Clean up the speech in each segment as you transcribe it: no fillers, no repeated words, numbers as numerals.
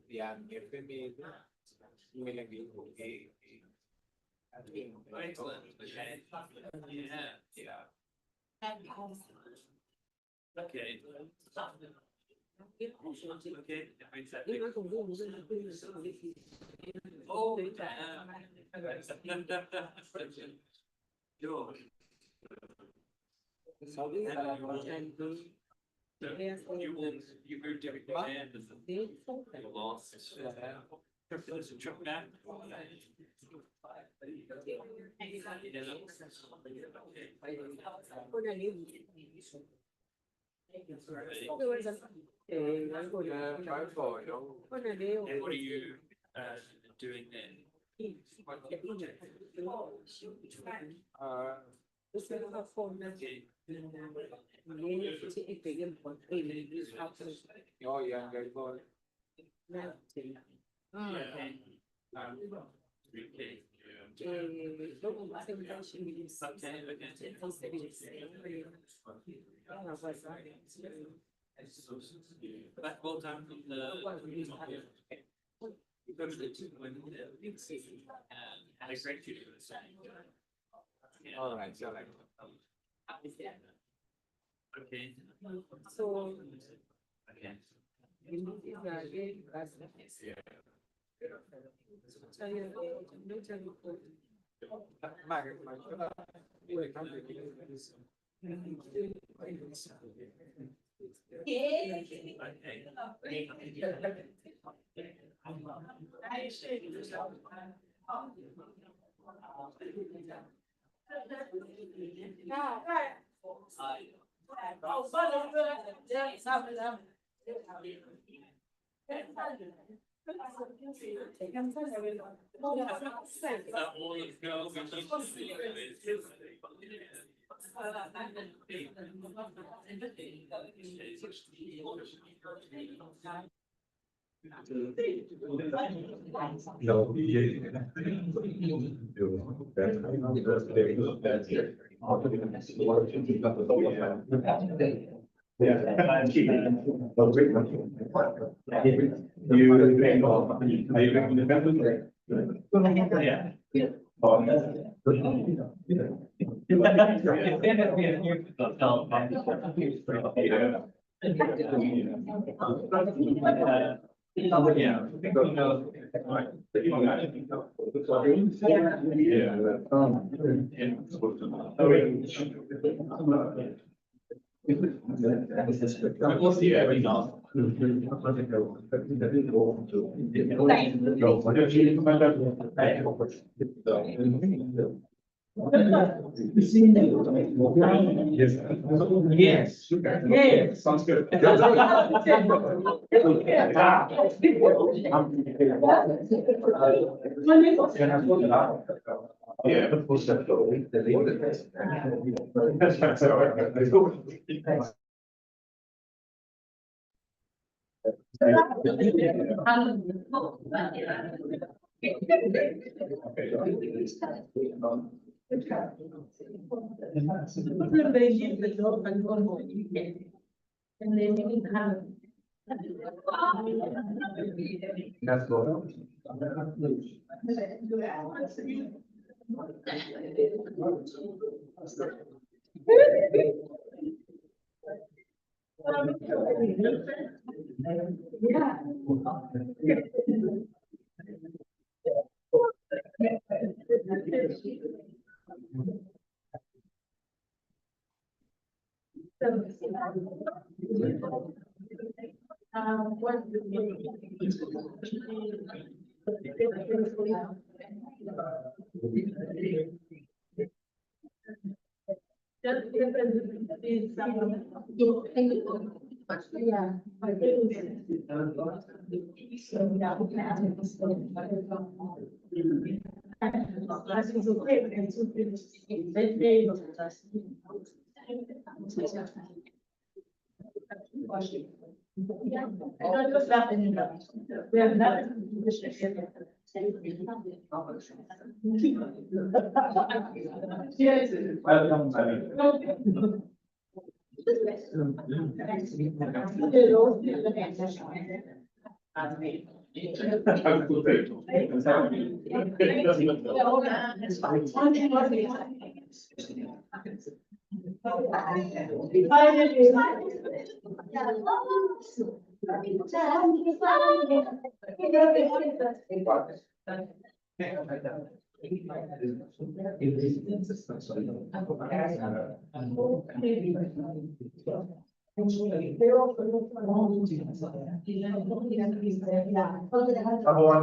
Yeah, maybe Excellent. Okay. Yeah. Okay. Okay. Oh, sure. You moved everything and you lost. Trip back. And what are you doing then? oh yeah, very good. Back all time from the had a great future. All right, so like Okay. So, Okay. my All of girls we used to see No. We'll see every now. Yes. Yes. Sounds good. Yeah. and then you can have. That's good. Yeah. What? Just because it's yeah. We have nothing. Yes.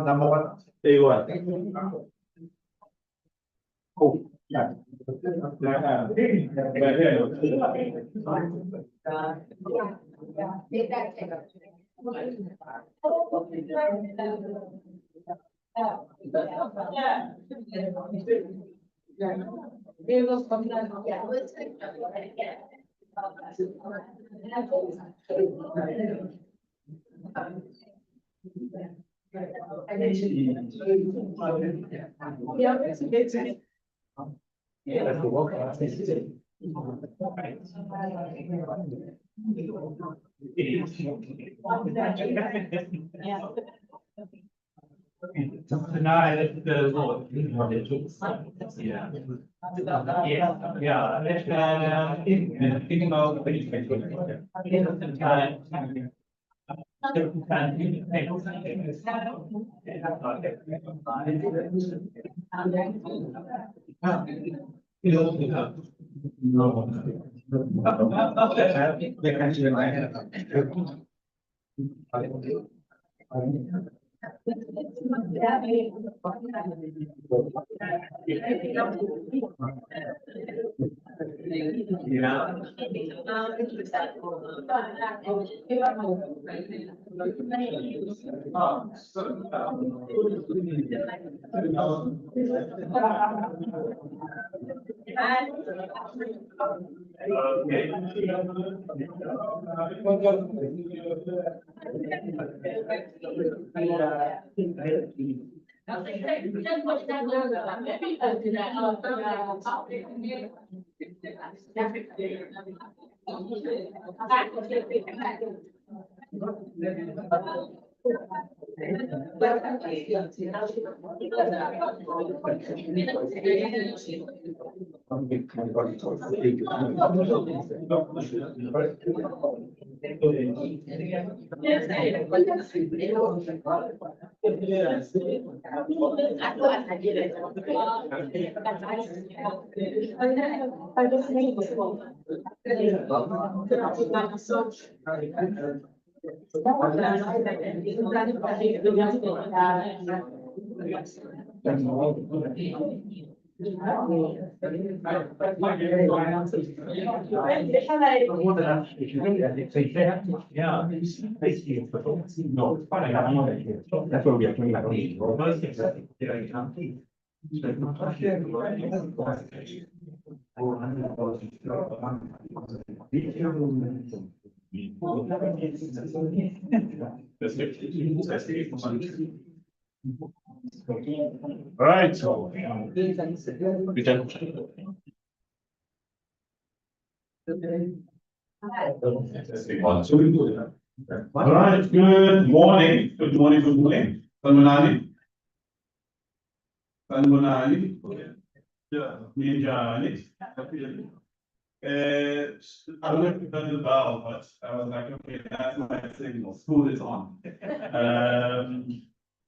Number one. There you are. Oh, yeah. Tonight, the Lord, yeah. Yeah, thinking about Yeah. No, it's fine. That's what we are doing. All right, so. We can. All right, good morning. Good morning, good morning. Sanmunani. Sanmunani. Yeah, Ninjani. I don't know if you've done the bell, but I was like, okay, that's my signal. School is on.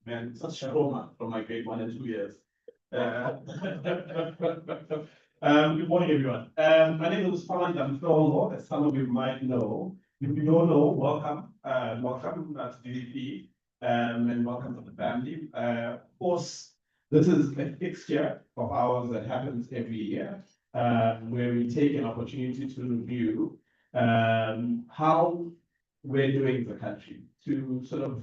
Man, such trauma from my grade 1 and 2 years. Good morning, everyone. My name is Sona, I'm Sona, as some of you might know. If you don't know, welcome. Welcome to DDP, and welcome to the family. Of course, this is a fixture of ours that happens every year, where we take an opportunity to review how we're doing the country, to sort of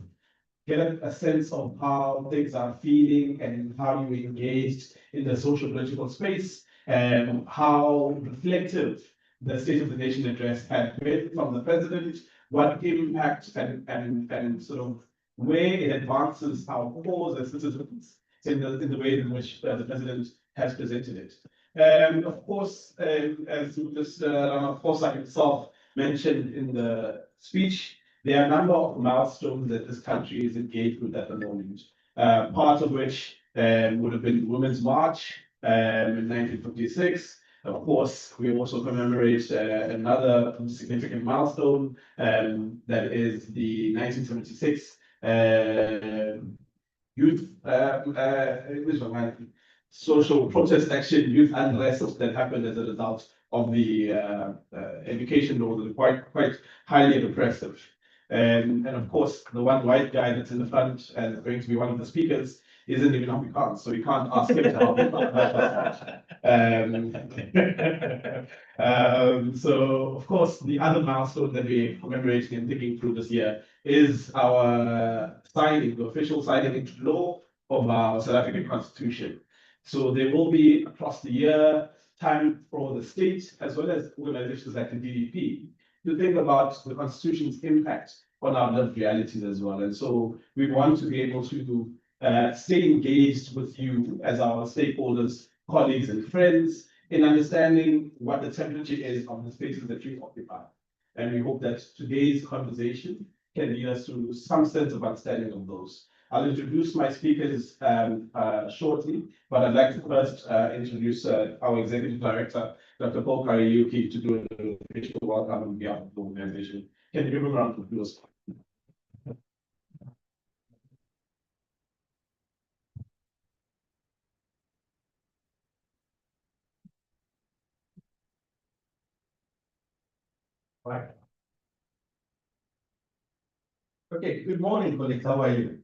get a sense of how things are feeling and how you engaged in the social political space and how reflective the State of the Nation address had been from the president, what impact and sort of where it advances our cause as citizens in the way in which the president has presented it. And of course, as just of course like himself, mentioned in the speech, there are a number of milestones that this country is engaged with at the moment. Part of which would have been Women's March in 1956. Of course, we also commemorate another significant milestone, that is the 1976 youth social protest action, youth unrest that happened as a result of the education laws that are quite highly repressive. And of course, the one white guy that's in the front and going to be one of the speakers isn't even Afrikaans, so we can't ask him to help. So of course, the other milestone that we're commemorating and thinking through this year is our signing, the official signing into law of our South African Constitution. So there will be across the year time for the state as well as organizations like the DDP to think about the Constitution's impact on our lived realities as well. And so we want to be able to stay engaged with you as our stakeholders, colleagues, and friends in understanding what the temperature is of the spaces that you occupy. And we hope that today's conversation can lead us to some sense of understanding of those. I'll introduce my speakers shortly, but I'd like to first introduce our Executive Director, Dr. Paul Kariuki, to do an official welcome on behalf of the organization. Can you give him a round of applause? Right. Okay, good morning, colleagues. How are you?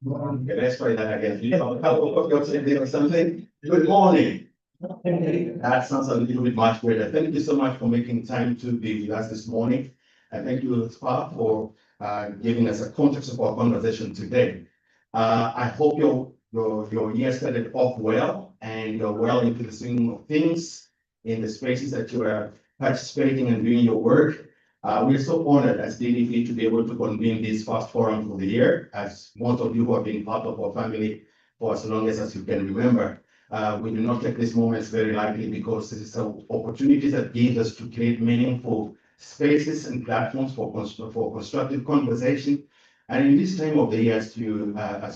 Okay, let's try that again. You know, a couple of your saying or something. Good morning. That sounds a little bit much better. Thank you so much for making time to be with us this morning. And thank you, Spa, for giving us a context of our conversation today. I hope your year started off well and you're well into the swing of things in the spaces that you are participating and doing your work. We're so honored as DDP to be able to convene this first forum for the year, as most of you who have been part of our family for as long as you can remember. We do not take these moments very lightly because this is an opportunity that gives us to create meaningful spaces and platforms for constructive conversation. And in this time of the year, as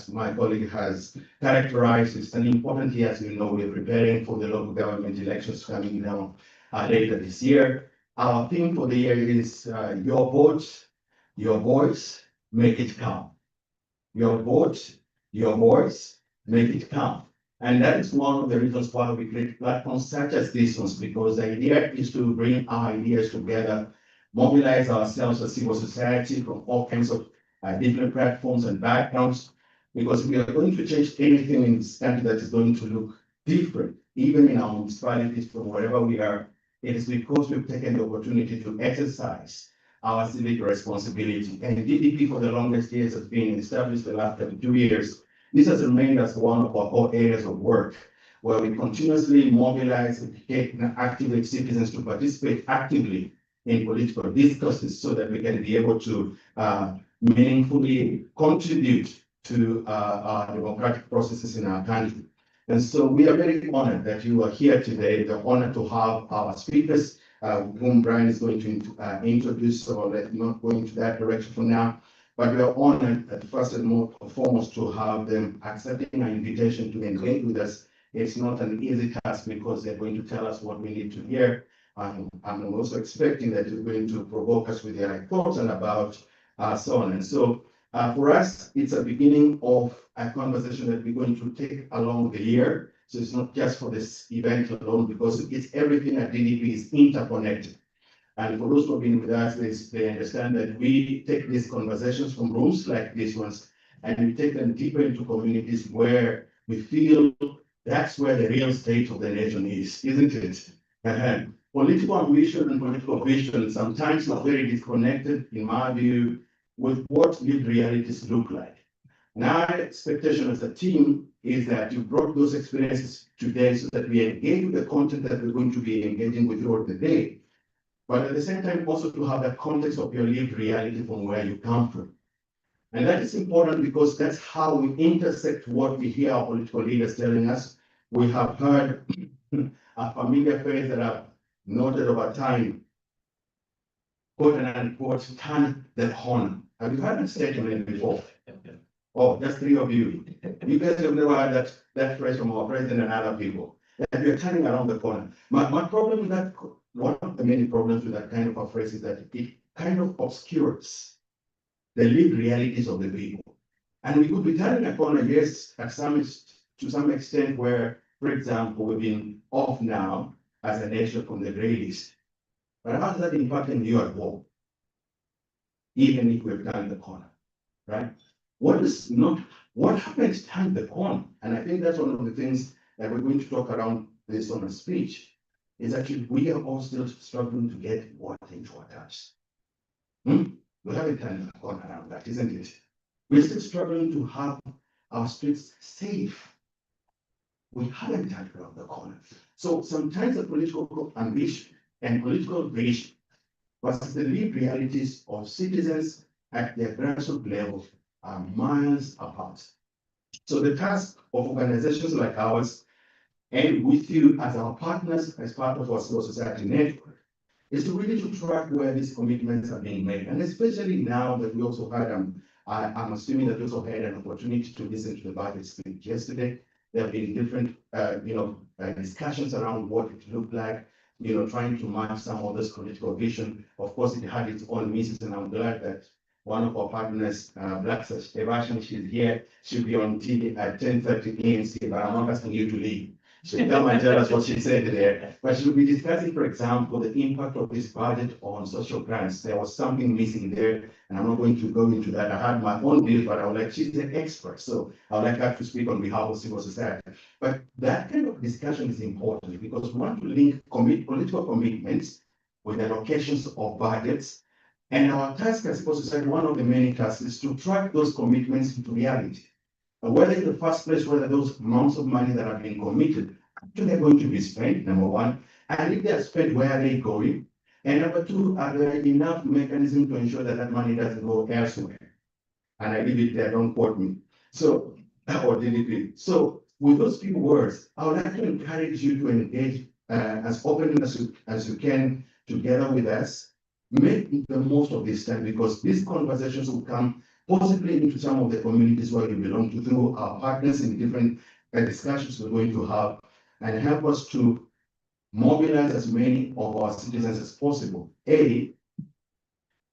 my colleague has characterized, it's an important year. As you know, we're preparing for the local government elections coming down later this year. Our theme for the year is your vote, your voice, make it count. Your vote, your voice, make it count. And that is one of the reasons why we create platforms such as these ones, because the idea is to bring our ideas together, mobilize ourselves as civil society from all kinds of different platforms and backgrounds, because we are going to change anything in this country that is going to look different, even in our municipalities from wherever we are. It is because we've taken the opportunity to exercise our civic responsibility. And DDP for the longest years has been established the last 32 years. This has remained as one of our core areas of work, where we continuously mobilize, educate, and activate citizens to participate actively in political discourses so that we can be able to meaningfully contribute to our democratic processes in our country. And so we are very honored that you are here today. We're honored to have our speakers, whom Brian is going to introduce, so let's not go into that direction for now. But we are honored at first and foremost to have them accepting our invitation to engage with us. It's not an easy task because they're going to tell us what we need to hear. I'm also expecting that you're going to provoke us with their thoughts and about Sona. And so for us, it's a beginning of a conversation that we're going to take along the year. So it's not just for this event alone, because it's everything at DDP is interconnected. And for those who have been with us, they understand that we take these conversations from rooms like these ones, and we take them deeper into communities where we feel that's where the real state of the nation is, isn't it? Political ambition and political vision sometimes are very disconnected, in my view, with what lived realities look like. Now, our expectation as a team is that you brought those experiences today so that we engage with the content that we're going to be engaging with throughout the day, but at the same time also to have that context of your lived reality from where you come from. And that is important because that's how we intersect what we hear our political leaders telling us. We have heard a familiar phrase that I've noted over time. quote unquote, turn the corner. Have you heard that statement before? Oh, just three of you. You guys have never heard that phrase from our president and other people. That we are turning around the corner. My problem with that, one of the many problems with that kind of a phrase is that it kind of obscures the lived realities of the people. And we could be turning a corner, yes, to some extent where, for example, we've been off now as a nation from the gray list. But how does that impact you at home? Even if we've turned the corner, right? What happens turn the corner? And I think that's one of the things that we're going to talk around this on a speech, is actually we are all still struggling to get water into our taps. We haven't turned the corner around that, isn't it? We're still struggling to have our streets safe. We haven't turned around the corner. So sometimes the political ambition and political vision versus the lived realities of citizens at their grassroots level are miles apart. So the task of organizations like ours, and with you as our partners, as part of our civil society network, is to really to track where these commitments are being made. And especially now that we also had, I'm assuming that you also had an opportunity to listen to the budget speech yesterday. There have been different, discussions around what it looked like, trying to match some of this political vision. Of course, it had its own misses, and I'm glad that one of our partners, Black Sebastian, she's here. She'll be on TV at 10:30 ANC, but I'm not asking you to leave. She'll come and tell us what she said there. But she'll be discussing, for example, the impact of this budget on social grants. There was something missing there, and I'm not going to go into that. I had my own view, but I would like, she's the expert, so I would like her to speak on behalf of civil society. But that kind of discussion is important because we want to link political commitments with allocations of budgets. And our task as civil society, one of the many tasks, is to track those commitments into reality. Whether in the first place, whether those amounts of money that are being committed actually are going to be spent, number one, and if they are spent, where are they going? And number two, are there enough mechanisms to ensure that that money doesn't go elsewhere? And I leave it there, don't quote me. So, or delete it. So, with those few words, I would like to encourage you to engage as openly as you can together with us. Make the most of this time because these conversations will come possibly into some of the communities where we belong to through our partners in different discussions we're going to have and help us to mobilize as many of our citizens as possible. To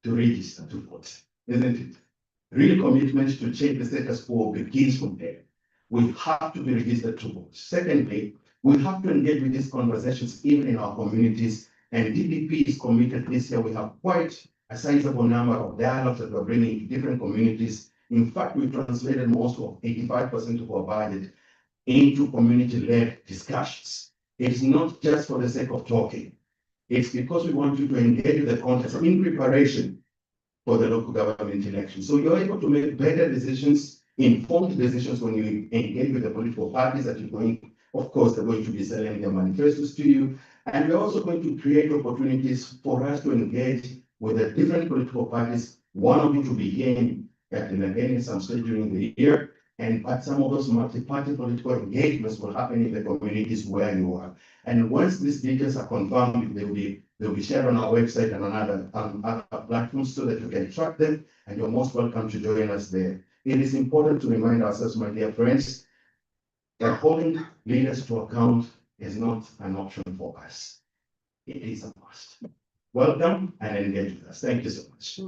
register to vote, isn't it? Real commitment to change the status quo begins from there. We have to be registered to vote. Secondly, we have to engage with these conversations even in our communities. And DPP is committed this year. We have quite a sizable number of dialogues that we're bringing to different communities. In fact, we translated most of 85% of our budget into community-led discussions. It's not just for the sake of talking. It's because we want you to engage with the context in preparation for the local government election. So you're able to make better decisions, informed decisions when you engage with the political parties that you're going. Of course, they're going to be selling their manifestos to you. And we're also going to create opportunities for us to engage with the different political parties, one of which will be here in some stage during the year. But some of those multi-party political engagements will happen in the communities where you are. And once these details are confirmed, they'll be shared on our website and on other platforms so that you can track them. And you're most welcome to join us there. It is important to remind ourselves, my dear friends, that holding leaders to account is not an option for us. It is a must. Welcome and engage with us. Thank you so much.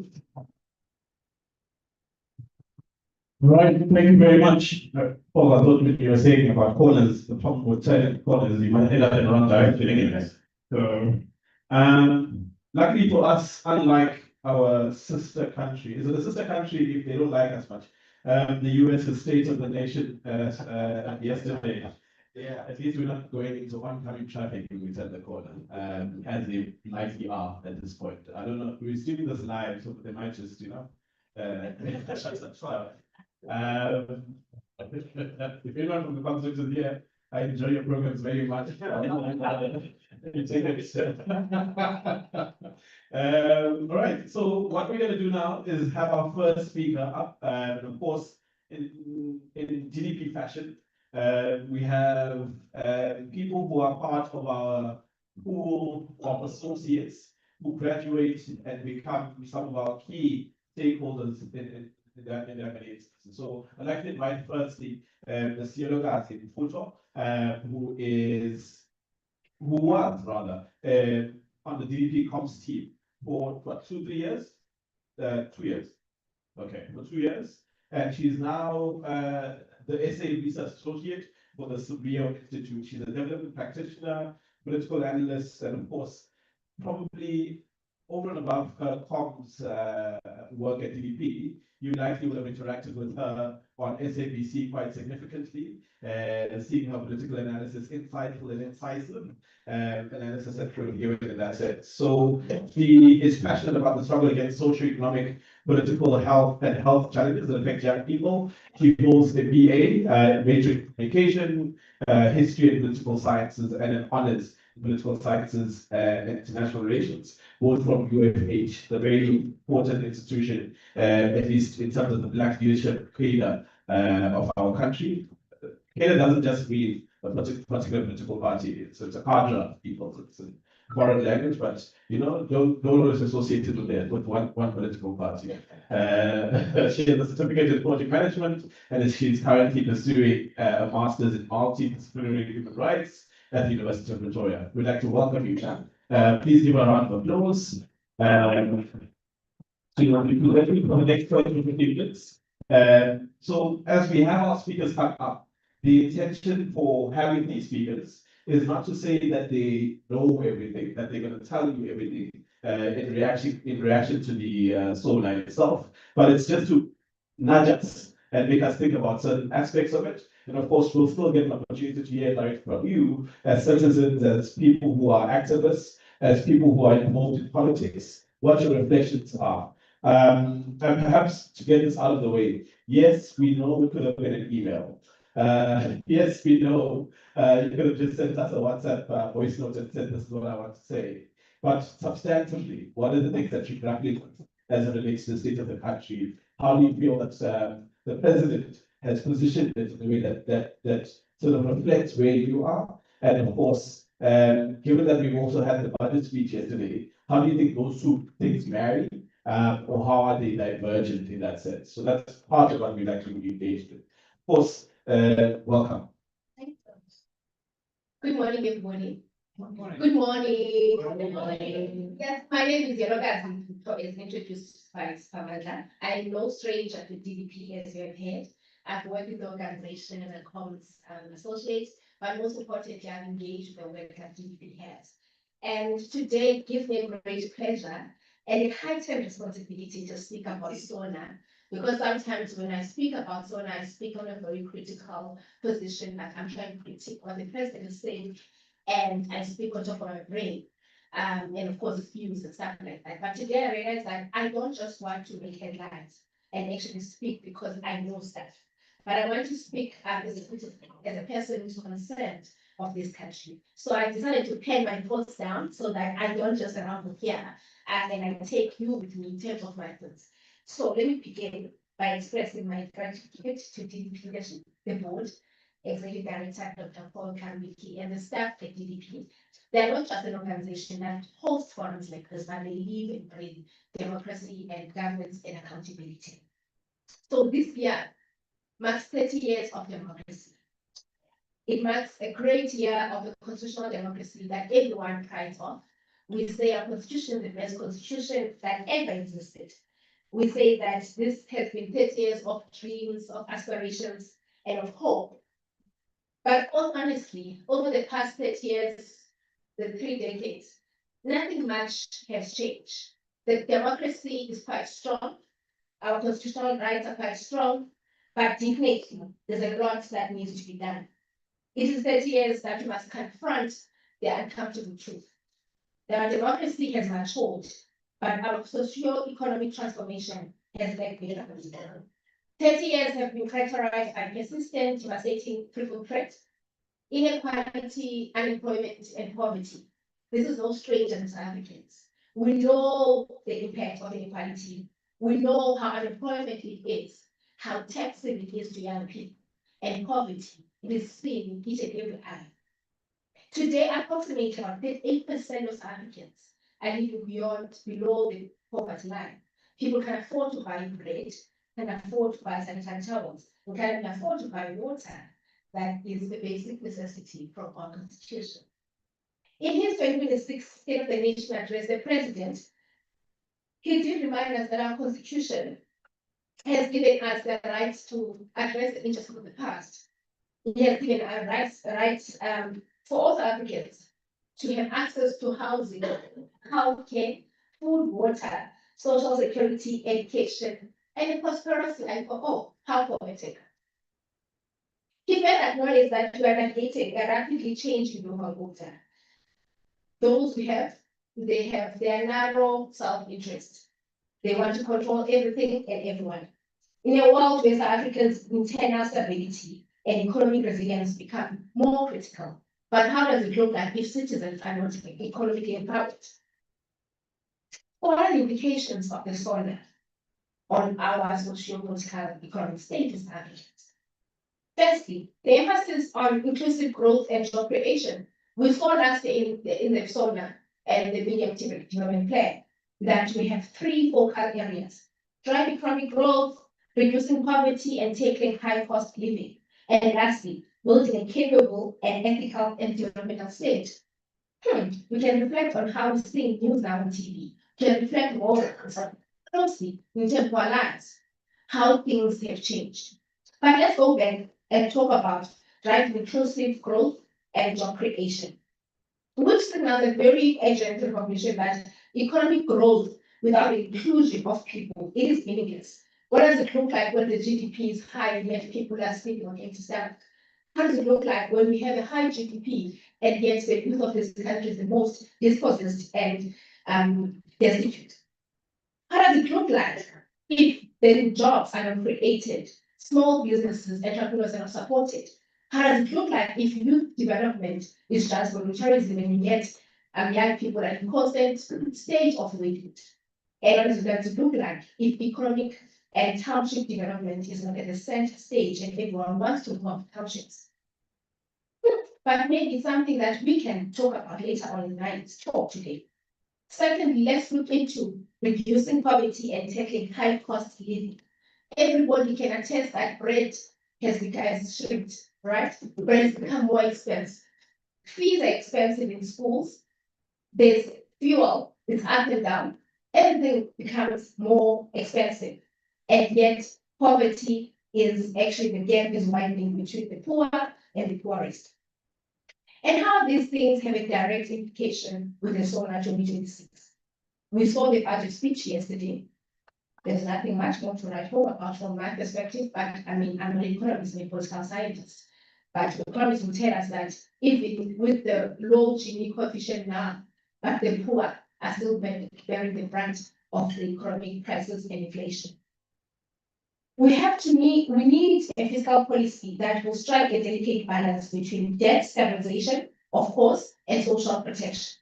Right, thank you very much. Paul, I thought what you were saying about corners, the problem with turning corners, you might end up in the wrong direction anyway. So, luckily for us, unlike our sister country, is it a sister country if they don't like us much? The US has State of the Nation yesterday. Yeah, at least we're not going into oncoming traffic when we turn the corner, as they likely are at this point. I don't know, we're streaming this live, so they might just, if anyone from the constitution here, I enjoy your programs very much. You take it. All right, so what we're going to do now is have our first speaker up, and of course, in GDP fashion, we have people who are part of our pool of associates who graduate and become some of our key stakeholders in their many instances. So I'd like to invite firstly the Siologasi Futo, who was rather on the DDP comms team for what, 2 3 years? 2 years. Okay, for 2 years. And she's now the SA Research Associate for the Sabrio Institute. She's a development practitioner, political analyst, and of course, probably over and above her comms work at DDP, you likely would have interacted with her on SABC quite significantly, seeing her political analysis insightful and incisive, analysis that could give it in that sense. So she is passionate about the struggle against socioeconomic, political health and health challenges that affect young people. She holds a BA in Matrix Communication, History and Political Sciences, and an honors in Political Sciences and International Relations, both from UFH, the very important institution, at least in terms of the Black leadership cadre of our country. Cadre doesn't just mean a particular political party, it's a cadre of people. It's a foreign language, but don't always associate it with one political party. She has a certificate in project management, and she's currently pursuing a master's in multidisciplinary human rights at the University of Pretoria. We'd like to welcome you, Chan. Please give her a round of applause. So you want to do that for the next 20 to 50 minutes. So as we have our speakers come up, the intention for having these speakers is not to say that they know everything, that they're going to tell you everything in reaction to the Sona itself, but it's just to nudge us and make us think about certain aspects of it. And of course, we'll still get an opportunity to hear directly from you as citizens, as people who are activists, as people who are involved in politics, what your reflections are. And perhaps to get this out of the way, yes, we know it could have been an email. Yes, we know you could have just sent us a WhatsApp voice note and said, this is what I want to say. But substantively, what are the things that you grappling with as it relates to the state of the country? How do you feel that the president has positioned it in a way that sort of reflects where you are? And of course, given that we've also had the budget speech yesterday, how do you think those two things marry? Or how are they divergent in that sense? So that's part of what we'd like to be engaged with. Of course, welcome. Thanks. Good morning, everybody. Good morning. Good morning. Good morning. Yes, my name is Yerogazi, as introduced by Spamandla. I'm no stranger to DDP, as you have heard. I've worked with the organization and comms associates, but most importantly, I've engaged with the work that DDP has. And today gives me a great pleasure and a heightened responsibility to speak about Sona, because sometimes when I speak about Sona, I speak on a very critical position that I'm trying to critique what the president is saying, and I speak on top of my brain, and of course views and stuff like that. But today I realized that I don't just want to make headlines and actually speak because I know stuff, but I want to speak as a person who's concerned of this country. So I decided to pen my thoughts down so that I don't just ramble here, and I take you with me in terms of my thoughts. So let me begin by expressing my gratitude to DDP leadership, the board, Executive Director Dr. Paul Karmiki, and the staff at DDP. They're not just an organization that hosts forums like this, but they live and breathe democracy and governance and accountability. So this year marks 30 years of democracy. It marks a great year of the constitutional democracy that everyone prides of. We say our constitution is the best constitution that ever existed. We say that this has been 30 years of dreams, of aspirations, and of hope. But honestly, over the past 30 years, the 3 decades, nothing much has changed. The democracy is quite strong. Our constitutional rights are quite strong, but definitely there's a lot that needs to be done. It is 30 years that we must confront the uncomfortable truth. Our democracy has matured, but our socio-economic transformation has lagged behind. 30 years have been characterized by persistent, devastating triple threats, inequality, unemployment, and poverty. This is no stranger to South Africans. We know the impact of inequality. We know how unemployment it is, how taxing it is to young people, and poverty. It is seen in each and every eye. Today, approximately about 38% of South Africans are living below the poverty line. People can afford to buy bread, can afford to buy sanitary towels, and can afford to buy water. That is the basic necessity from our constitution. In his 2026 State of the Nation address, the president, he did remind us that our constitution has given us the rights to address the injustice of the past. He has given us rights for all South Africans to have access to housing, healthcare, food, water, social security, education, and a prosperous life for all. How poetic. He further acknowledged that we are navigating a rapidly changing global order. Those we have, they have their narrow self-interest. They want to control everything and everyone. In a world where South Africa's internal stability and economic resilience become more critical, but how does it look like if citizens are not economically empowered? What are the implications of the Sona on our socio-political economic status? Firstly, the emphasis on inclusive growth and job creation. We saw last year in the Sona and the Medium Development Plan that we have 3 focal areas: driving economic growth, reducing poverty, and tackling high-cost living. And lastly, building a capable and ethical environmental state. We can reflect on how we see news now on TV. We can reflect more closely in terms of our lives, how things have changed. But let's go back and talk about driving inclusive growth and job creation, which signals a very urgent recognition that economic growth without the inclusion of people, it is meaningless. What does it look like when the GDP is high yet people are sleeping on empty stomach? How does it look like when we have a high GDP and yet the youth of this country is the most dispossessed and destitute? How does it look like if the jobs are not created, small businesses, entrepreneurs are not supported? How does it look like if youth development is just voluntarism and yet young people are in constant state of waiting? And what does it look like if economic and township development is not at the center stage and everyone wants to move townships? But maybe something that we can talk about later on in tonight's talk today. Secondly, let's look into reducing poverty and tackling high cost living. Everybody can attest that bread has shrinked, right? Bread has become more expensive. Fees are expensive in schools. There's fuel, it's up and down. Everything becomes more expensive. And yet poverty is actually, the gap is widening between the poor and the poorest. And how these things have a direct implication with the Sona 2026. We saw the budget speech yesterday. There's nothing much more to write home about from my perspective, but I mean, I'm not an economist, I'm a political scientist. But economists will tell us that even with the low Gini coefficient now, but the poor are still bearing the brunt of the economic crisis and inflation. We need a fiscal policy that will strike a delicate balance between debt stabilization, of course, and social protection.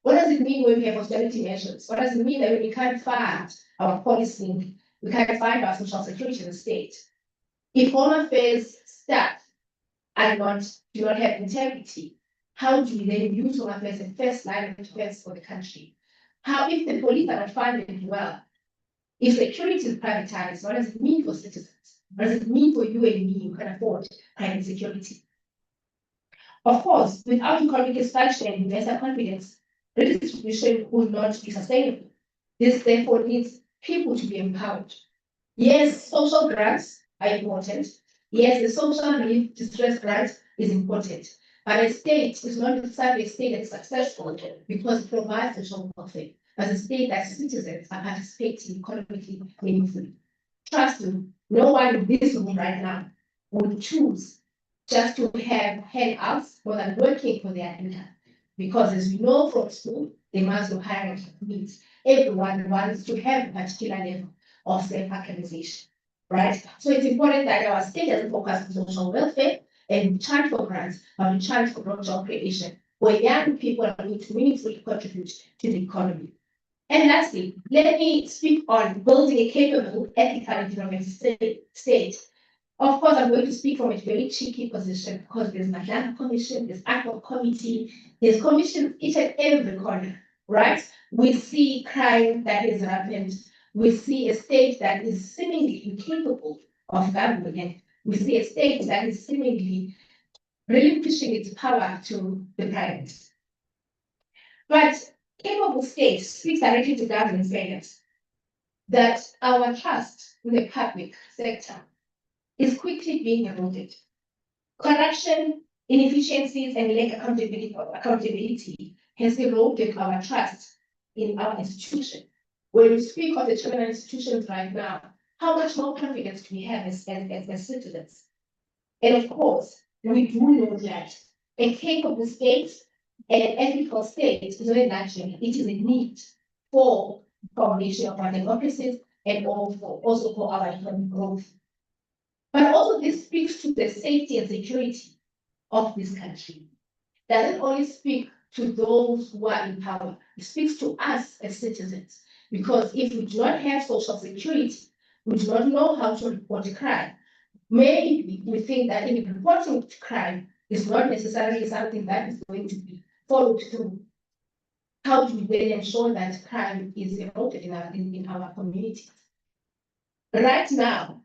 What does it mean when we have austerity measures? What does it mean that we can't fund our policy, we can't fund our social security in the state? If Home Affairs staff do not have integrity, how do we then use Home Affairs as the first line of defense for the country? How, if the police are not funded well, if security is privatized, what does it mean for citizens? What does it mean for you and me who can afford private security? Of course, without economic expansion and investor confidence, redistribution will not be sustainable. This therefore needs people to be empowered. Yes, social grants are important. Yes, the social relief distress grant is important. But a state is not necessarily a state that's successful because it provides social welfare, but a state that citizens are participating economically meaningfully. Trust me, no one in this room right now would choose just to have handouts more than working for their income. Because as we know from school, the Maslow hierarchy needs everyone wants to have a particular level of self-actualization, right? So it's important that our state doesn't focus on social welfare and we charge for grants, but we charge for job creation, where young people are going to meaningfully contribute to the economy. And lastly, let me speak on building a capable, ethical economic state. Of course, I'm going to speak from a very cheeky position because there's Madlana Commission, there's ACO Committee, there's commissions each and every corner. right? We see crime that is rampant. We see a state that is seemingly incapable of governing. We see a state that is seemingly relinquishing its power to the private. But capable state speaks directly to government failures, that our trust in the public sector is quickly being eroded. Corruption, inefficiencies, and lack of accountability has eroded our trust in our institution. When we speak of the criminal institutions right now, how much more confidence do we have as citizens? And of course, we do know that a capable state and an ethical state is very natural. It is a need for foundation of our democracies and also for our economic growth. But also this speaks to the safety and security of this country. Doesn't only speak to those who are in power, it speaks to us as citizens. Because if we do not have social security, we do not know how to report a crime. Maybe we think that in reporting crime is not necessarily something that is going to be followed through. How do we then ensure that crime is eroded in our communities? Right now,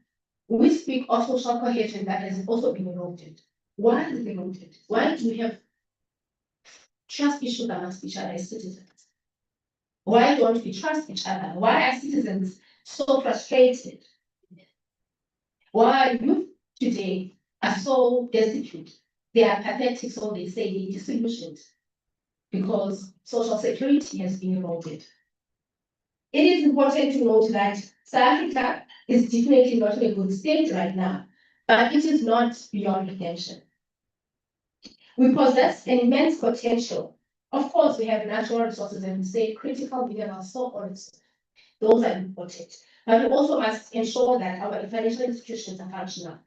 we speak of social cohesion that has also been eroded. Why is it eroded? Why do we have trust issues amongst each other as citizens? Why don't we trust each other? Why are citizens so frustrated? Why youth today are so destitute? They are pathetic, so they say they're disillusioned because social security has been eroded. It is important to note that South Africa is definitely not in a good state right now, but it is not beyond redemption. We possess an immense potential. Of course, we have natural resources and we say critical minerals, so-called. Those are important. But we also must ensure that our financial institutions are functional.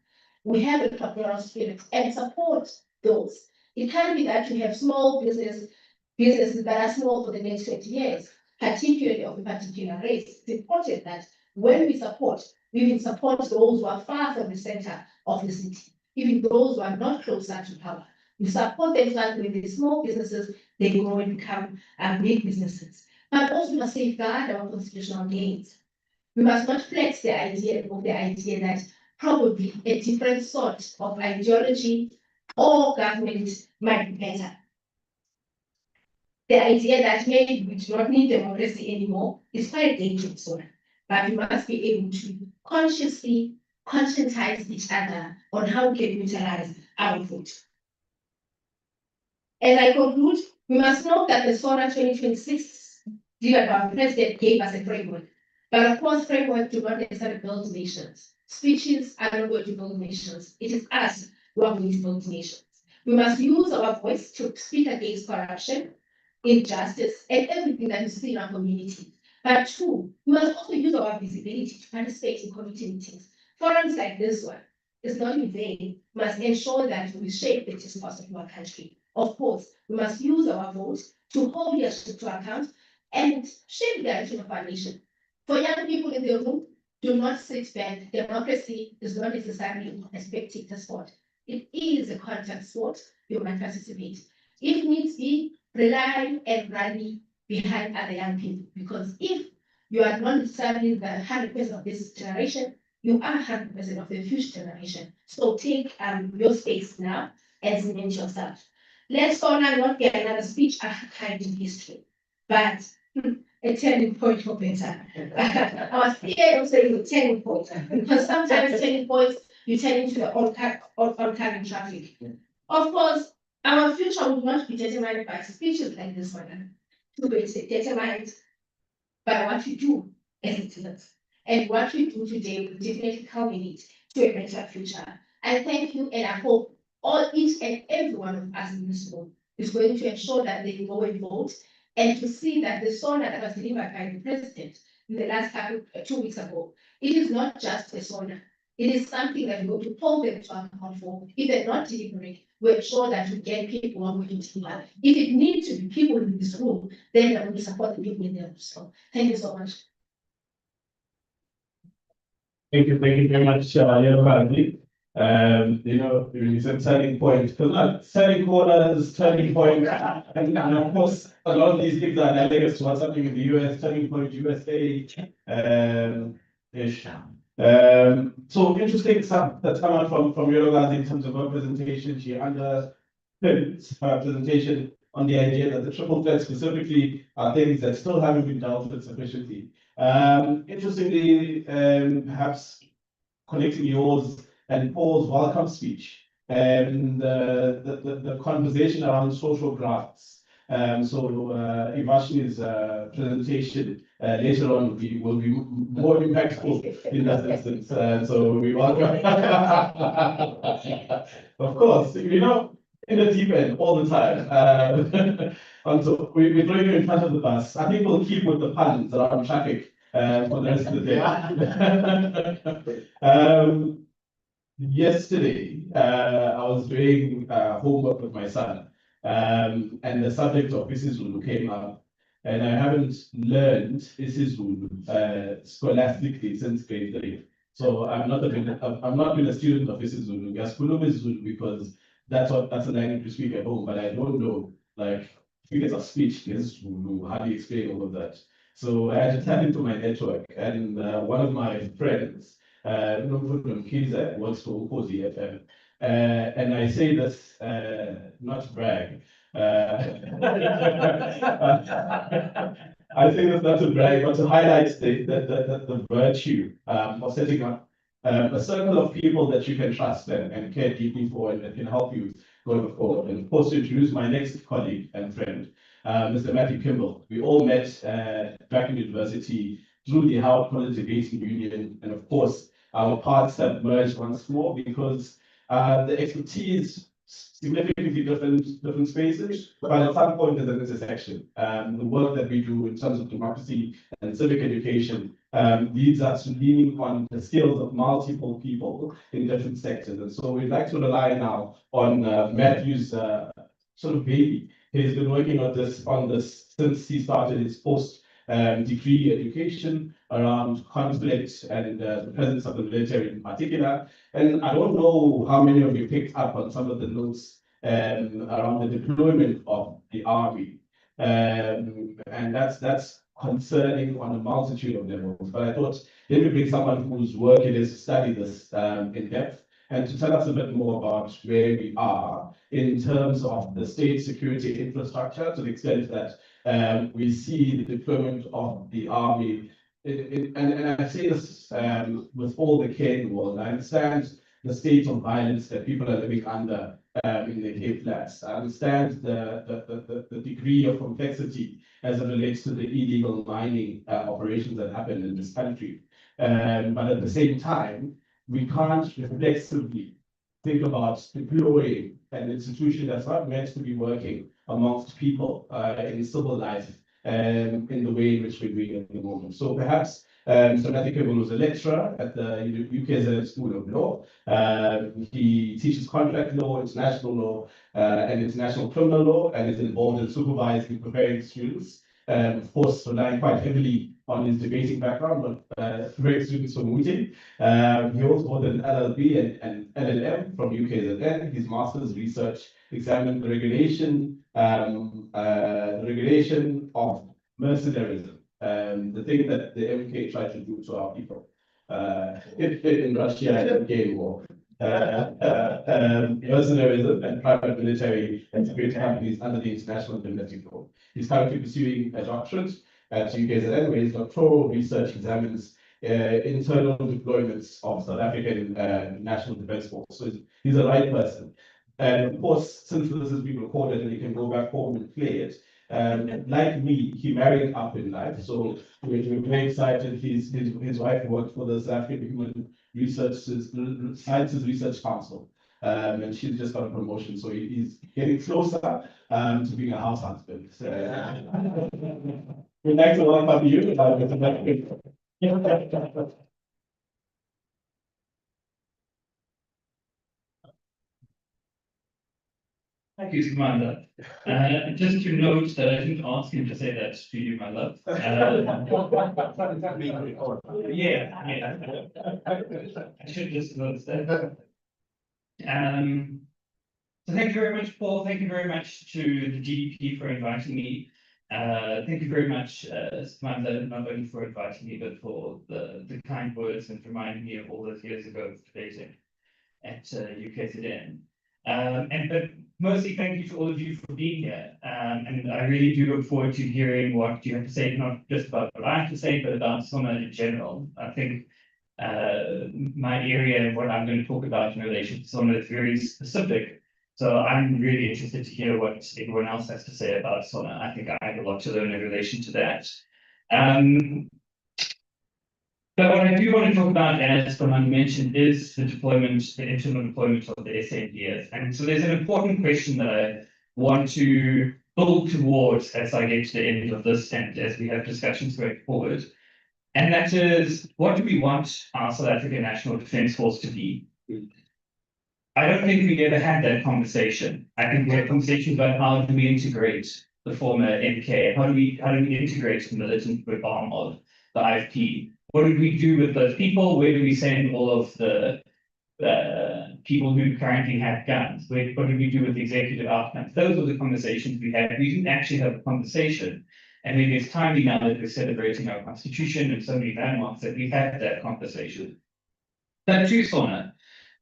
We have a entrepreneurial spirit and support those. It can't be that you have small businesses that are small for the next 20 years, particularly of a particular race. It's important that when we support those who are far from the center of the city, even those who are not closer to power. We support them so that when they're small businesses, they grow and become big businesses. But also we must safeguard our constitutional gains. We must not flex the idea that probably a different sort of ideology or government might be better. The idea that maybe we do not need democracy anymore is quite dangerous, but we must be able to consciously conscientize each other on how we can utilize our vote. As I conclude, we must note that the Sona 2026 deal about president gave us a framework. But of course, frameworks do not necessarily build nations. Speeches are not going to build nations. It is us who are going to build nations. We must use our voice to speak against corruption, injustice, and everything that we see in our communities. But two, we must also use our visibility to participate in community meetings. Forums like this one is not in vain. We must ensure that we shape the discourse of our country. Of course, we must use our vote to hold leadership to account and shape the direction of our nation. For young people in the room, do not sit back. Democracy is not necessarily a spectator sport. It is a contact sport. You must participate. If needs be, rely and rally behind other young people. Because if you are not necessarily the 100% of this generation, you are 100% of the future generation. So take your space now and cement yourself. Let Sona not be another speech archived in history, but a turning point for better. I was scared of saying a turning point, because sometimes turning points, you turn into the oncoming traffic. Of course, our future will not be determined by speeches like this one. To be determined by what you do as citizens. And what we do today will definitely culminate to a better future. I thank you, and I hope each and every one of us in this room is going to ensure that they go and vote, and to see that the Sona that was delivered by the president in the last 2 weeks ago, it is not just a Sona. It is something that we're going to hold them to account for. If they're not delivering, we ensure that we get people who are going to deliver. If it needs to be people in this room, then we're going to support the people in there. So thank you so much. Thank you very much, Yellow Family. You know, when you said turning point, because turning corners, turning point, and of course, a lot of these things are analogous to what's happening in the US, turning point USA, ish. So interesting stuff that's come out from your guys in terms of her presentation. She underpins her presentation on the idea that the triple threat specifically are things that still haven't been dealt with sufficiently. Interestingly, perhaps connecting yours and Paul's welcome speech and the conversation around social grants. Ivashni's presentation later on will be more impactful in that instance. So we welcome. Of course, you know, in the deep end all the time. And so we're throwing you in front of the bus. I think we'll keep with the puns around traffic for the rest of the day. Yesterday, I was doing homework with my son, and the subject of isiZulu came up, and I haven't learned isiZulu scholastically since grade 3. So I'm not been a student of isiZulu. Ngiyasikhuluma isiZulu because that's a language we speak at home, but I don't know like figures of speech isiZulu. How do you explain all of that? So I had to tap into my network, and one of my friends Kiza works for Kozi FM. And I say this not to brag. I say this not to brag, but to highlight the virtue of setting up a circle of people that you can trust and care deeply for and that can help you going forward. And of course, to introduce my next colleague and friend, Mr. Matthew Kimball. We all met back in university through the Howard College Debating Union, and of course, our paths have merged once more because the expertise significantly different spaces, but at some point there's an intersection. The work that we do in terms of democracy and civic education leads us to leaning on the skills of multiple people in different sectors. And so we'd like to rely now on Matthew's sort of baby. He's been working on this since he started his post degree education around conflict and the presence of the military in particular. And I don't know how many of you picked up on some of the notes around the deployment of the army. And that's concerning on a multitude of levels. But I thought, let me bring someone whose work it is to study this in depth and to tell us a bit more about where we are in terms of the state security infrastructure, to the extent that we see the deployment of the army. And I say this with all the care in the world. I understand the state of violence that people are living under in the Cape Flats. I understand the degree of complexity as it relates to the illegal mining operations that happen in this country. But at the same time, we can't reflexively think about deploying an institution that's not meant to be working amongst people in civil life in the way in which we're doing at the moment. So perhaps Mr. Matthew Kimball was a lecturer at the UKZN School of Law. He teaches contract law, international law, and international criminal law, and is involved in supervising and preparing students. Of course, relying quite heavily on his debating background, but preparing students for mooting. He also holds an LLB and LLM from UKZN. His master's research examined the regulation of mercenarism, the thing that the MK tried to do to our people in Russia and the Afghan war. Mercenarism and private military and security companies under the international domestic law. He's currently pursuing a doctorate at UKZN, where his doctoral research examines internal deployments of South African National Defence Force. So he's the right person. And of course, since this has been recorded and he can go back home and play it, like me, he married up in life. So we're very excited. His wife worked for the South African Human Sciences Research Council. And she's just got a promotion. So he's getting closer to being a house husband. We'd like to welcome you. Thank you, Commander. Just to note that I didn't ask him to say that to you, my love. Yeah. I should just notice that. So thank you very much, Paul. Thank you very much to the DDP for inviting me. Thank you very much, Samantha, not only for inviting me, but for the kind words and reminding me of all those years ago of debating at UKZN. But mostly thank you to all of you for being here. And I really do look forward to hearing what you have to say, not just about what I have to say, but about Sona in general. I think my area and what I'm going to talk about in relation to Sona is very specific. So I'm really interested to hear what everyone else has to say about Sona. I think I have a lot to learn in relation to that. But what I do want to talk about, as Fernand mentioned, is the deployment, the internal deployment of the SAPS. And so there's an important question that I want to build towards as I get to the end of this and as we have discussions going forward. And that is, what do we want our South African National Defence Force to be? I don't think we ever had that conversation. I think we had conversations about how do we integrate the former MK, how do we integrate the militant arm of the IFP? What do we do with those people? Where do we send all of the people who currently have guns? What do we do with the executive outcomes? Those are the conversations we had. We didn't actually have a conversation. And maybe it's timely now that we're celebrating our constitution and so many landmarks that we had that conversation. But to Sona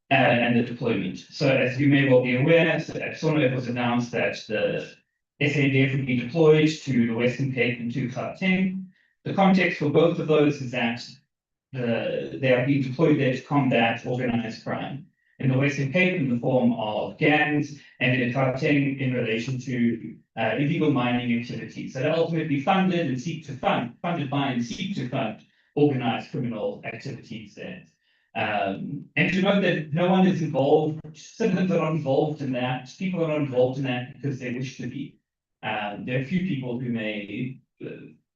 and the deployment. So as you may well be aware, at Sona it was announced that the SADF would be deployed to the Western Cape and to Gauteng. The context for both of those is that they are being deployed there to combat organized crime. In the Western Cape in the form of gangs, and in Gauteng in relation to illegal mining activities that are ultimately funded by and seek to fund organized criminal activities there. And to note that no one is involved, citizens are not involved in that, people are not involved in that because they wish to be. There are a few people who may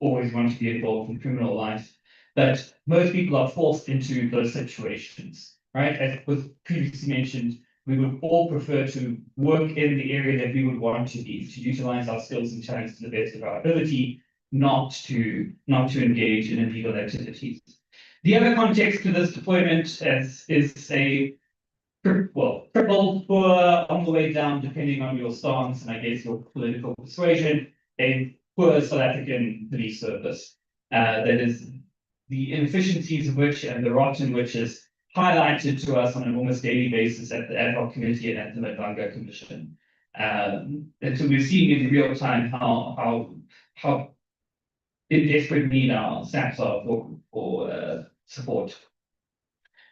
always want to be involved in criminal life, but most people are forced into those situations, right? As was previously mentioned, we would all prefer to work in the area that we would want to be, to utilize our skills and talents to the best of our ability, not to engage in illegal activities. The other context to this deployment is a crippled, poor, on the way down, depending on your stance and I guess your political persuasion, a poor South African police service. That is the inefficiencies of which and the rot in which is highlighted to us on an almost daily basis at the ad hoc committee and at the Madanga Commission. And so we're seeing in real time how in desperate need our SAPs are for support.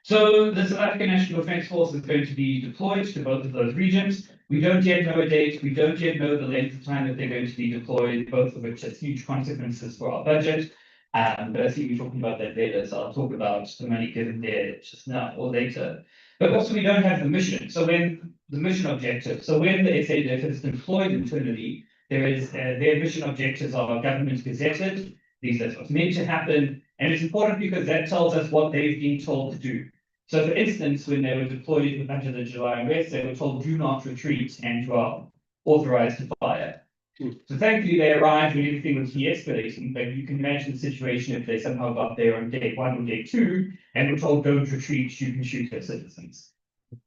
So the South African National Defence Force is going to be deployed to both of those regions. We don't yet know a date. We don't yet know the length of time that they're going to be deployed, both of which has huge consequences for our budget. But I see we're talking about that later, so I'll talk about the money given there just now or later. But also we don't have the mission. So when the mission objective, so when the SADF is deployed internally, there is their mission objectives are government gazetted. These are what's meant to happen. And it's important because that tells us what they've been told to do. So for instance, when they were deployed under the July unrest, they were told do not retreat and you are authorized to fire. So thankfully they arrived when everything was de-escalating, but you can imagine the situation if they somehow got there on day 1 or day 2 and were told don't retreat, you can shoot your citizens.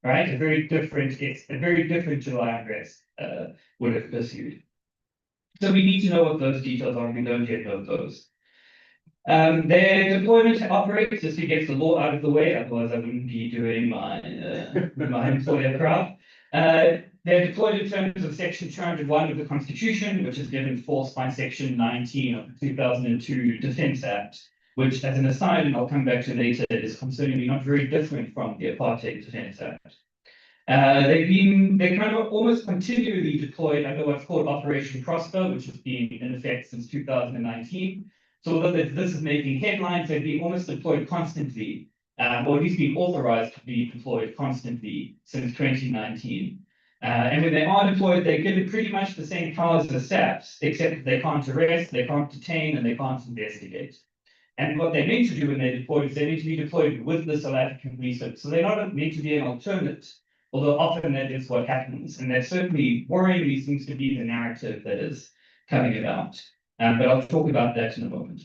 Right? It's a very different July unrest would have pursued. So we need to know what those details are, and we don't yet know those. Their deployment operates just to get the law out of the way, otherwise I wouldn't be doing my my employer proud. They're deployed in terms of Section 201 of the Constitution, which is given force by Section 19 of the 2002 Defence Act, which, as an aside, and I'll come back to later, is concerningly not very different from the Apartheid Defence Act. They're kind of almost continually deployed under what's called Operation Prosper, which has been in effect since 2019. So although this is making headlines, they've been almost deployed constantly, or at least been authorized to be deployed constantly since 2019. And when they are deployed, they're given pretty much the same powers as SAPs, except that they can't arrest, they can't detain, and they can't investigate. And what they need to do when they're deployed is they need to be deployed with the South African police. So they're not meant to be an alternate, although often that is what happens. And that certainly worryingly seems to be the narrative that is coming about. But I'll talk about that in a moment.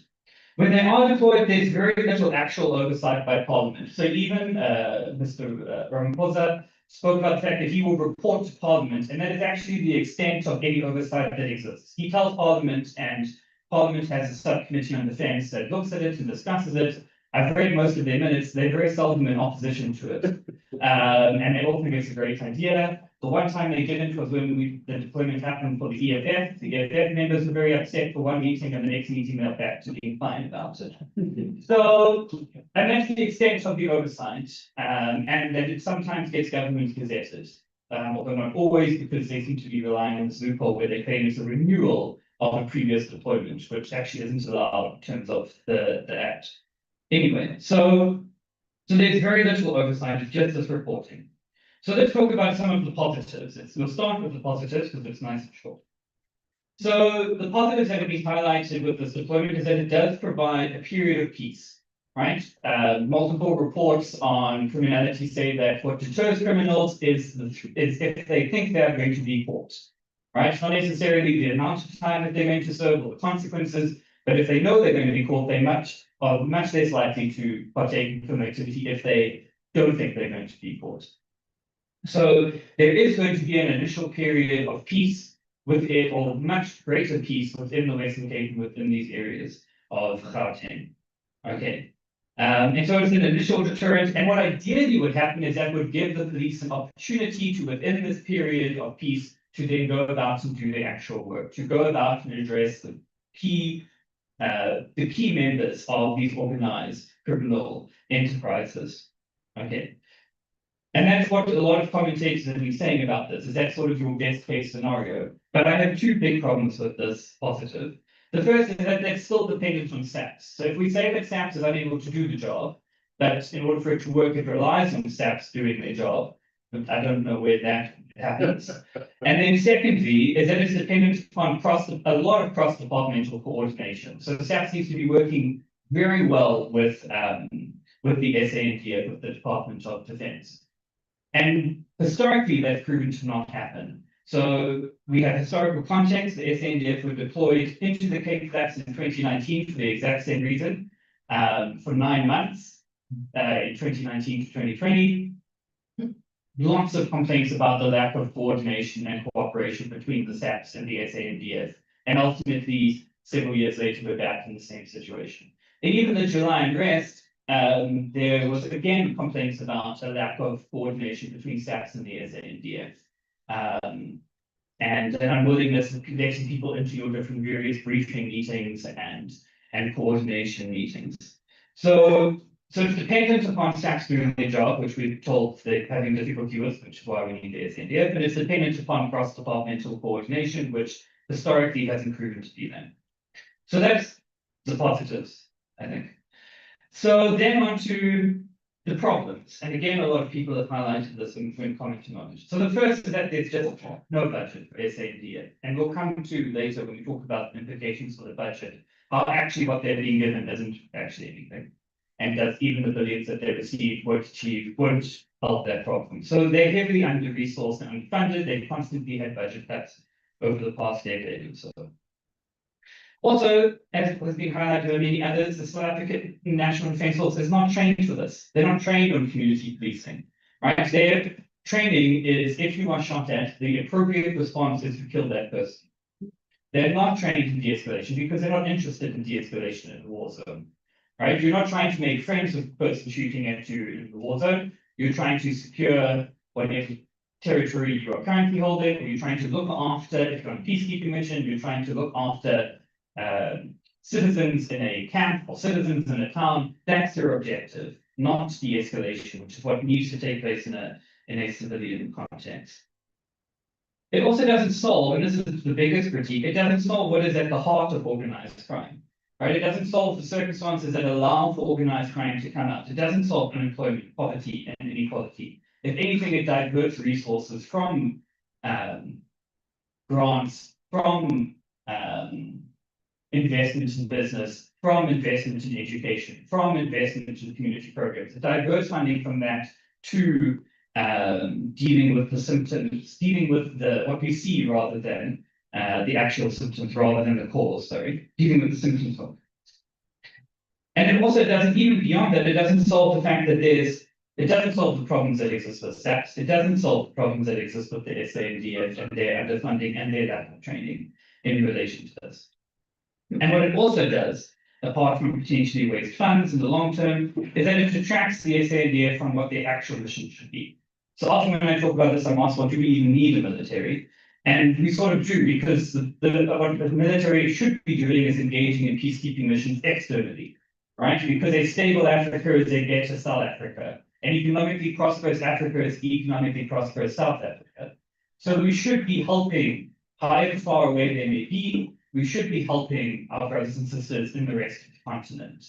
When they are deployed, there's very little actual oversight by Parliament. So even Mr. Ramaphosa spoke about the fact that he will report to Parliament, and that is actually the extent of any oversight that exists. He tells Parliament, and Parliament has a subcommittee on defence that looks at it and discusses it. I've read most of their minutes. They're very seldom in opposition to it. And they all think it's a great idea. The one time they didn't was when the deployment happened for the EFF. The EFF members were very upset for one meeting, and the next meeting they're back to being fine about it. So, and that's the extent of the oversight, and that it sometimes gets government gazetted. Although not always, because they seem to be relying on this loophole where they claim it's a renewal of a previous deployment, which actually isn't allowed in terms of the Act. Anyway, so there's very little oversight, it's just this reporting. So let's talk about some of the positives. We'll start with the positives because it's nice and short. So the positives that have been highlighted with this deployment is that it does provide a period of peace, right? Multiple reports on criminality say that what deters criminals is if they think they are going to be caught, right? Not necessarily the amount of time that they're going to serve or the consequences, but if they know they're going to be caught, they are much less likely to partake in criminal activity if they don't think they're going to be caught. So there is going to be an initial period of peace with it, or much greater peace within the Western Cape and within these areas of Gauteng. Okay. And so it's an initial deterrent. And what ideally would happen is that would give the police an opportunity to, within this period of peace, to then go about and do the actual work, to go about and address the key members of these organized criminal enterprises. Okay. And that's what a lot of commentators have been saying about this, is that sort of your best case scenario. But I have two big problems with this positive. The first is that that's still dependent on SAPS. So if we say that SAPS is unable to do the job, but in order for it to work, it relies on SAPS doing their job. I don't know where that happens. And then secondly, is that it's dependent upon a lot of cross-departmental coordination. So SAPS needs to be working very well with the SANDF, with the Department of Defence. And historically, that's proven to not happen. So we have historical context. The SANDF were deployed into the Cape Flats in 2019 for the exact same reason, for 9 months, in 2019 to 2020. Lots of complaints about the lack of coordination and cooperation between the SAPS and the SANDF. And ultimately, several years later, we're back in the same situation. And even the July unrest, there was again complaints about a lack of coordination between SAPS and the SANDF. And an unwillingness of connecting people into your different various briefing meetings and coordination meetings. So it's dependent upon SAPS doing their job, which we've told they're having difficulty with, which is why we need the SANDF, but it's dependent upon cross-departmental coordination, which historically hasn't proven to be there. So that's the positives, I think. So then on to the problems. And again, a lot of people have highlighted this when commenting on it. So the first is that there's just no budget for SANDF. And we'll come to later when we talk about the implications for the budget, how actually what they're being given isn't actually anything. And that even the billions that they receive won't help that problem. So they're heavily under-resourced and underfunded. They've constantly had budget cuts over the past decade or so. Also, as has been highlighted by many others, the South African National Defence Force is not trained for this. They're not trained on community policing, right? Their training is, if you are shot at, the appropriate response is to kill that person. They're not trained in de-escalation because they're not interested in de-escalation in a war zone, right? You're not trying to make friends with the person shooting at you in the war zone. You're trying to secure whatever territory you are currently holding, or you're trying to look after, if you're on a peacekeeping mission, you're trying to look after citizens in a camp or citizens in a town. That's their objective, not de-escalation, which is what needs to take place in a civilian context. It also doesn't solve, and this is the biggest critique, it doesn't solve what is at the heart of organized crime, right? It doesn't solve the circumstances that allow for organized crime to come out. It doesn't solve unemployment, poverty, and inequality. If anything, it diverts resources from grants, from investment in business, from investment in education, from investment in community programs. It diverts funding from that to dealing with the symptoms, dealing with what we see rather than the actual symptoms, rather than the cause, dealing with the symptoms of it. And it also doesn't, even beyond that, it doesn't solve the fact that there's It doesn't solve the problems that exist with SAPs. It doesn't solve the problems that exist with the SANDF and their underfunding and their lack of training in relation to this. And what it also does, apart from potentially waste funds in the long term, is that it detracts the SANDF from what their actual mission should be. So often when I talk about this, I'm asked, well, do we even need a military? And we sort of do, because what the military should be doing is engaging in peacekeeping missions externally, right? Because a stable Africa is a better South Africa. And economically prosperous Africa is economically prosperous South Africa. So we should be helping, however far away they may be, we should be helping our brothers and sisters in the rest of the continent.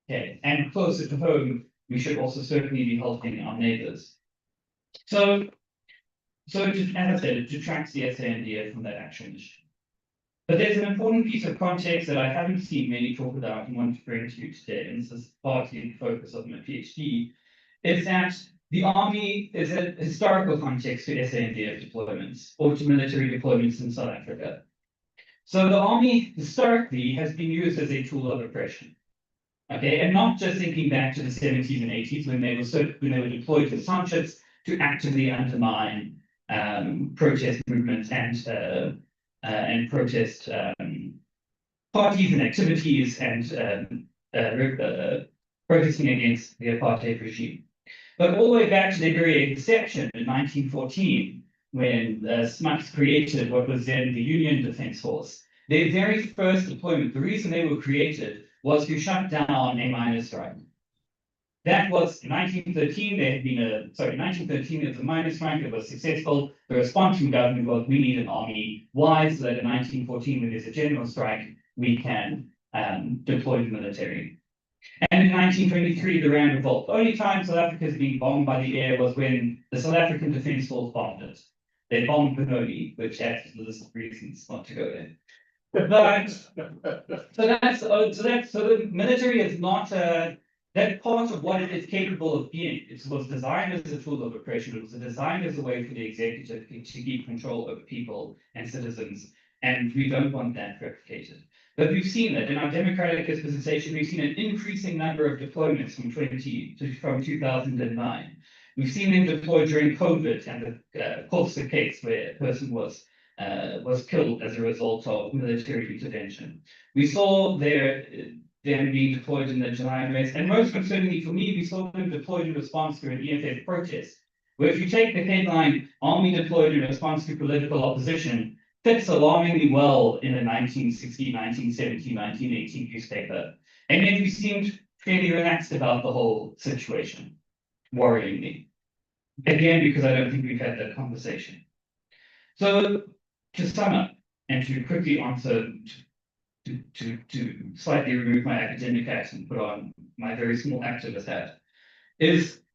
Okay, and closer to home, we should also certainly be helping our neighbors. So as I said, it detracts the SANDF from that actual mission. But there's an important piece of context that I haven't seen many talk about and want to bring to you today, and this is partly the focus of my PhD, is that the army is a historical context to SANDF deployments or to military deployments in South Africa. So the army historically has been used as a tool of oppression. Okay, and not just thinking back to the 70s and 80s when they were deployed to townships to actively undermine protest movements and protest parties and activities and protesting against the apartheid regime. But all the way back to their very inception in 1914, when Smuts created what was then the Union Defence Force, their very first deployment, the reason they were created was to shut down a miners' strike. That was in 1913, there had been 1913 there was a miners' strike, it was successful. The response from government was, we need an army. Why? So that in 1914, when there's a general strike, we can deploy the military. And in 1923, the Rand Revolt. The only time South Africa has been bombed by the air was when the South African Defence Force bombed it. They bombed Benoni, which adds to the list of reasons not to go there. But so the military is not that part of what it is capable of being. It was designed as a tool of oppression. It was designed as a way for the executive to keep control over people and citizens, and we don't want that replicated. But we've seen that in our democratic dispensation, we've seen an increasing number of deployments from 2009. We've seen them deployed during COVID and the Colster case where a person was killed as a result of military intervention. We saw them being deployed in the July unrest, and most concerningly for me, we saw them deployed in response to an EFF protest, where if you take the headline, Army deployed in response to political opposition, fits alarmingly well in a 1960, 1970, 1980 newspaper. And yet we seemed fairly relaxed about the whole situation, worryingly. Again, because I don't think we've had that conversation. So to sum up and to quickly answer, to slightly remove my academic hat and put on my very small activist hat,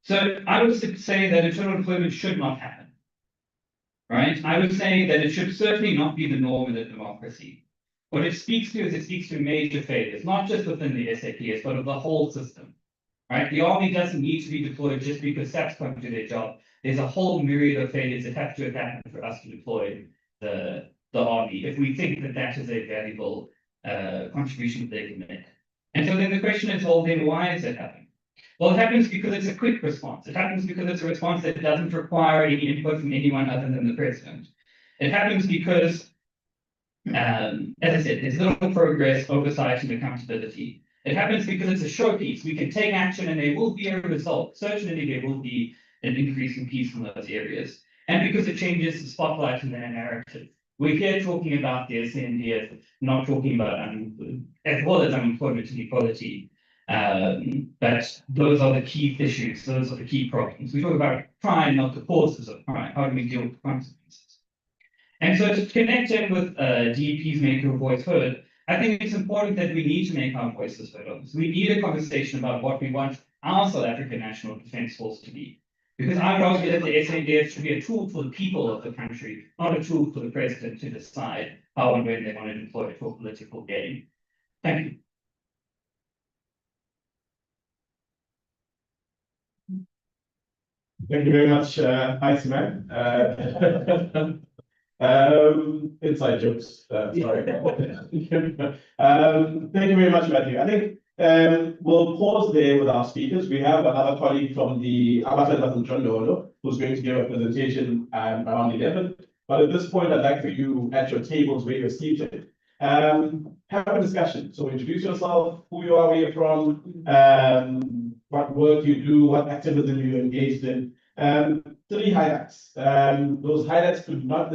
so I would say that internal deployment should not happen. Right? I would say that it should certainly not be the norm in a democracy. What it speaks to is it speaks to major failures, not just within the SAPS, but of the whole system. Right? The army doesn't need to be deployed just because SAPs can't do their job. There's a whole myriad of failures that have to have happened for us to deploy the army, if we think that that is a valuable contribution that they can make. And so then the question is, well, then why is it happening? Well, it happens because it's a quick response. It happens because it's a response that doesn't require any input from anyone other than the president. It happens because, as I said, there's little progress, oversight, and accountability. It happens because it's a showpiece. We can take action and there will be a result. Certainly there will be an increase in peace in those areas. And because it changes the spotlight and the narrative. We're here talking about the SANDF, not talking about as well as unemployment and equality. But those are the key issues, those are the key problems. We talk about crime, not the causes of crime. How do we deal with the consequences? And so to connect in with DEP's Make Your Voice Heard, I think it's important that we need to make our voices heard on this. We need a conversation about what we want our South African National Defence Force to be. Because I would argue that the SANDF should be a tool for the people of the country, not a tool for the president to decide how and when they want to deploy it for political gain. Thank you. Thank you very much, Iceman. Inside jokes, sorry. Thank you very much, Matthew. I think We'll pause there with our speakers. We have another colleague from the John Lolo, who's going to give a presentation around 11. But at this point, I'd like for you at your tables where you're seated, have a discussion. So introduce yourself, who you are, where you're from, what work you do, what activism you're engaged in. Three highlights. Those highlights could not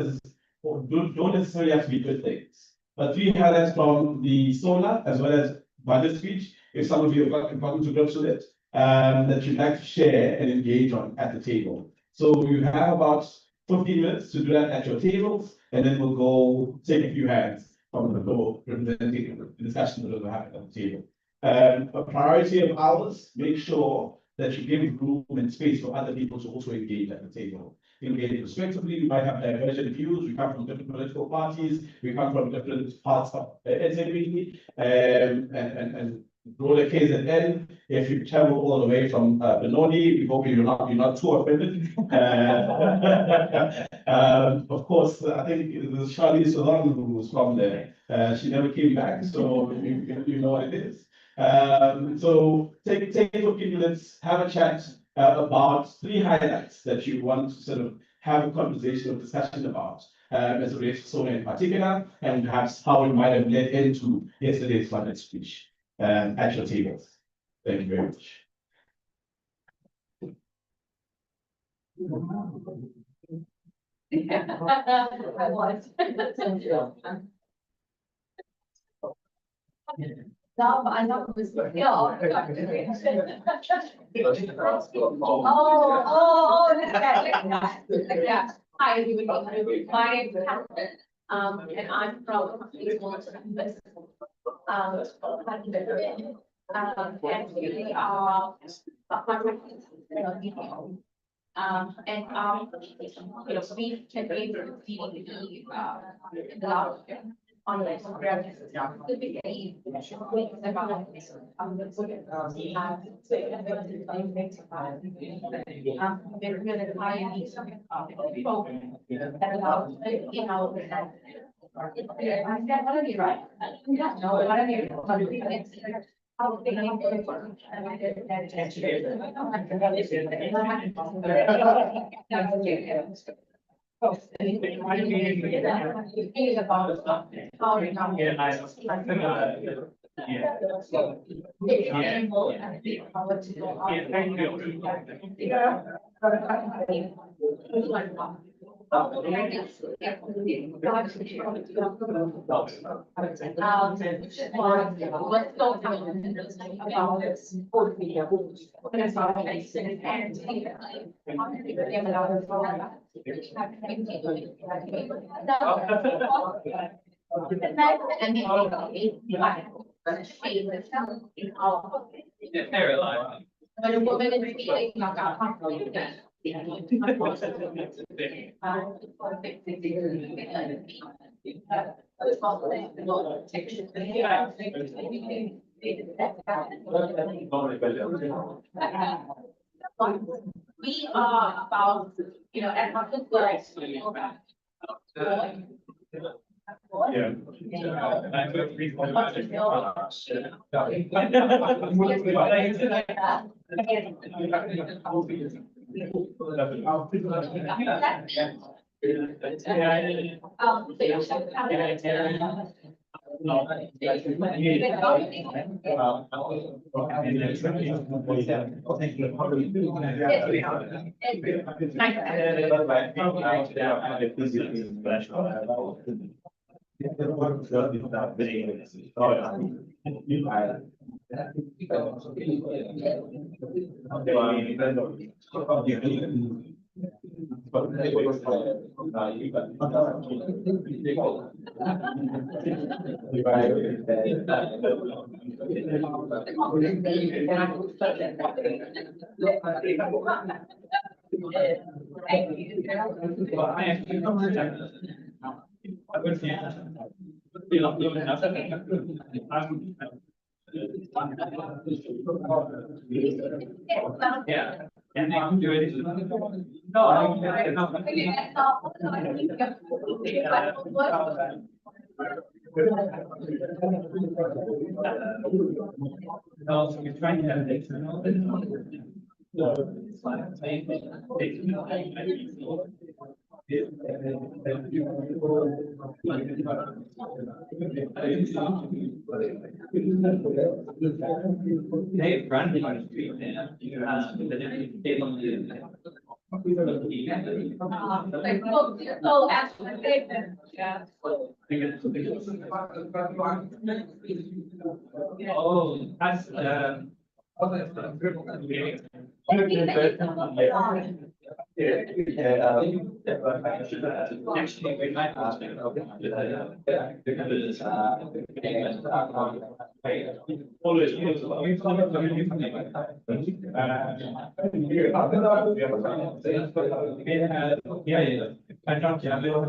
don't necessarily have to be good things, but three highlights from the Sona as well as budget speech, if some of you have gotten to grips with it, that you'd like to share and engage on at the table. So you have about 15 minutes to do that at your tables, and then we'll go take a few hands from the floor representing the discussion that will happen at the table. A priority of ours, make sure that you give room and space for other people to also engage at the table. Engage respectively, we might have divergent views, we come from different political parties, we come from different parts of ethnicity, and roller KZN. If you travel all the way from Benoni, we hope you're not too offended. Of course, I think it was Charlie Solon who was from there. She never came back, so you know what it is. So take 15 minutes, have a chat about three highlights that you want to sort of have a conversation or discussion about as it relates to Sona in particular, and perhaps how it might have led into yesterday's budget speech at your tables. Thank you very much. I was. No, I know it was, yeah. Yeah. Hi, everybody. My name is Catherine, and I'm from and we are and we can be the last year online program specifically about when a woman is speaking about conflict, we are about, at Marcus Girls. Yeah. And they can do it. No, I don't. Also, we're trying to have this. They run on the street there. Oh, actually, yeah. Oh, that's, actually, we might ask them. Yeah. I don't.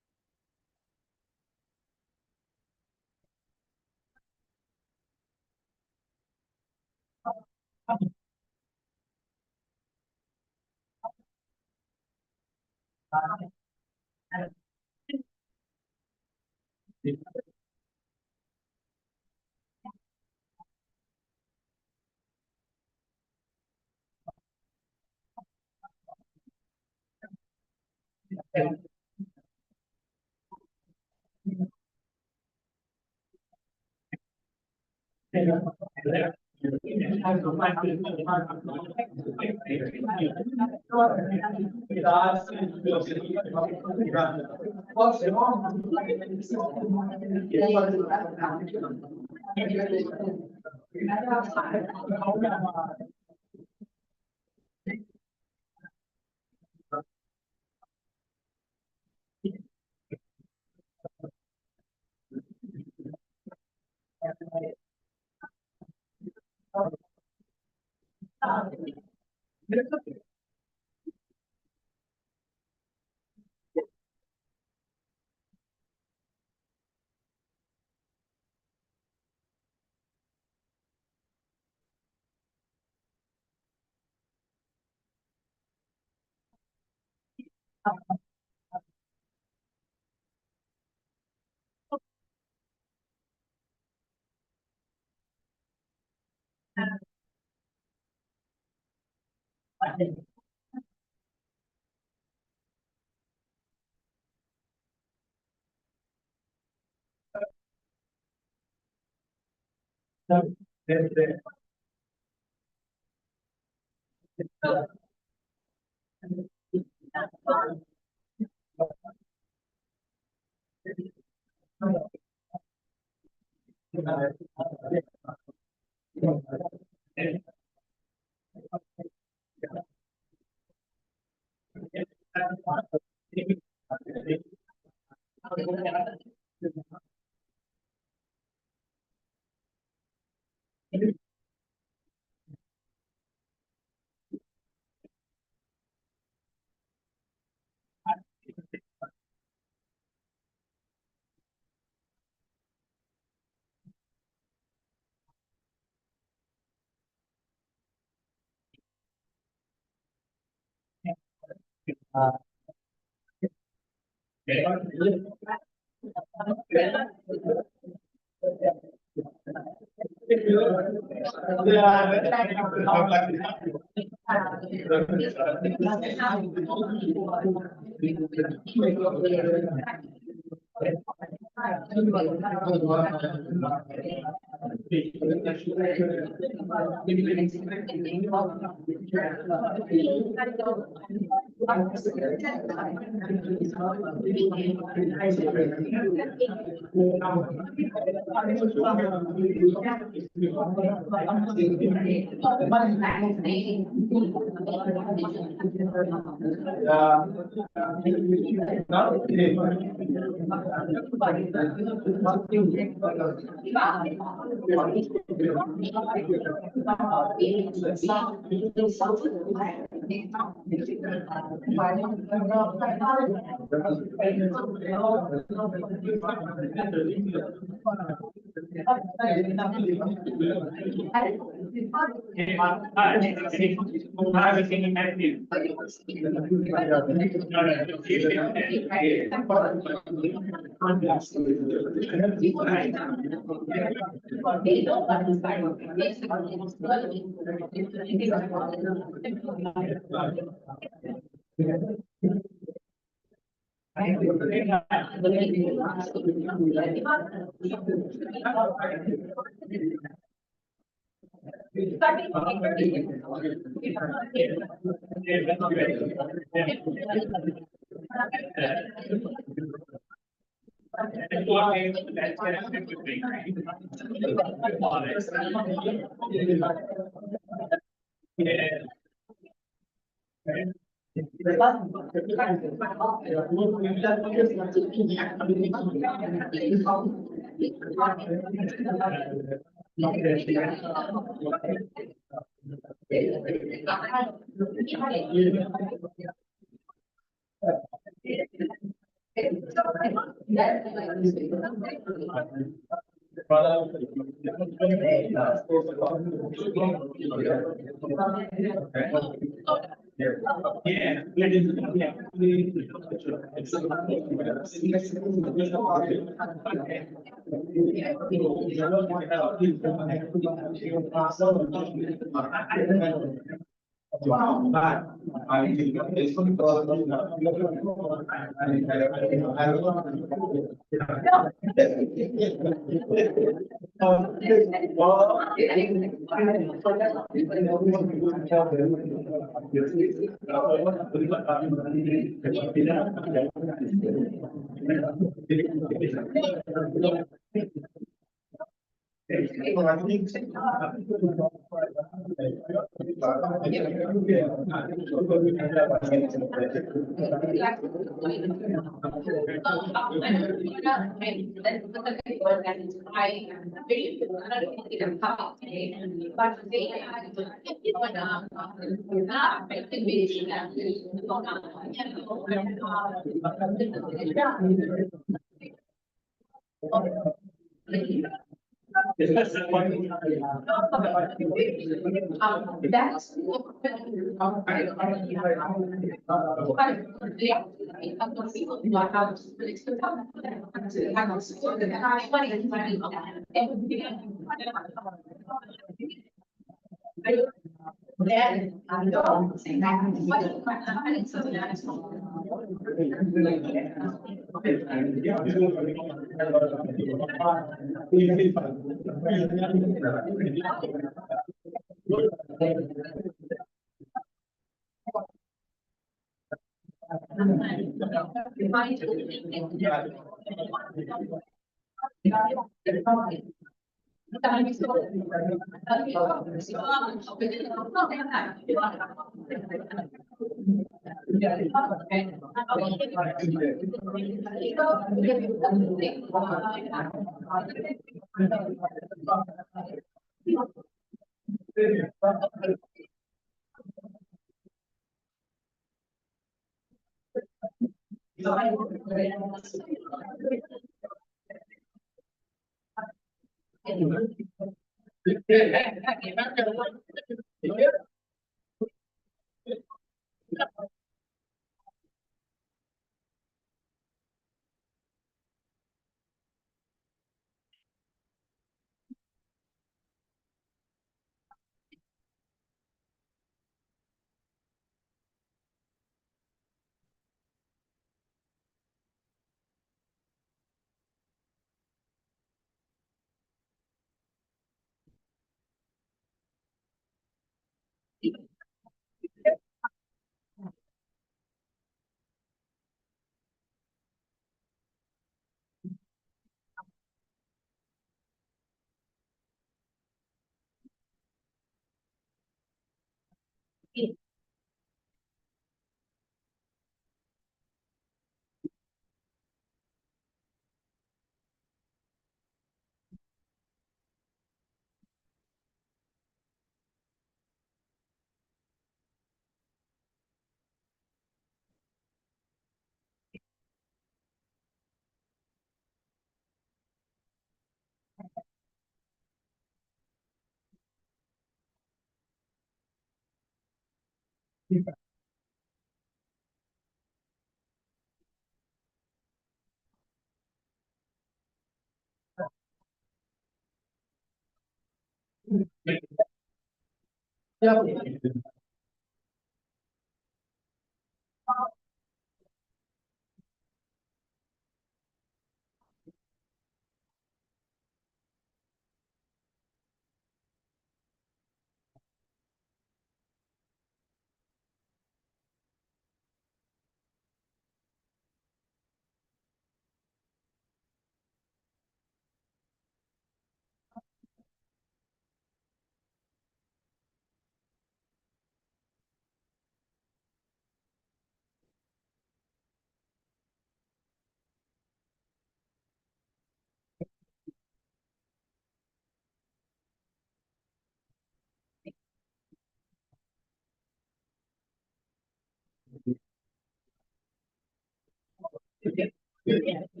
Thank you.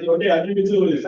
Okay, I think it's always.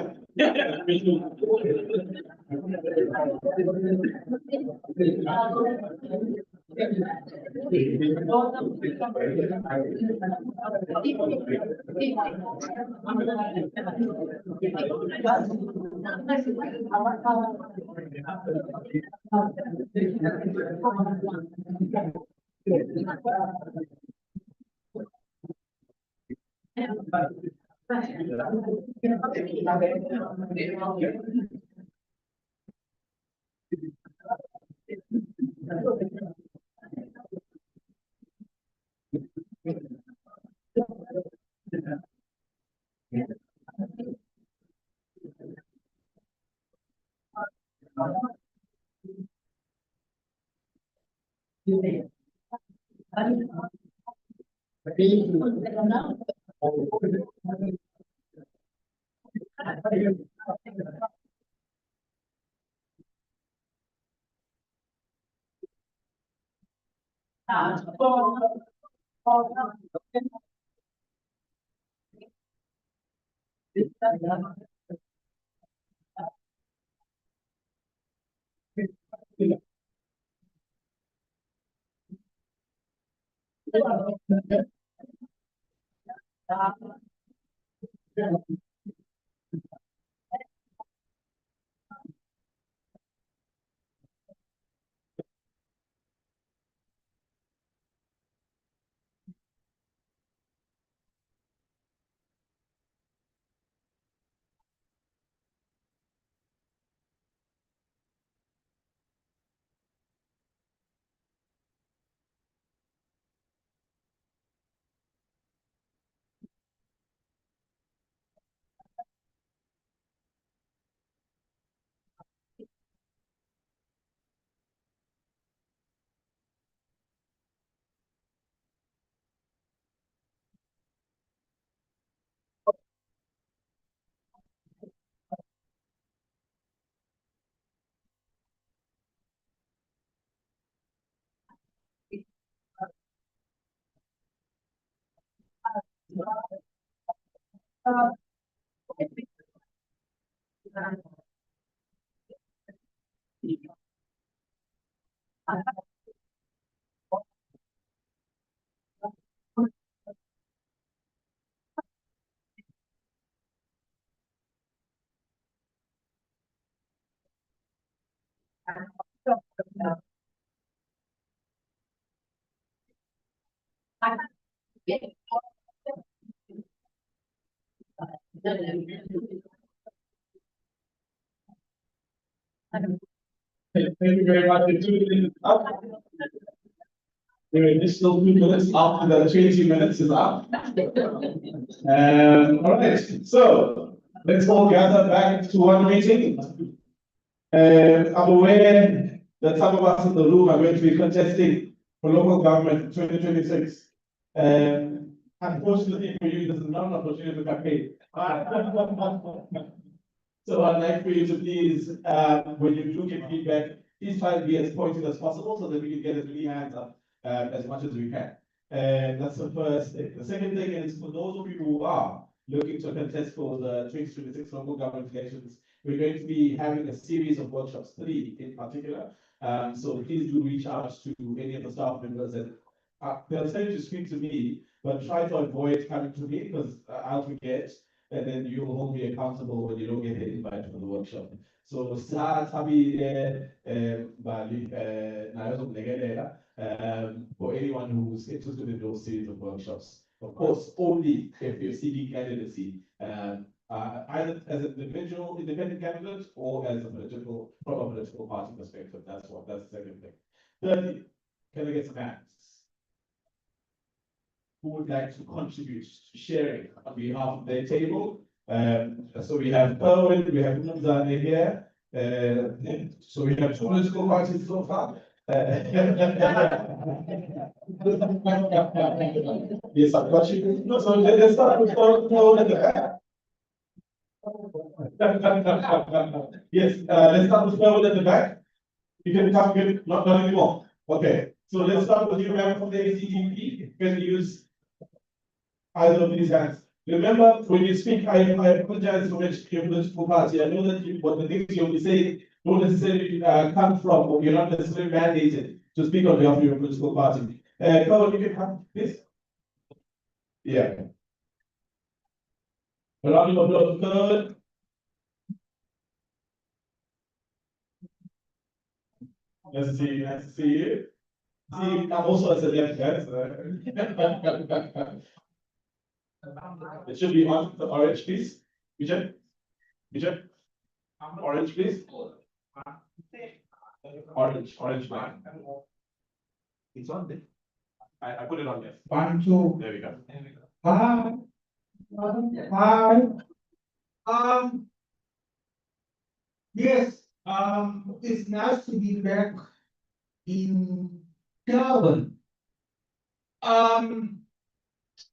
Thank you very much. The 2 minutes is up. There are still 2 minutes after the 20 minutes is up. All right, so let's all gather back to one meeting. I'm aware that some of us in the room are going to be contesting for local government 2026. Unfortunately for you, this is not an opportunity to campaign. So I'd like for you to please, when you do get feedback, please try to be as pointed as possible so that we can get as many hands up as much as we can. And that's the first thing. The second thing is for those of you who are looking to contest for the 2026 local government elections, we're going to be having a series of workshops, 3 in particular. So please do reach out to any of the staff members and they'll tell you to speak to me, but try to avoid coming to me because I'll forget. And then you will hold me accountable when you don't get the invite for the workshop. So for anyone who's interested in those series of workshops. Of course, only if you're seeking candidacy, either as an individual independent candidate or as a from a political party perspective. That's the second thing. Thirdly, can I get some hands? Who would like to contribute to sharing on behalf of their table? So we have Owen, we have Muzane here. So we have 2 political parties so far. Yes, I'm watching. No, so let's start with Owen at the back. Yes, let's start with Owen at the back. You can come get not anymore. Okay, so let's start with you, member from the ACTP. You can use either of these hands. Remember, when you speak, I apologize for mentioning your political party. I know that what the things you'll be saying don't necessarily come from, or you're not necessarily mandated to speak on behalf of your political party. Come on, you can have this. Yeah. A round of applause. Good. Nice to see you. Nice to see you. See, I'm also a celeb, guys. It should be on the orange, please. Vijay? Orange, please. Orange line. It's on there. I put it on there. 1, 2. There we go. Hi. Hi. Yes, it's nice to be back in Durban.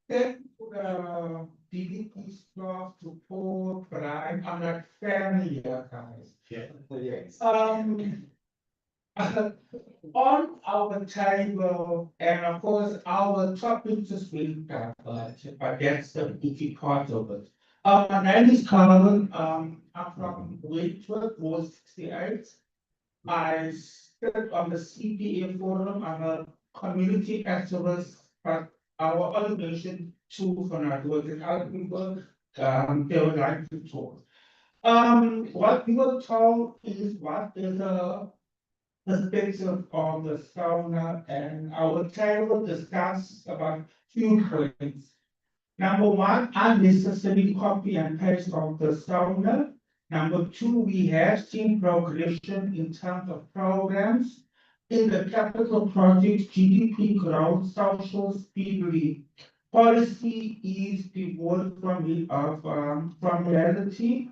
Thank the DDP staff support, but I'm not familiar, guys. Yes. On our table, and of course, our topic this week, but that's the easy part of it. My name is Carmen, I'm from Wainsworth, Ward 68. I sit on the CPA forum, I'm a community activist, but our organization too for not working other people, they would like to talk. What we were told is what is a perspective of the Sona, and our table discuss about few points. Number 1, unnecessary copy and paste of the Sona. Number 2, we have seen progression in terms of programs in the capital projects, GDP growth, social speedily. Policy is devoid from reality,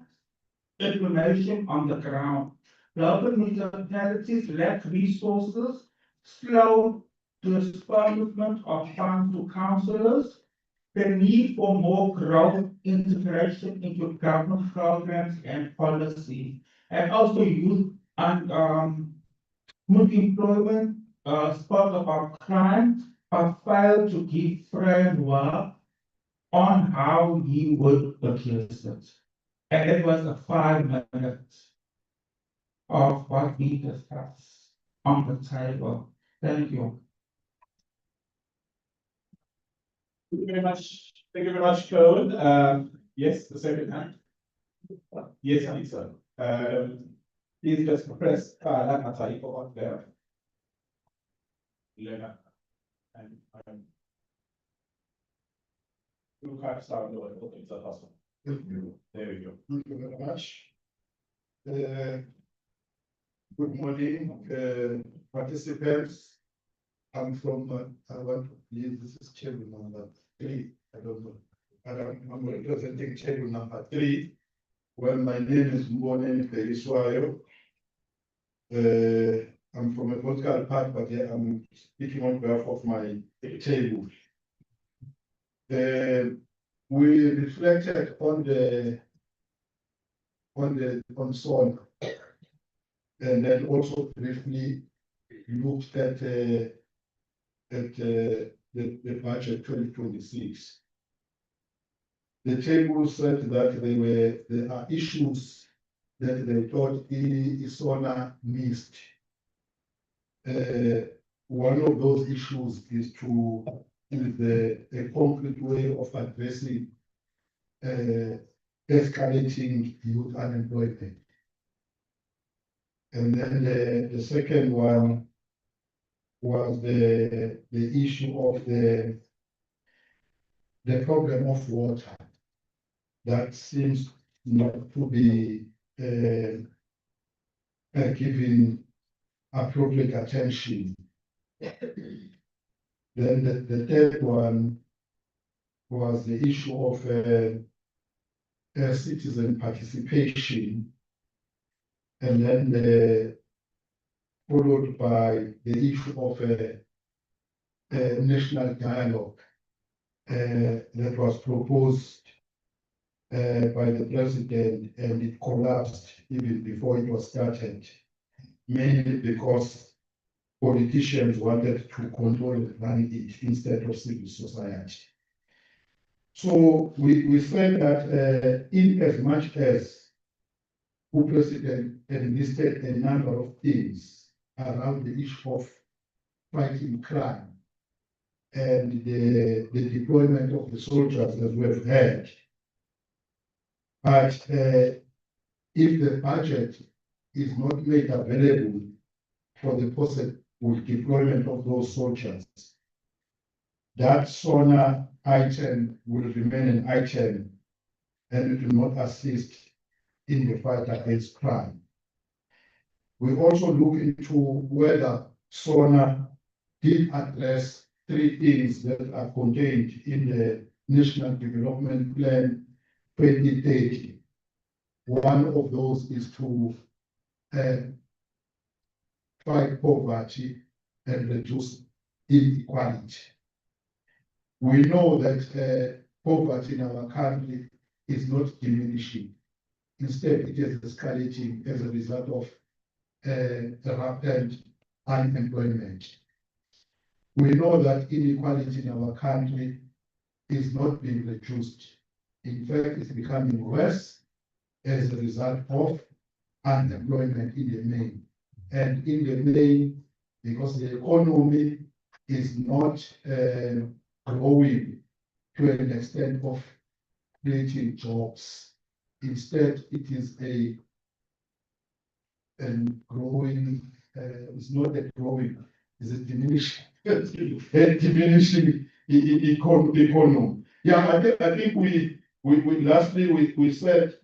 information on the ground. Local municipalities lack resources, slow disbursement of funds to councillors, the need for more growth integration into government programs and policy, and also youth and youth employment, spot about crime, but failed to give framework on how he would address it. And it was a 5 minutes of what we discussed on the table. Thank you. Thank you very much. Thank you very much, Cohen. Yes, the second hand. Yes, I think so. Please just press that Matai on there. Lena. And You can't start doing it, it's a hustle. Thank you. There we go. Thank you very much. Good morning, participants. I'm from, I want to leave, this is table number 3, I don't know. I'm representing table number 3. Well, my name is Mbone Periswayo. I'm from a political party, but yeah, I'm speaking on behalf of my table. We reflected on Sona, and then also briefly looked at the budget 2026. The table said that there are issues that they thought Sona missed. One of those issues is a concrete way of addressing escalating youth unemployment. And then the second one was the issue of the problem of water that seems not to be given appropriate attention. Then the third one was the issue of citizen participation, and then followed by the issue of national dialogue that was proposed by the president, and it collapsed even before it was started, mainly because politicians wanted to control and run it instead of civil society. So we said that in as much as the president enlisted a number of things around the issue of fighting crime and the deployment of the soldiers that we have had, but if the budget is not made available for the possible deployment of those soldiers, that Sona item will remain an item and it will not assist in the fight against crime. We also look into whether Sona did address 3 things that are contained in the National Development Plan 2030. One of those is to fight poverty and reduce inequality. We know that poverty in our country is not diminishing. Instead, it is escalating as a result of rapid unemployment. We know that inequality in our country is not being reduced. In fact, it's becoming worse as a result of unemployment in the main. And in the main, because the economy is not growing to an extent of creating jobs. Instead, it is a growing, it's not a growing, it's a diminishing, economy. Yeah, I think we lastly we said,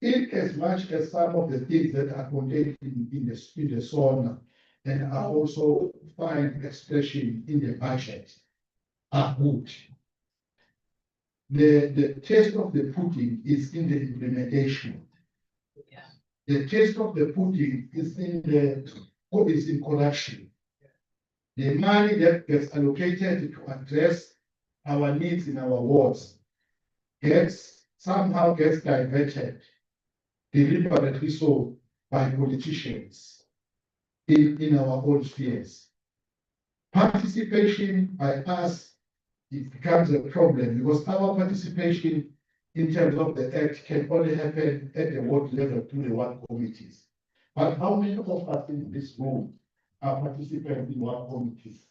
in as much as some of the things that are contained in the Sona and are also find expression in the budget are good. The taste of the pudding is in the implementation. The taste of the pudding is in corruption. The money that gets allocated to address our needs in our wards somehow gets diverted, deliberately so, by politicians in our own spheres. Participation by us, it becomes a problem because our participation in terms of the act can only happen at the ward level through the ward committees. But how many of us in this room are participants in ward committees?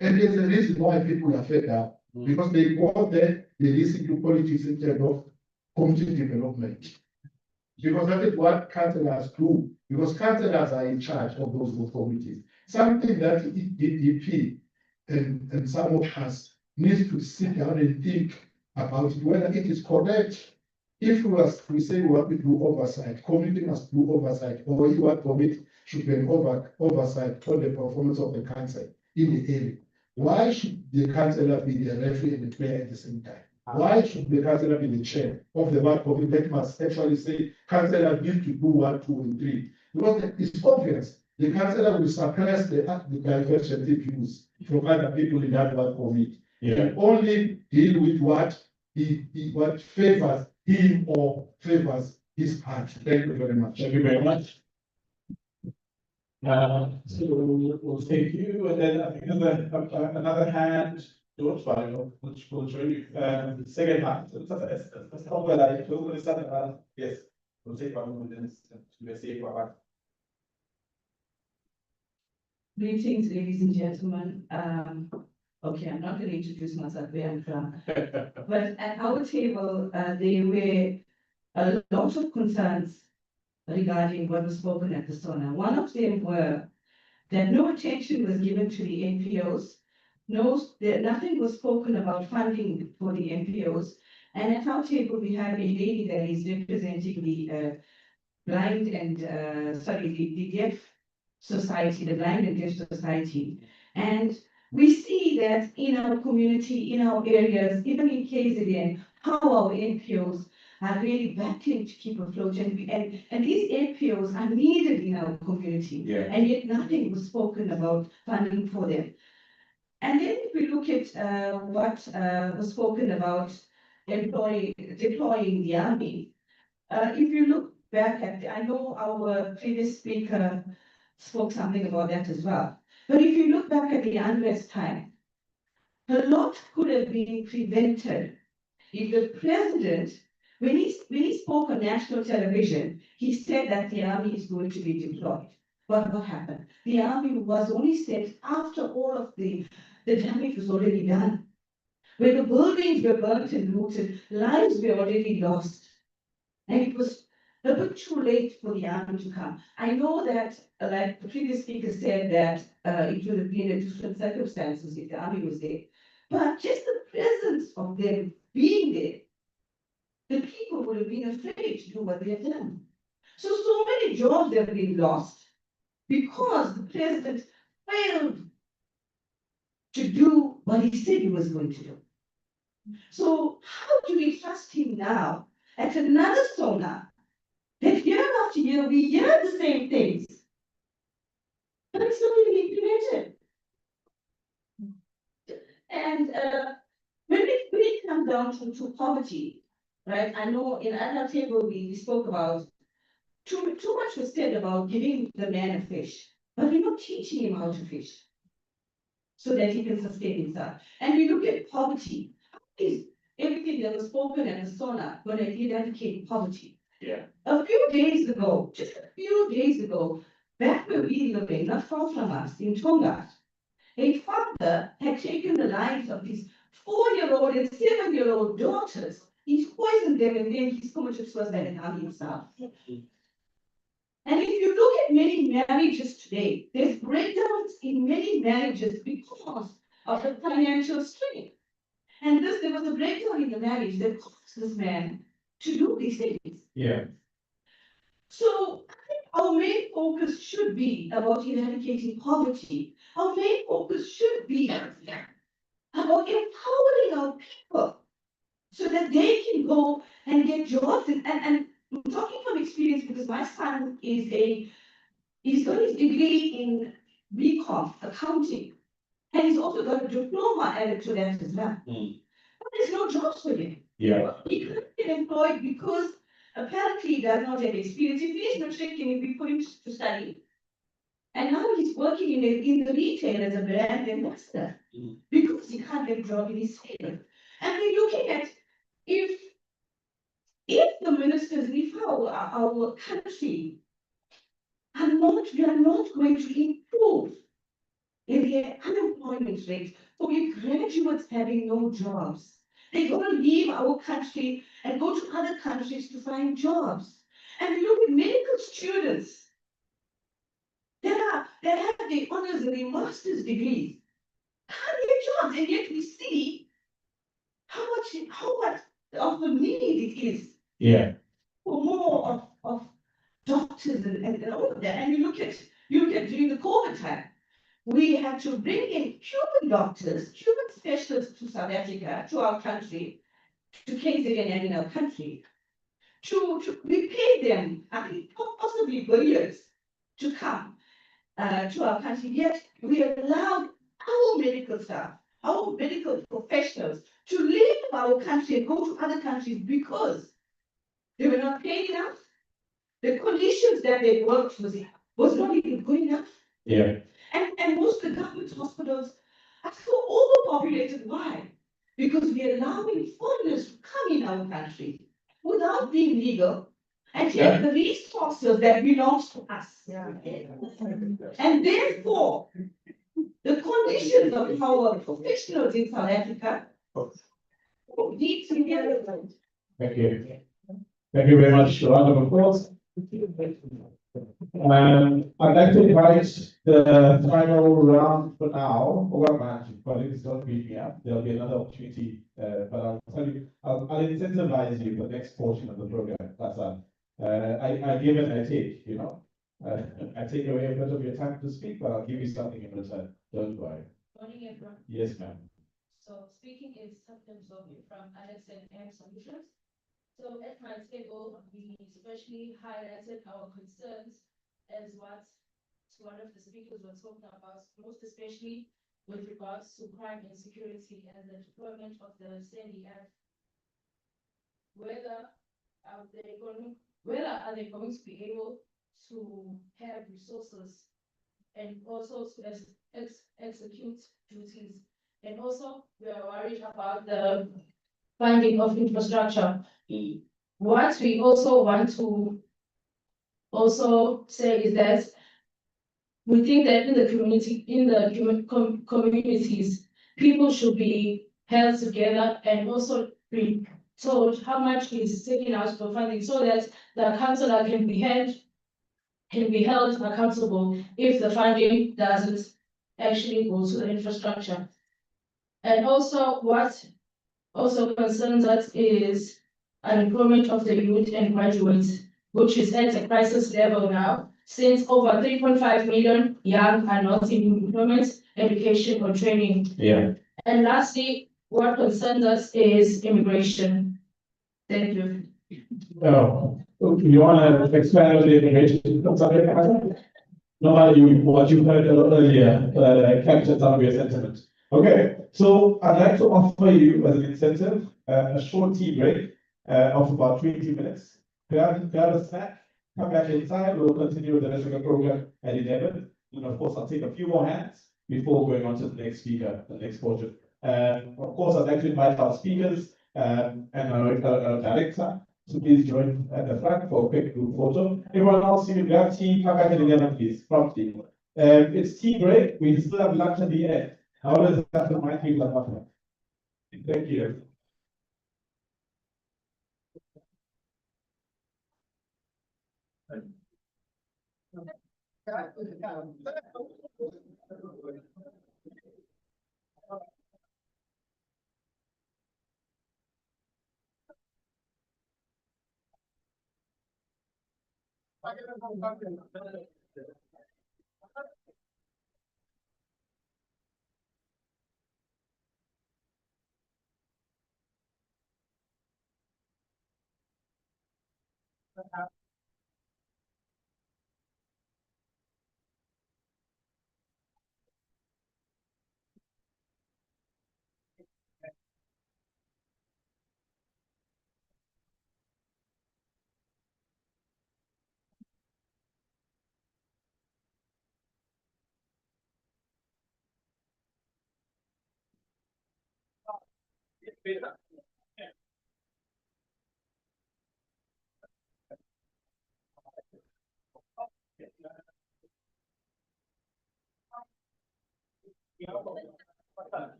And there's a reason why people are fed up, because they go there, they listen to politics in terms of community development. Because that is what councillors do, because councillors are in charge of those committees. Something that DDP and some of us need to sit down and think about it, whether it is correct. If we say we want to do oversight, committee must do oversight, or what committee should be an oversight on the performance of the council in the area. Why should the councillor be the referee and the player at the same time? Why should the councillor be the chair of the work committee that must actually say, councillor need to do 1, 2, and 3? Because it's obvious, the councillor will suppress the divergent views from other people in that work committee. And only deal with what what favors him or favors his party. Thank you very much. Thank you very much. So we'll thank you, and then I think another hand, George, which will join you, second hand. That's how well I told you that, yes, we'll take 1 minute to say what. Greetings, ladies and gentlemen. Okay, I'm not going to introduce myself where I'm from. But at our table, there were a lot of concerns regarding what was spoken at the Sona. One of them were that no attention was given to the NPOs. Nothing was spoken about funding for the NPOs. And at our table, we have a lady that is representing the blind and, the deaf society, the blind and deaf society. And we see that in our community, in our areas, even in KZN, how our NPOs are really battling to keep afloat. And these NPOs are needed in our community. Yeah. And yet nothing was spoken about funding for them. And then if we look at what was spoken about deploying the army, if you look back at, I know our previous speaker spoke something about that as well. But if you look back at the unrest time, a lot could have been prevented if the president, when he spoke on national television, he said that the army is going to be deployed. But what happened? The army was only sent after all of the damage was already done. When the buildings were burnt and looted, lives were already lost. And it was a bit too late for the army to come. I know that, like the previous speaker said, that it would have been a different circumstances if the army was there. But just the presence of them being there, the people would have been afraid to do what they have done. So many jobs have been lost because the president failed to do what he said he was going to do. So how do we trust him now at another Sona that year after year we hear the same things, but it's not really implemented? And when it comes down to poverty, right? I know in our table we spoke about too much was said about giving the man a fish, but we're not teaching him how to fish so that he can sustain himself. And we look at poverty. Is everything that was spoken at the Sona going to eradicate poverty? Yeah. A few days ago, just a few days ago, back where we live in, not far from us, in Tonga, a father had taken the lives of his 4-year-old and 7-year-old daughters. He's poisoned them and then he's committed suicide and harmed himself. And if you look at many marriages today, there's breakdowns in many marriages because of the financial strain. And there was a breakdown in the marriage that caused this man to do these things. Yeah. So I think our main focus should be about eradicating poverty. Our main focus should be about empowering our people so that they can go and get jobs. And I'm talking from experience because my son he's got his degree in BCom, accounting, and he's also got a diploma added to that as well. But there's no jobs for him. Yeah. He couldn't get employed because apparently he does not have experience. He finished matric and we put him to study. And now he's working in the retail as a brand ambassador because he can't get a job in his field. And we're looking at if the ministers, if our country we are not going to improve in the unemployment rate for graduates having no jobs. They're going to leave our country and go to other countries to find jobs. And we look at medical students that have the honors and the master's degrees, can't get jobs, and yet we see how much of a need it is Yeah. for more of doctors and all of that. And you look at during the COVID time, we had to bring in human doctors, human specialists to South Africa, to our country, to KZN and in our country, we paid them, I think, possibly billions to come to our country. Yet we allowed our medical staff, our medical professionals to leave our country and go to other countries because they were not paid enough. The conditions that they worked was not even good enough. Yeah. And most of the government hospitals are so overpopulated. Why? Because we are allowing foreigners to come in our country without being legal and take the resources that belongs to us. And therefore, the conditions of our professionals in South Africa need to be relevant. Thank you. Thank you very much. Round of applause. I'd like to invite the final round for now. Over my colleagues, don't beat me up. There'll be another opportunity, but I'll tell you, I'll incentivize you for the next portion of the program. That's I give and I take, you know. I take away a bit of your time to speak, but I'll give you something in return. Don't worry. Morning, everyone. Yes, ma'am. So speaking is something from Alex and M Solutions. So at my table, we especially highlighted our concerns as what one of the speakers was talking about, most especially with regards to crime and security and the deployment of the CNDF. Whether are they going to be able to have resources and also to execute duties. And also, we are worried about the funding of infrastructure. What we also want to also say is that we think that in the communities, people should be held together and also be told how much is taken out for funding so that the councillor can be held accountable if the funding doesn't actually go to the infrastructure. And also what also concerns us is unemployment of the youth and graduates, which is at a crisis level now, since over 3.5 million young are not in employment, education, or training. Yeah. And lastly, what concerns us is immigration. Thank you. Oh, you want to expand on the immigration subject? No, what you heard earlier captured some of your sentiment. Okay, so I'd like to offer you as an incentive a short tea break of about 20 minutes. Grab a snack, come back inside. We'll continue with the rest of the program at 11. And of course, I'll take a few more hands before going on to the next speaker, the next portion. Of course, I'd like to invite our speakers and our director. So please join at the front for a quick group photo. Everyone else, you can grab tea, come back at 11, please, promptly. It's tea break. We still have lunch at the end. How does that remind people about that? Thank you.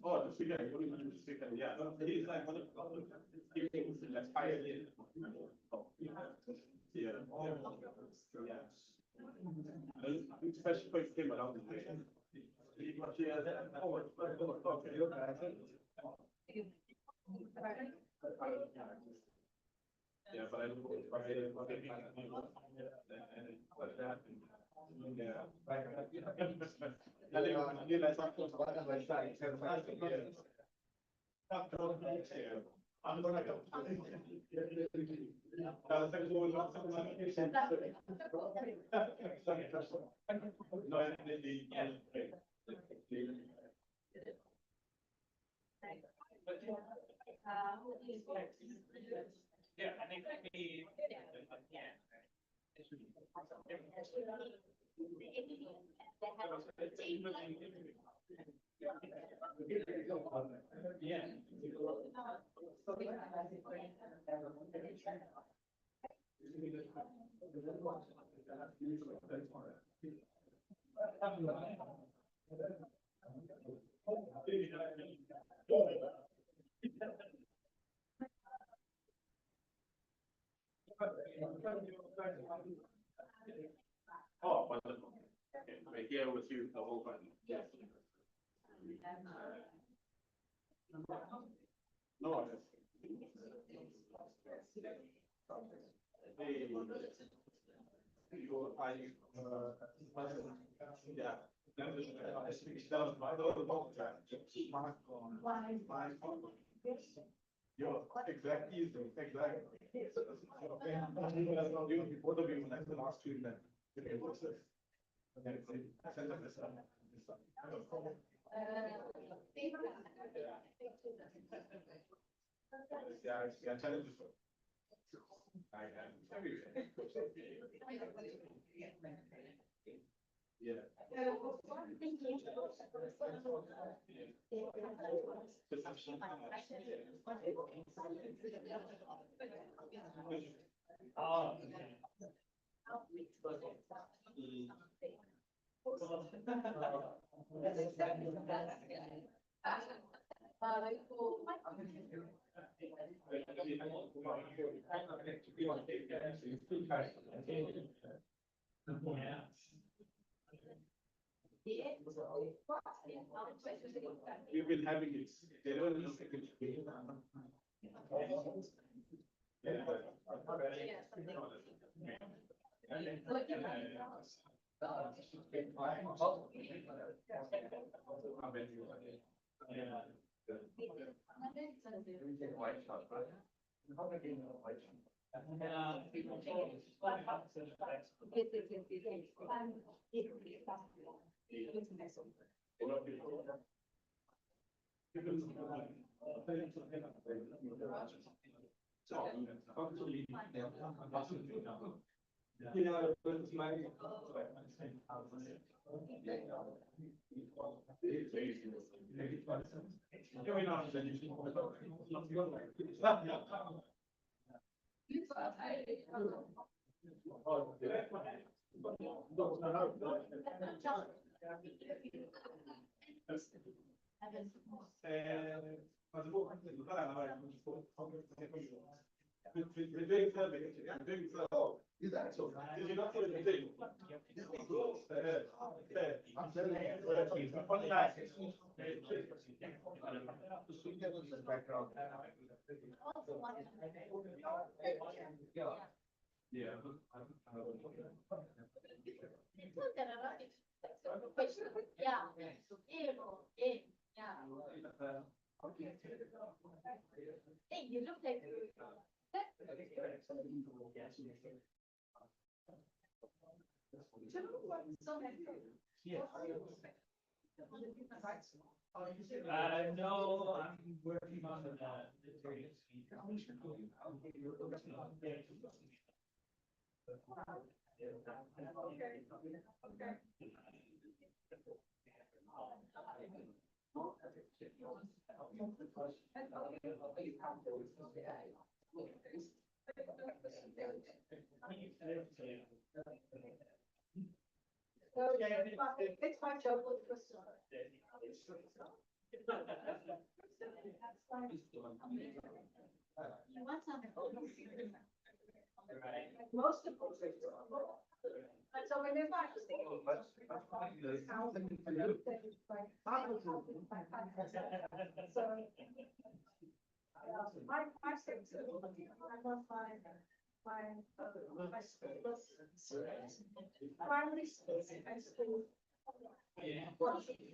Oh, this weekend, what do you mean this weekend? Yeah, no, it is like one of the things that's higher than. Yeah. Especially for him around the way. Yeah, but I don't. I'm gonna go. Yeah, I think maybe. Yeah. Oh, wonderful. Okay, we're here with you the whole time. Yes. No. Hey. Yeah. Yo, exactly, exactly. Both of you, that's the last two then. Okay, what's this? Okay, send them this. Yeah, tell them this. I am. Yeah. We've been having it. They don't know. We're doing survey, yeah, doing survey. Oh, is that so? Did you not put it in the thing? I'm telling you. Yeah. Hey, you look like. No, I'm working on the It's my job with the Sona. You want something? Most of them. But so when they're not. My six, I love my primary school, high school. Yeah. So I've always.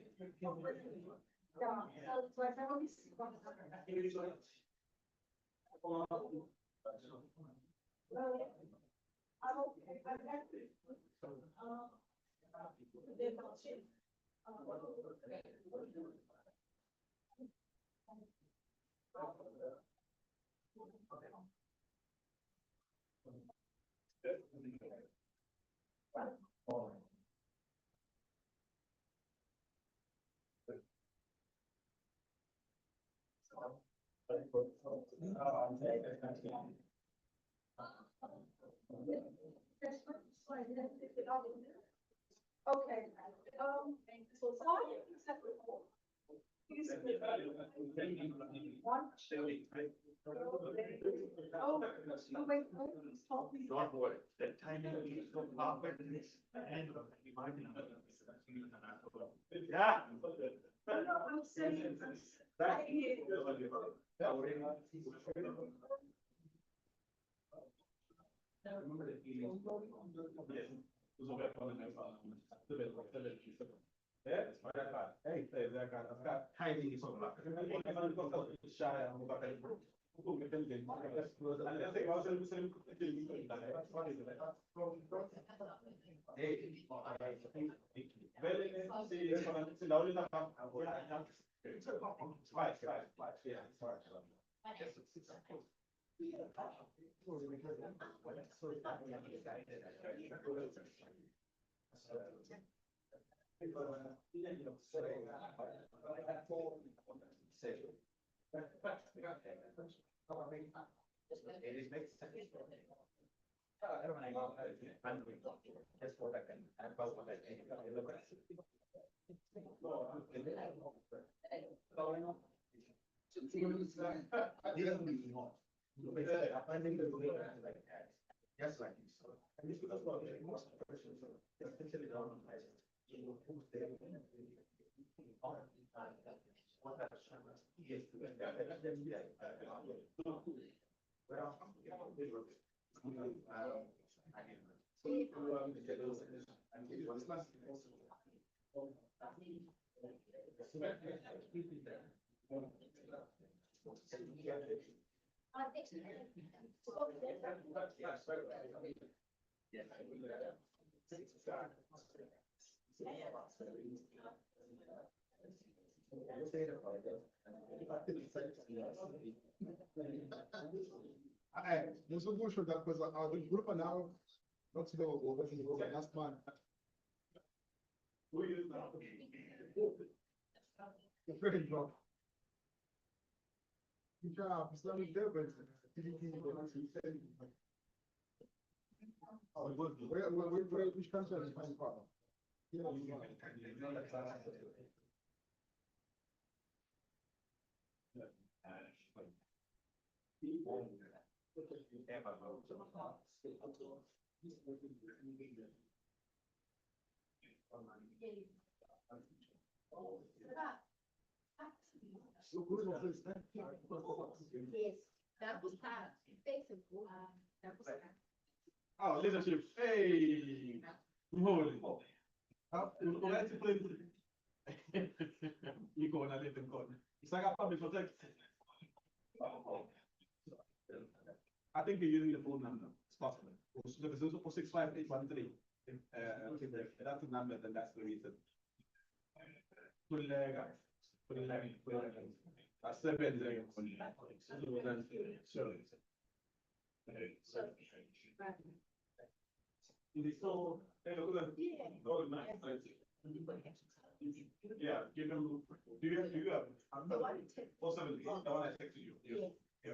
I'm okay, I've had. They're not cheap. Okay, so five separate. One. Oh, wait, stop me. Don't worry, that timing is so perfect in this. Yeah. No, I'm saying. Hey, timing is so Yes, like so. And this because most persons, especially down on high school, who's there. Non sono conosciuto da cosa, del gruppo now, non si devo vedere, last man. Very drop. Yeah, Islamic Devils, which country is my father? Yeah, Yes, that was hard. Thanks a lot. That was hard. Oh, leadership, hey. Holy. Let's play. You go and I live in God. It's like a public protect. I think you're using the phone number. It's possible. Look, it's also 65813. That's the number, then that's the reason. That's 7 So, yeah, give them, do you have? The one you take. 470, the one I texted you. Yes. Yeah.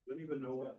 Don't even know what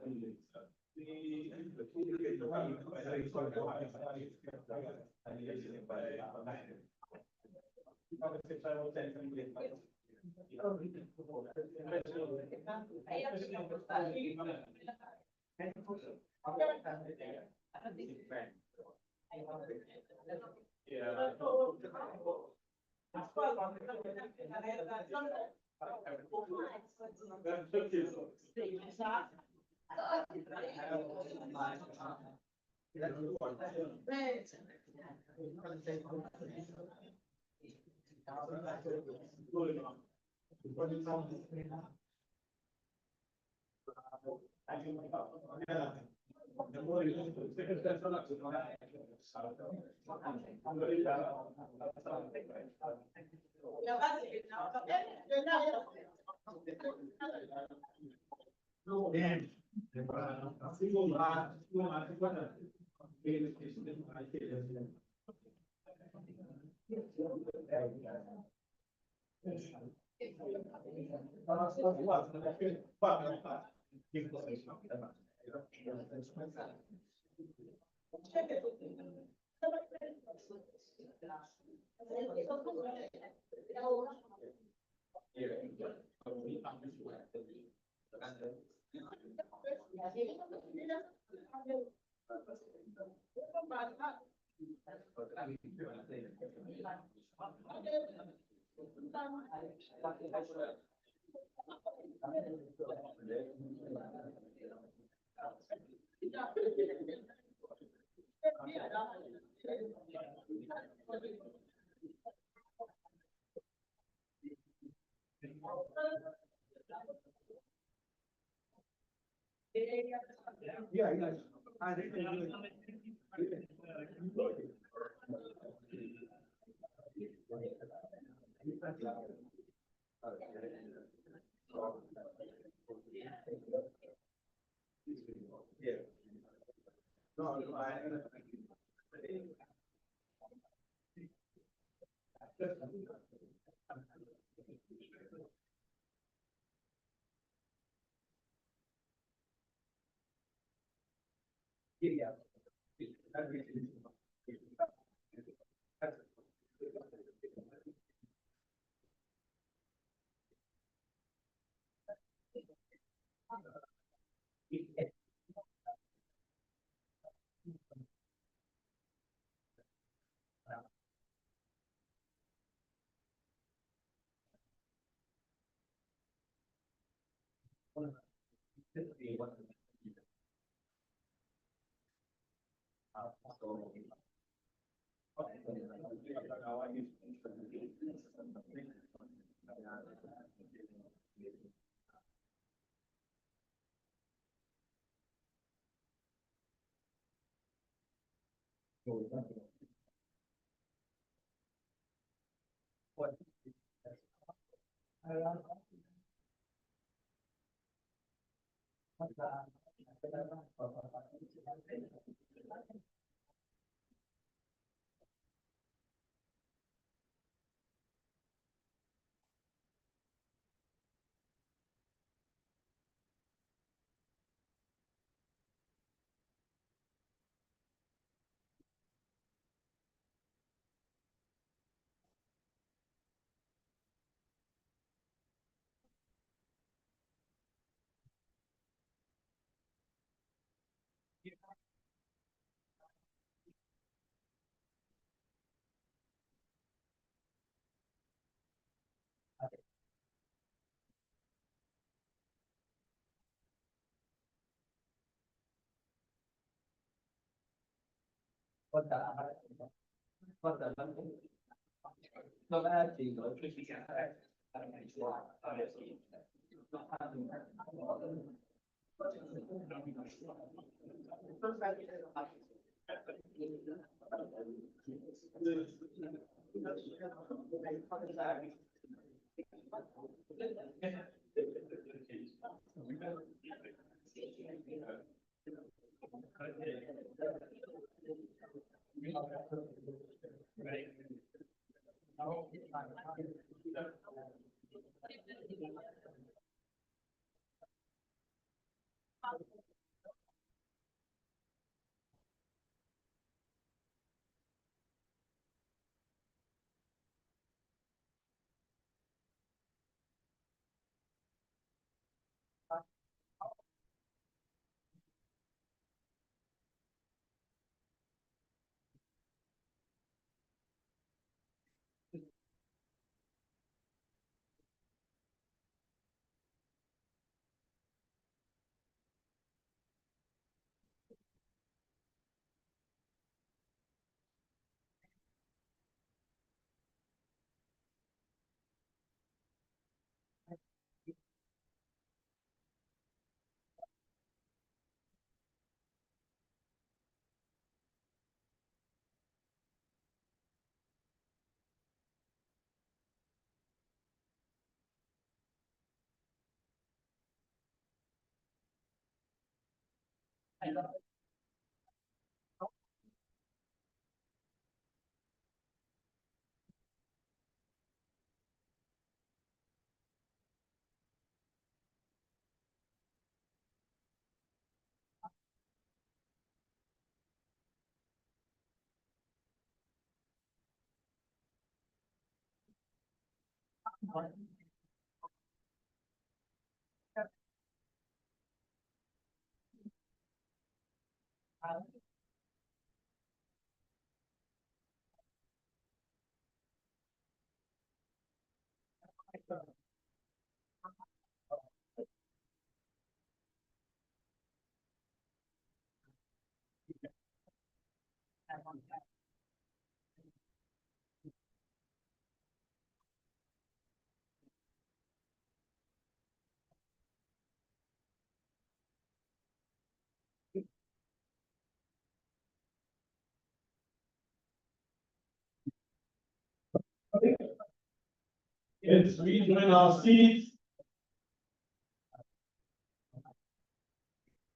Yes, we join our seats.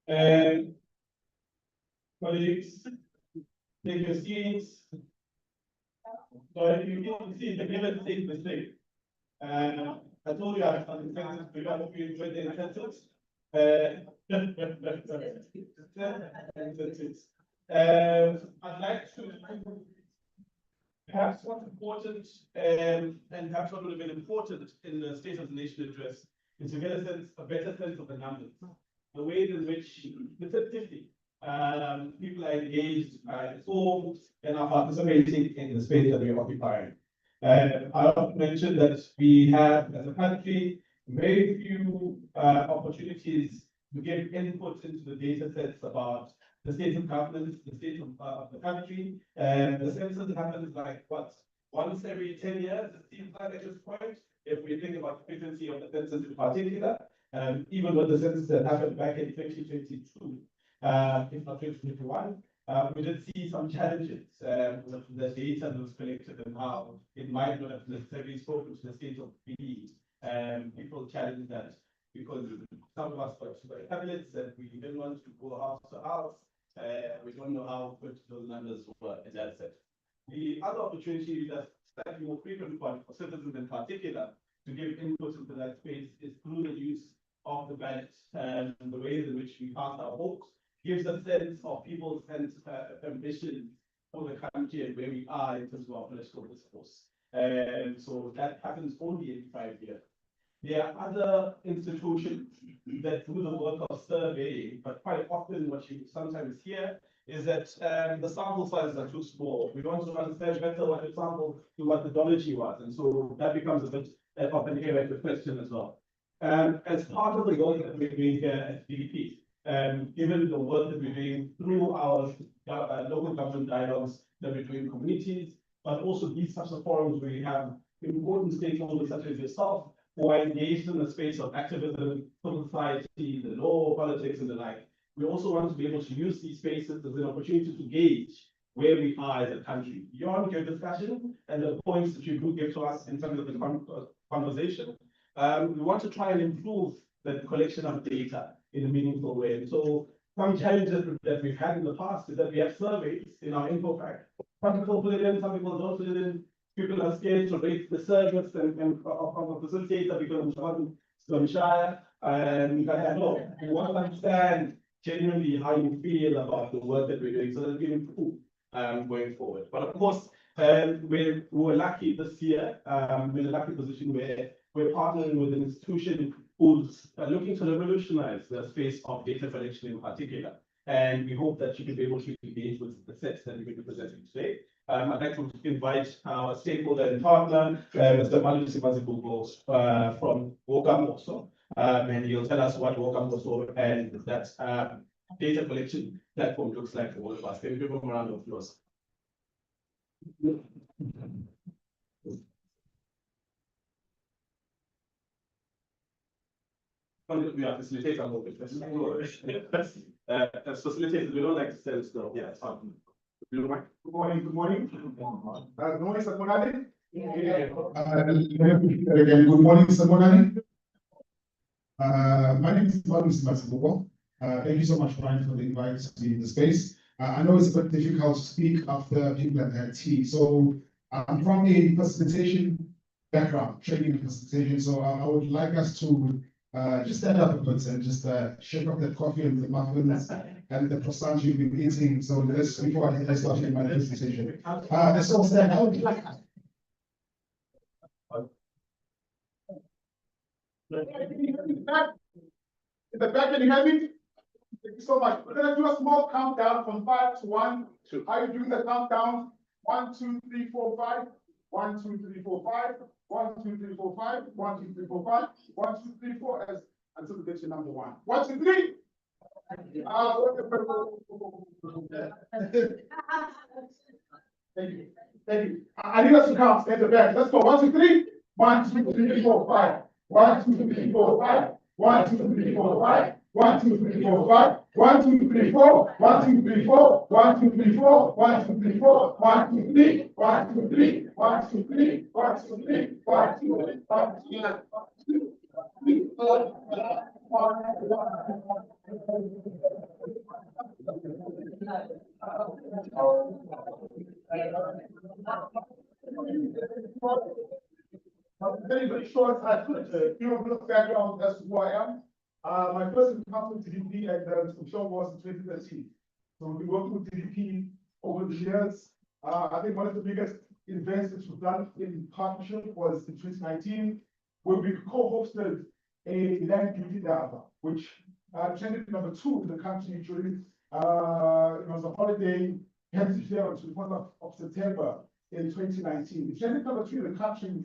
And colleagues, take your seats. So if you can see the given take mistake. I told you I have some incentives, but I hope you enjoyed the incentives. Incentives. I'd like to perhaps what's important, and perhaps what would have been important in the State of the Nation address is to get a better sense of the numbers, the ways in which effectively people are engaged, are informed, and are participating in the space that we are occupying. I often mentioned that we have, as a country, very few opportunities to give input into the data sets about the state of governance, the state of the country. And the census happens like what, once every 10 years, it seems like at this point, if we think about the frequency of the census in particular. Even though the census that happened back in 2022, if not 2021, we did see some challenges with the data that was collected and how it might not have necessarily spoken to the state of being. People challenge that because some of us got tablets and we didn't want to go house to house. We don't know how good those numbers were in that set. The other opportunity that's slightly more frequent one for citizens in particular to give input into that space is through the use of the ballot and the ways in which we cast our votes gives a sense of people's sense ambition for the country and where we are in terms of our political discourse. And so that happens only in 5 years. There are other institutions that do the work of surveying, but quite often what you sometimes hear is that the sample sizes are too small. We want to understand better what the sample to what the methodology was. And so that becomes a bit of an area of question as well. As part of the work that we're doing here at DDP, given the work that we're doing through our local government dialogues that we're doing communities, but also these types of forums where we have important stakeholders such as yourself who are engaged in the space of activism, civil society, the law, politics, and the like. We also want to be able to use these spaces as an opportunity to gauge where we are as a country. Beyond your discussion and the points that you do give to us in terms of the conversation, we want to try and improve the collection of data in a meaningful way. And so some challenges that we've had in the past is that we have surveys in our info pack. Some people put it in, some people don't put it in. People are scared to rate the service and of a facilitator because I'm shy. And I know we want to understand genuinely how you feel about the work that we're doing so that we can improve going forward. But of course, we were lucky this year. We're in a lucky position where we're partnering with an institution who's looking to revolutionize the space of data collection in particular. And we hope that you can be able to engage with the sets that we're going to be presenting today. I'd like to invite our stakeholder and partner, Mr. Manu Simazibugo from Wokamoso, and he'll tell us what Wokamoso and that data collection platform looks like for all of us. Can we give him a round of applause? We are facilitators a little bit. As facilitators, we don't like to stand still. Yeah, it's fine. Good morning. Good morning. Good morning, Samonani. Again, good morning, Samonani. My name is Manu Simazibugo. Thank you so much, Brian, for the invite to be in the space. I know it's a bit difficult to speak after people have had tea. So I'm from a facilitation background, training and facilitation. So I would like us to just stand up a bit and just shake off that coffee and the muffins and the croissants you've been eating. So let's, before I start in my presentation, let's all stand up. In the back, can you hear me? Thank you so much. We're going to do a small countdown from 5 to 1. Are you doing the countdown? 1, 2, 3, 4, 5. 1, 2, 3, 4, 5. 1, 2, 3, 4, 5. 1, 2, 3, 4, 5. 1, 2, 3, 4. As until we get to number 1. 1, 2, 3. Thank you. Thank you. I need us to count at the back. Let's go. 1, 2, 3. 1, 2, 3, 4, 5. 1, 2, 3, 4, 5. 1, 2, 3, 4, 5. 1, 2, 3, 4, 5. 1, 2, 3, 4. 1, 2, 3, 4. 1, 2, 3, 4. 1, 2, 3, 4. 1, 2, 3. 1, 2, 3. 1, 2, 3. 1, 2, 3. 1, 2, 3. 1, 2, 3. 1. Very, very short. I put a few background as to who I am. My first encounter with DDP at the show was in 2013. So we've been working with DDP over the years. I think one of the biggest events that we've done in partnership was in 2019, where we co-hosted a land beauty dialogue, which trended number 2 in the country during it was a holiday heritage day on 24th of September in 2019. It trended number 3 in the country.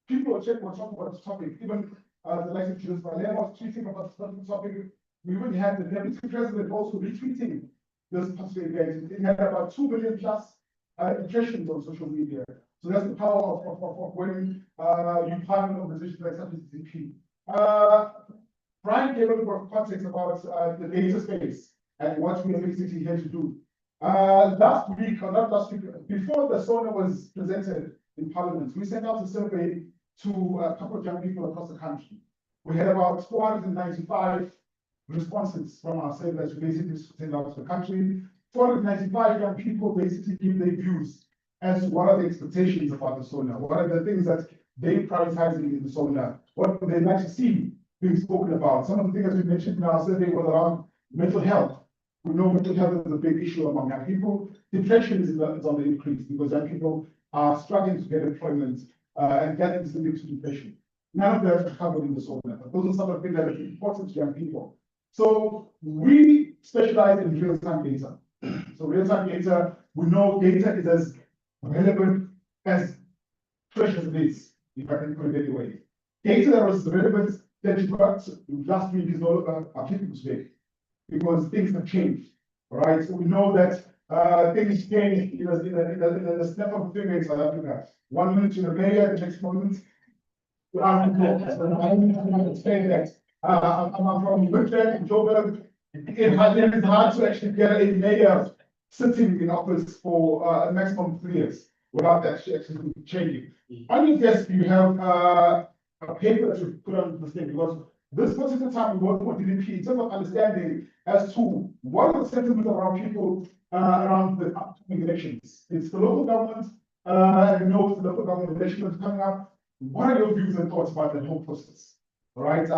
People were talking about this topic, even the likes of Julius Malema was tweeting about this topic. We would have the deputy president also retweeting this particular event. It had about 2 million plus impressions on social media. So that's the power of when you partner with organizations like such as DP. Brian gave a little bit of context about the data space and what we are basically here to do. Last week, or not last week, before the Sona was presented in Parliament, we sent out a survey to a couple of young people across the country. We had about 495 responses from our survey that we basically sent out to the country. 495 young people basically give their views as to what are the expectations about the Sona, what are the things that they prioritizing in the Sona, what would they like to see being spoken about. Some of the things we mentioned in our survey was around mental health. We know mental health is a big issue among young people. Depression is on the increase because young people are struggling to get employment and that is linked to depression. None of that is covered in the Sona, but those are some of the things that are important to young people. So we specialize in real-time data. So real-time data, we know data is as relevant as fresh as it is, if I can put it anyway. Data that was relevant that you got last week is no longer applicable today because things have changed. All right, so we know that things change in a snap of a finger in South Africa. 1 minute you're the mayor, the next moment you are the I don't explain that. I'm from Richmond, Joburg. It is hard to actually get a mayor sitting in office for a maximum of 3 years without that actually changing. On your desk, you have a paper that you put on the thing because this particular time we work with DDP in terms of understanding as to what are the sentiments around people around the upcoming elections. It's the local government, and we know it's the local government elections coming up. What are your views and thoughts about the whole process? All right,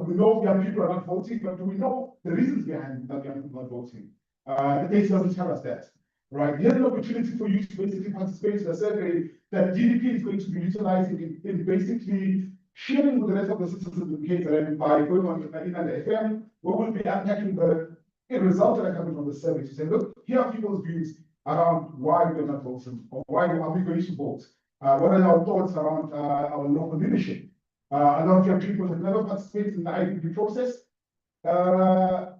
we know young people are not voting, but do we know the reasons behind that young people are not voting? The data doesn't tell us that. Right, here's an opportunity for you to basically participate in a survey that GDP is going to be utilizing in basically sharing with the rest of the citizens of KZN by going on in an FM, we will be unpacking the results that are coming from the survey to say, look, here are people's views around why we're not voting or why are we going to vote. What are our thoughts around our local leadership? A lot of young people have never participated in the IDP process.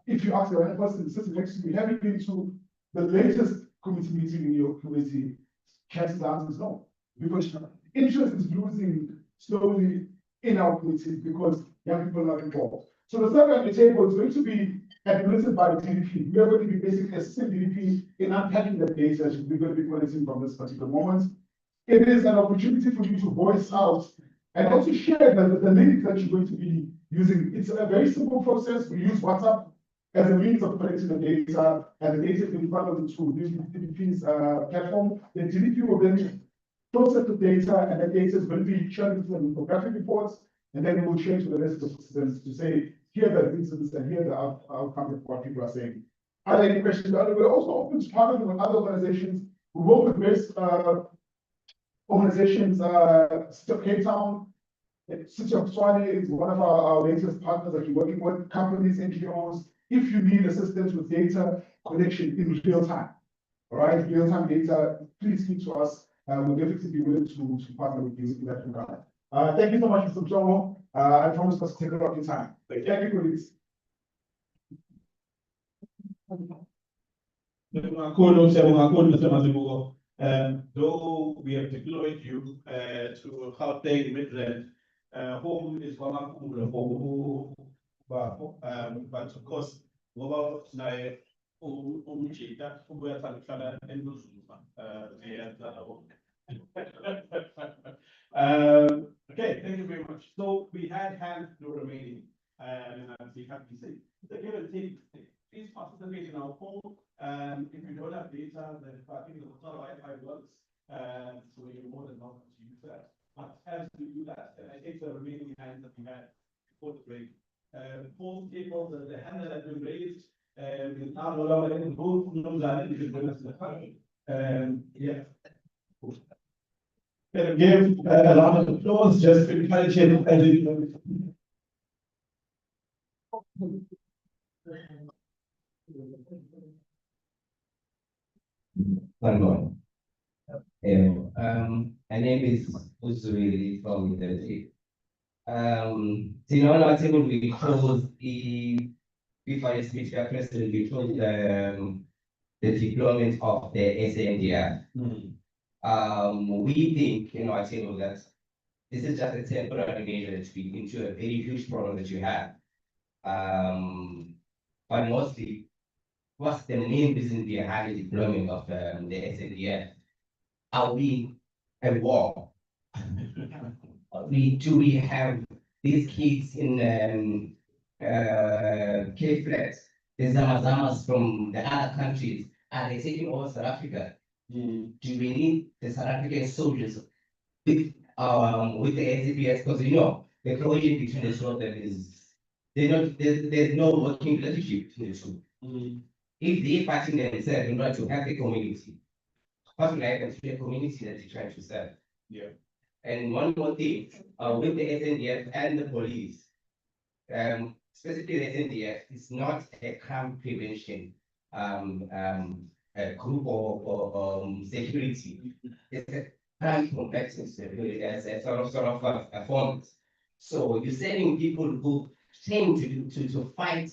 If you ask the right person sitting next to you, have you been to the latest committee meeting in your committee? Chances are is no, because interest is losing slowly in our committees because young people are not involved. So the survey on the table is going to be administered by the DDP. We are going to be basically assisting DDP in unpacking the data that we're going to be collecting from this particular moment. It is an opportunity for you to voice out and also share the link that you're going to be using. It's a very simple process. We use WhatsApp as a means of collecting the data, and the data is being funneled into DDP's platform. The DDP will then process the data, and the data is going to be shared into the infographic reports, and then it will share to the rest of the citizens to say, here are the reasons and here are the outcomes of what people are saying. Are there any questions? We're also open to partnering with other organizations. We work with various organizations, City of Cape Town, City of Tshwane is one of our latest partners that we're working with, companies, NGOs. If you need assistance with data collection in real time, all right, real-time data, please speak to us. We'll definitely be willing to partner with you in that regard. Thank you so much, Mr. Jomo. I promise us to take a lot of your time. Thank you, colleagues. Though we have deployed you to Gauteng Midland, home is home, but of course, ngoba naye umjita ubuya hlala eNduzuma okay, thank you very much. So we had hands remaining, and I'd be happy to say, the give and take, please participate in our poll. If you don't have data, then I think the Wi-Fi works, so you're more than welcome to use that. But as we do that, I take the remaining hands that we had before the break. Four people, the hand that has been raised, is now no longer in both knows that it is going to the front. Yeah. Can give a round of applause just to encourage him and Hello. My name is Uzuri from the Sinaona table we close if I speak to president, we close the deployment of the SNDF. We think, I table that this is just a temporary measure to be into a very huge problem that you have. But mostly, what's the main reason behind the deployment of the SNDF? Are we a war? Do we have these kids in cave flats, the Zamazamas from the other countries? Are they taking over South Africa? Do we need the South African soldiers with the SAPS? Because the cohesion between the two of them is there's no working relationship between the two. If they're fighting themselves in order to have the community, what will happen to the community that they're trying to serve? Yeah. And one more thing, with the SNDF and the police, specifically the SNDF, it's not a crime prevention a group or security. It's a crime prevention as a sort of a form. So you're sending people who tend to fight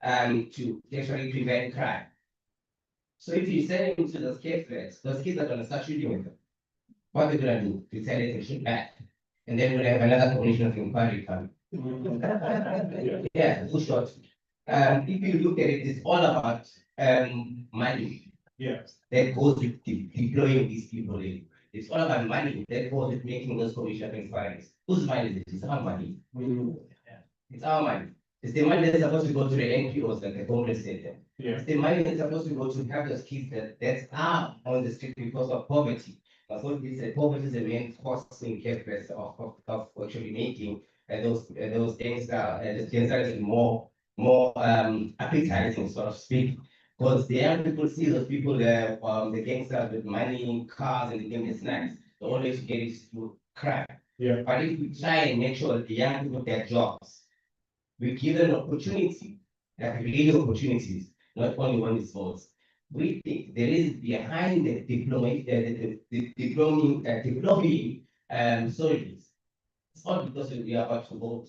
to actually prevent crime. So if you send them to those kids are gonna start shooting with them. What they're gonna do? Retaliate and shoot back. And then we'll have another commission of inquiry coming. Yeah, who shot? If you look at it, it's all about money. Yes. That goes with deploying these people in. It's all about money that goes with making those commission of inquiries. Whose money is it? It's our money. It's our money. It's the money that's supposed to go to the NPOs like the Congress said. Yeah. It's the money that's supposed to go to have those kids that are on the street because of poverty. That's what we said. Poverty is the main cause in cases of actually making those gangsters more appetizing, so to speak. Because the young people see those people the gangsters with money, cars, and they think it's nice. The only way to get it is through crime. Yeah. But if we try and make sure that the young people get jobs, we give them opportunity, like real opportunities, not only when it's votes. We think there is behind the deploying soldiers. It's not because we are about to vote.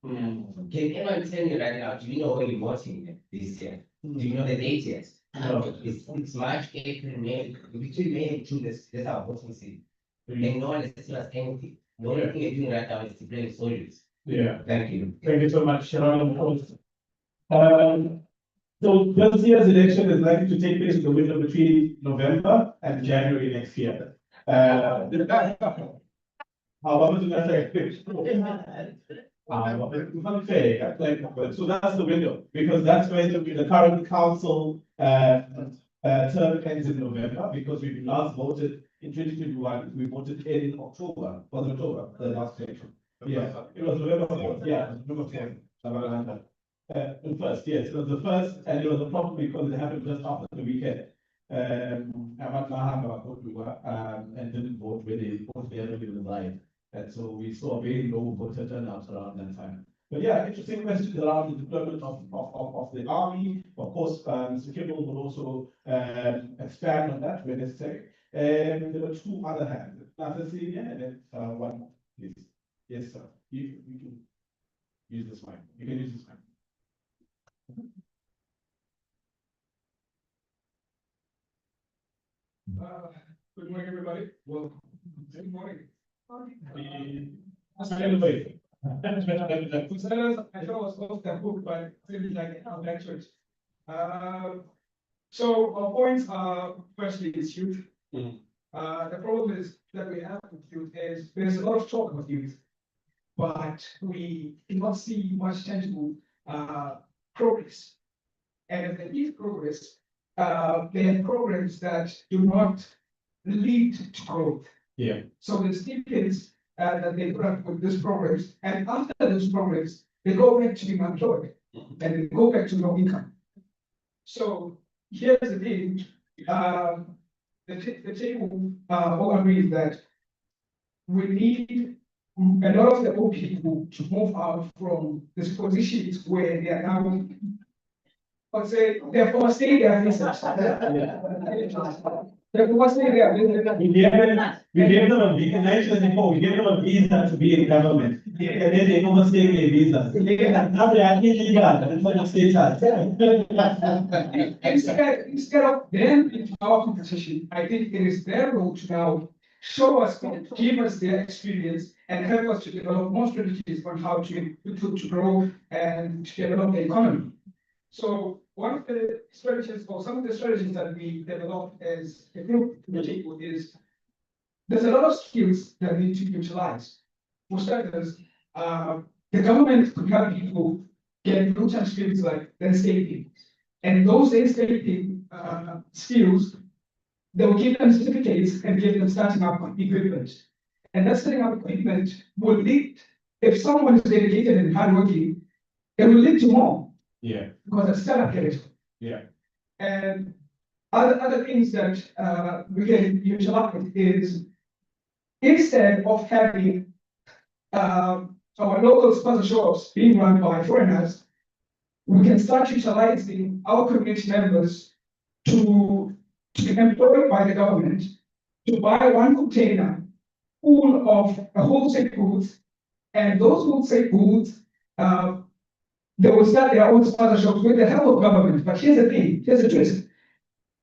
Can anyone tell me right now, do you know when you're voting this year? Do you know the date yet? No. It's March, April, May, between May and June, that's our voting season. And no one has told us anything. The only thing you're doing right now is deploying soldiers. Yeah. Thank you. Thank you so much, Sharon. So this year's election is likely to take place in the window between November and January next year. How about so that's the window, because that's when the current council term ends in November, because we last voted in 2021, we voted in October, the last election. Yeah, it was November 4th, yeah, November 4th. The first, yes, it was the first, and it was a problem because it happened just after the weekend. And didn't vote when they voted the other resigned. And so we saw a very low voter turnout around that time. But yeah, interesting questions around the deployment of the army. Of course, Mr. Kimball will also expand on that when necessary. And there were two other hands, another senior and then one more, please. Yes, sir. You can use this mic. You can use this mic. Good morning, everybody. Well, good morning. Anyway, I was off the hook, but seems like a lecture. So our points are firstly is youth. The problem is that we have with youth is there's a lot of talk about youth, but we do not see much tangible progress. And if there is progress, there are programs that do not lead to growth. Yeah. So the stipends that they put up with these programs, and after those programs, they go back to being employed and they go back to no income. So here's the thing, the table all agrees that we need a lot of the old people to move out from these positions where they are now, let's say, they're for staying their business. We gave them a visa, we gave them a visa to be in government. And then they overstayed their visas. Now they are illegal, that's what the state has. Instead of them in our competition, I think it is their role to now show us, give us their experience and help us to develop more strategies on how to grow and to develop the economy. So one of the strategies or some of the strategies that we developed as a group is there's a lot of skills that need to be utilized. For starters, the government could help people get routine skills like landscaping. And those landscaping skills, they will give them certificates and give them starting up equipment. And that starting up equipment will lead, if someone is dedicated and hardworking, it will lead to more. Yeah. Because it's startup capital. Yeah. And other things that we can utilize is instead of having our local sponsor shops being run by foreigners, we can start utilizing our community members to be employed by the government to buy one container full of wholesale goods, and those wholesale goods, they will start their own sponsorships with the help of government. But here's the thing, here's the twist.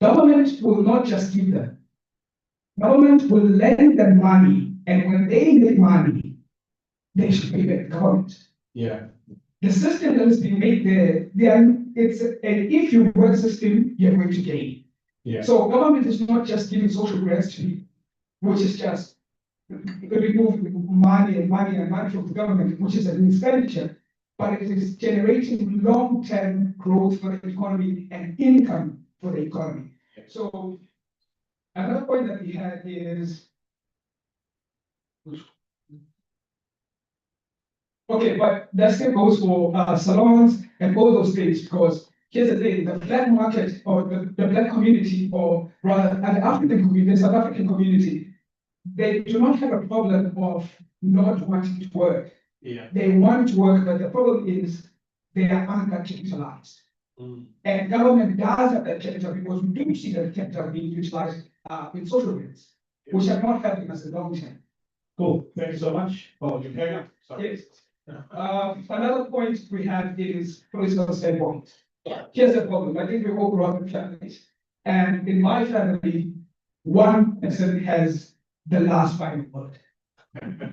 Government will not just give them. Government will lend them money, and when they make money, they should pay the government. Yeah. The system that has been made there, it's an if you work system, you're going to gain. Yeah. So government is not just giving social grants to people, which is just remove money and money and money from the government, which is an expenditure, but it is generating long-term growth for the economy and income for the economy. So another point that we had is, okay, but that still goes for salons and all those things, because here's the thing, the black market or the black community, or rather an African community, the South African community, they do not have a problem of not wanting to work. Yeah. They want to work, but the problem is they are undercapitalized. And government does have that capital because we do see that capital being utilized in social grants, which are not helping us in the long term. Cool, thank you so much. Oh, you carry on. Sorry. Yes. Another point we have is political standpoint. Here's the problem. I think we all grew up in families. And in my family, one person has the last final word. In the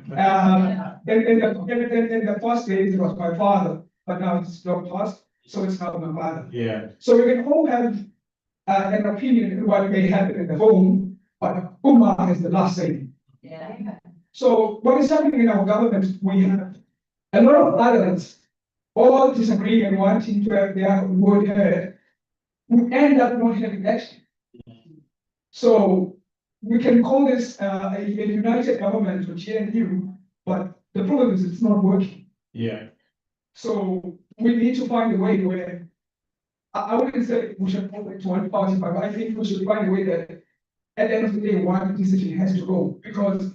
first days, it was my father, but now it's not passed, so it's now my father. Yeah. So we can all have an opinion on what may happen in the home, but Umar has the last say. Yeah. So what is happening in our government, we have a lot of adults all disagreeing and wanting to have their word heard. We end up not having action. So we can call this a united government or GNU, but the problem is it's not working. Yeah. So we need to find a way where I wouldn't say we should move it to one party, but I think we should find a way that at the end of the day, one decision has to go, because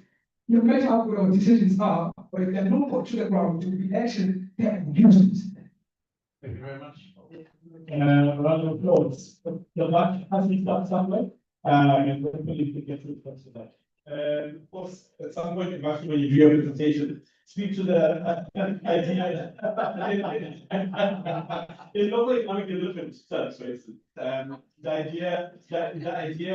no matter how good our decisions are, but if they're not put to the ground to be action, they are useless. Thank you very much. Round of applause. The match has been done somewhere, and hopefully we get to the first of that. Of course, at some point, actually, when you do your presentation, speak to the idea. In local economic development terms, for instance, the idea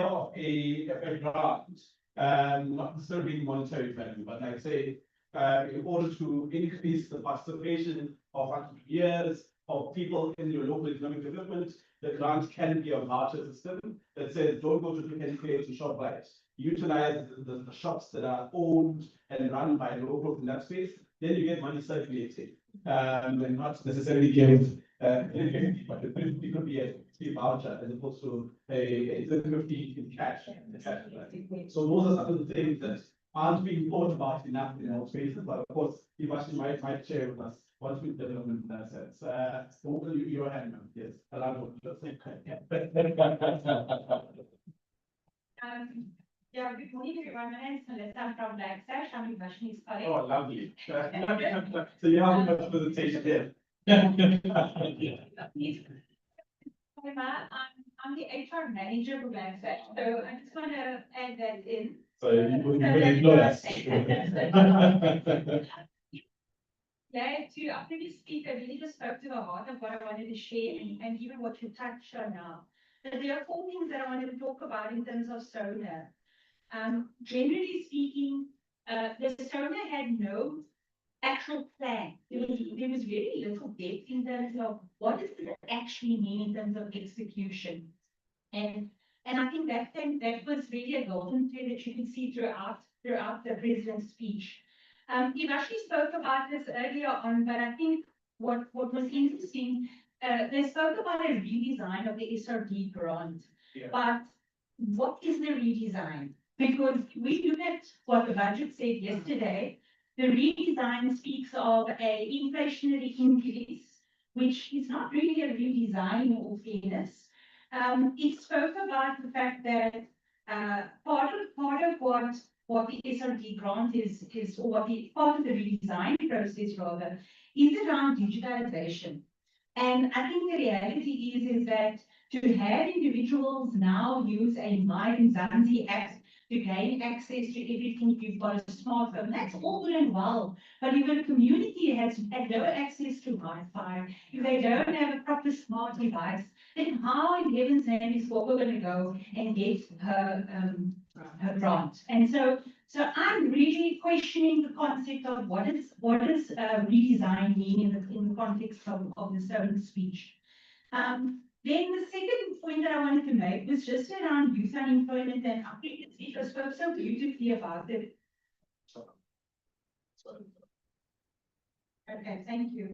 of a grant, not necessarily being monetary value, but like say, in order to increase the participation of entrepreneurs, of people in your local economic development, the grant can be a voucher system that says, don't go to the NPA to shop right. Utilize the shops that are owned and run by locals in that space, then you get money circulating. And not necessarily give, but it could be a voucher as opposed to a 50 in cash. So those are some of the things that aren't being thought about enough in our spaces, but of course, you actually might share with us what's been development in that sense. Your hand, yes. Yeah, good morning everyone. My name is Melissa. I'm from Blacksash. I'm with Vashni's colleague. Oh, lovely. So you have a much presentation here. I'm I'm the HR manager for Black Sash, so I just want to add that in. So you can employ us. Yeah, to our previous speaker really just spoke to the heart of what I wanted to share and even what you touched on now. But there are 4 things that I wanted to talk about in terms of Sona. Generally speaking, the Sona had no actual plan. There was very little depth in terms of what does it actually mean in terms of execution. And I think that was really a golden thread that you can see throughout the president's speech. You've actually spoke about this earlier on, but I think what was interesting, they spoke about a redesign of the SRD grant. Yeah. But what is the redesign? Because we look at what the budget said yesterday, the redesign speaks of a inflationary increase, which is not really a redesign in all fairness. It spoke about the fact that part of what the SRD grant is or what the part of the redesign process rather, is around digitalization. And I think the reality is that to have individuals now use a My Mzansi app to gain access to everything, you've got a smartphone, that's all good and well. But if a community has no access to Wi-Fi, if they don't have a proper smart device, then how in heaven's name is what we're going to go and get her grant? And so I'm really questioning the concept of what does redesign mean in the context of the Sona speech. Then the second point that I wanted to make was just around youth unemployment, and I think the speaker spoke so beautifully about it. Okay, thank you.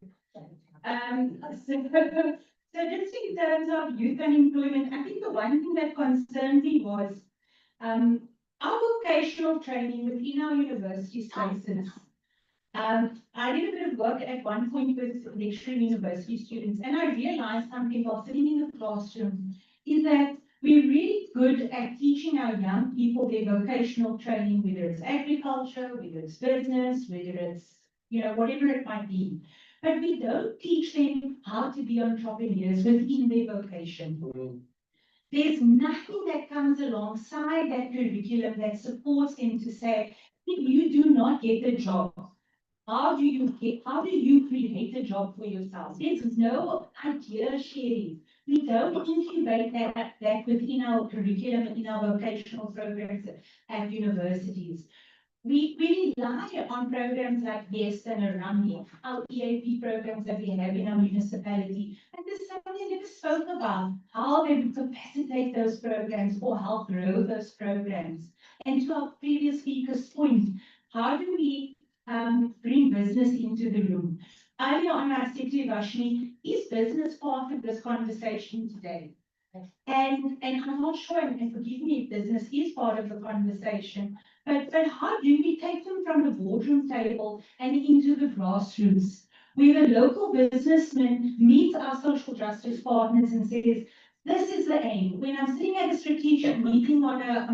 So just in terms of youth unemployment, I think the one thing that concerned me was our vocational training within our university spaces. I did a bit of work at one point with lecturing university students, and I realized something while sitting in the classroom is that we're really good at teaching our young people their vocational training, whether it's agriculture, whether it's business, whether it's, whatever it might be. But we don't teach them how to be entrepreneurs within their vocation. There's nothing that comes alongside that curriculum that supports them to say, if you do not get the job, how do you create a job for yourself? There's no idea sharing. We don't incubate that within our curriculum and in our vocational programs at universities. We rely on programs like Yes and Arami, our EAP programs that we have in our municipality. And there's something never spoke about how they would capacitate those programs or help grow those programs. And to our previous speaker's point, how do we bring business into the room? Earlier on, I said to Vashni, is business part of this conversation today? And I'm not sure, and forgive me if business is part of the conversation, but how do we take them from the boardroom table and into the grassroots, where the local businessman meets our social justice partners and says, this is the aim. When I'm sitting at a strategic meeting in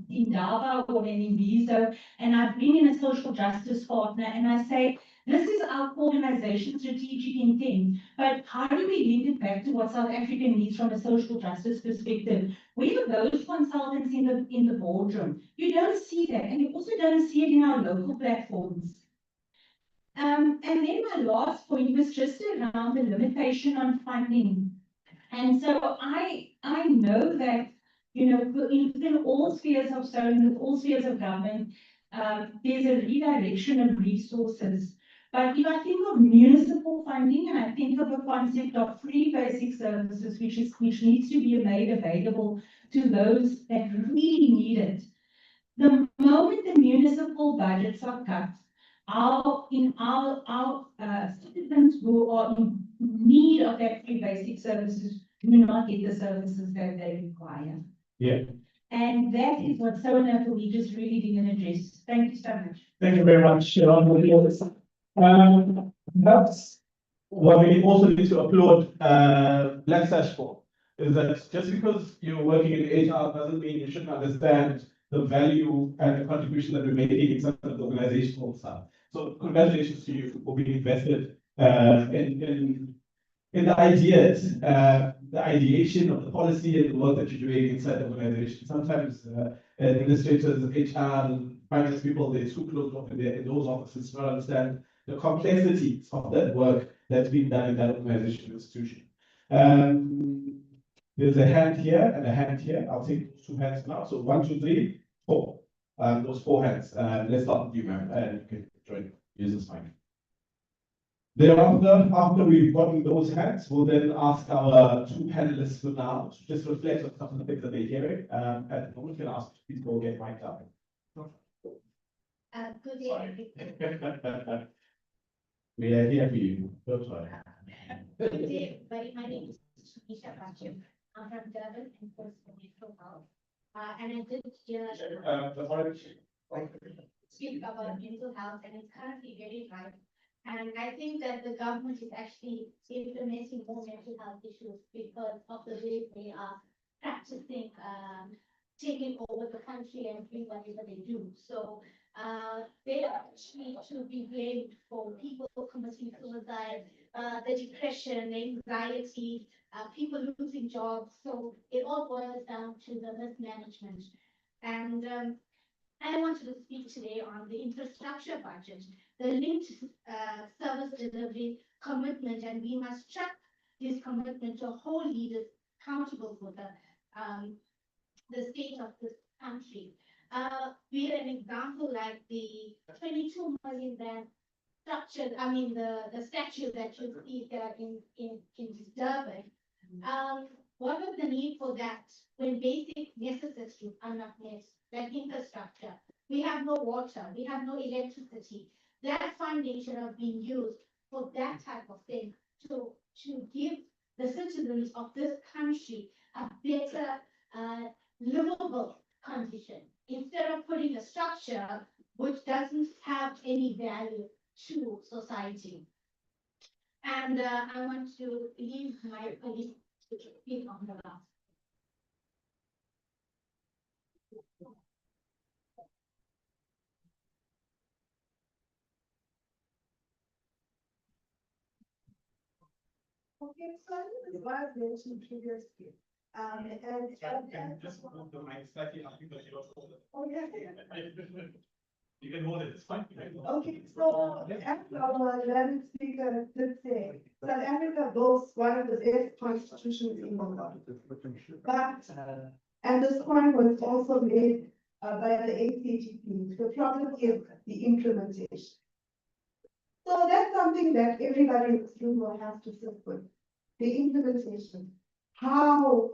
Indaba or in Imbizo, and I bring in a social justice partner and I say, this is our organization strategic intent, but how do we link it back to what South Africa needs from a social justice perspective? We have those consultants in the boardroom. You don't see that, and you also don't see it in our local platforms. And then my last point was just around the limitation on funding. And so I know that, in all spheres of Sona, all spheres of government, there's a redirection of resources. But if I think of municipal funding and I think of a concept of free basic services, which needs to be made available to those that really need it, the moment the municipal budgets are cut, our citizens who are in need of that free basic services do not get the services that they require. Yeah. And that is what Sona for me just really didn't address. Thank you so much. Thank you very much, Sharon. That's what we also need to applaud Black Sash for, is that just because you're working in HR doesn't mean you shouldn't understand the value and the contribution that we're making in terms of the organizational side. So congratulations to you for being invested in in the ideas, the ideation of the policy and the work that you're doing inside the organization. Sometimes administrators, HR, and finance people, they're too close up in those offices to understand the complexities of that work that's being done in that organization institution. There's a hand here and a hand here. I'll take those two hands now. So 1, 2, 3, 4. Those 4 hands. Let's start with you, ma'am, and you can join. Use this mic. Thereafter, after we've gotten those hands, we'll then ask our 2 panelists for now to just reflect on some of the things that they're hearing. At the moment, we can ask please go get mic'd up. Good day. We are here for you. Don't worry. Good day, everybody. My name is Nisha Bachim. I'm from Durban and course for mental health. And I did hear speak about mental health, and it's currently very high. And I think that the government is actually implementing more mental health issues because of the way they are practicing, taking over the country and doing whatever they do. So they are actually to be blamed for people committing suicide, the depression, anxiety, people losing jobs. So it all boils down to the mismanagement. And I wanted to speak today on the infrastructure budget, the linked service delivery commitment, and we must track this commitment to hold leaders accountable for the state of this country. Be an example like the 22 million then structure, I mean the statue that you see here in Durban. What was the need for that when basic necessities are not met? That infrastructure, we have no water, we have no electricity. That funding should have been used for that type of thing to give the citizens of this country a better livable condition instead of putting a structure which doesn't have any value to society. And I want to leave my colleague to speak on the last. Okay, so this was mentioned previously. And Just move the mic slightly up because you don't hold it. oh, yeah. You can hold it, it's fine. Okay, so as our learned speaker did say, South Africa boasts one of the best constitutions in the world. But, and this point was also made by the ACGP, the problem is the implementation. So that's something that everybody in this room will have to sit with. The implementation. How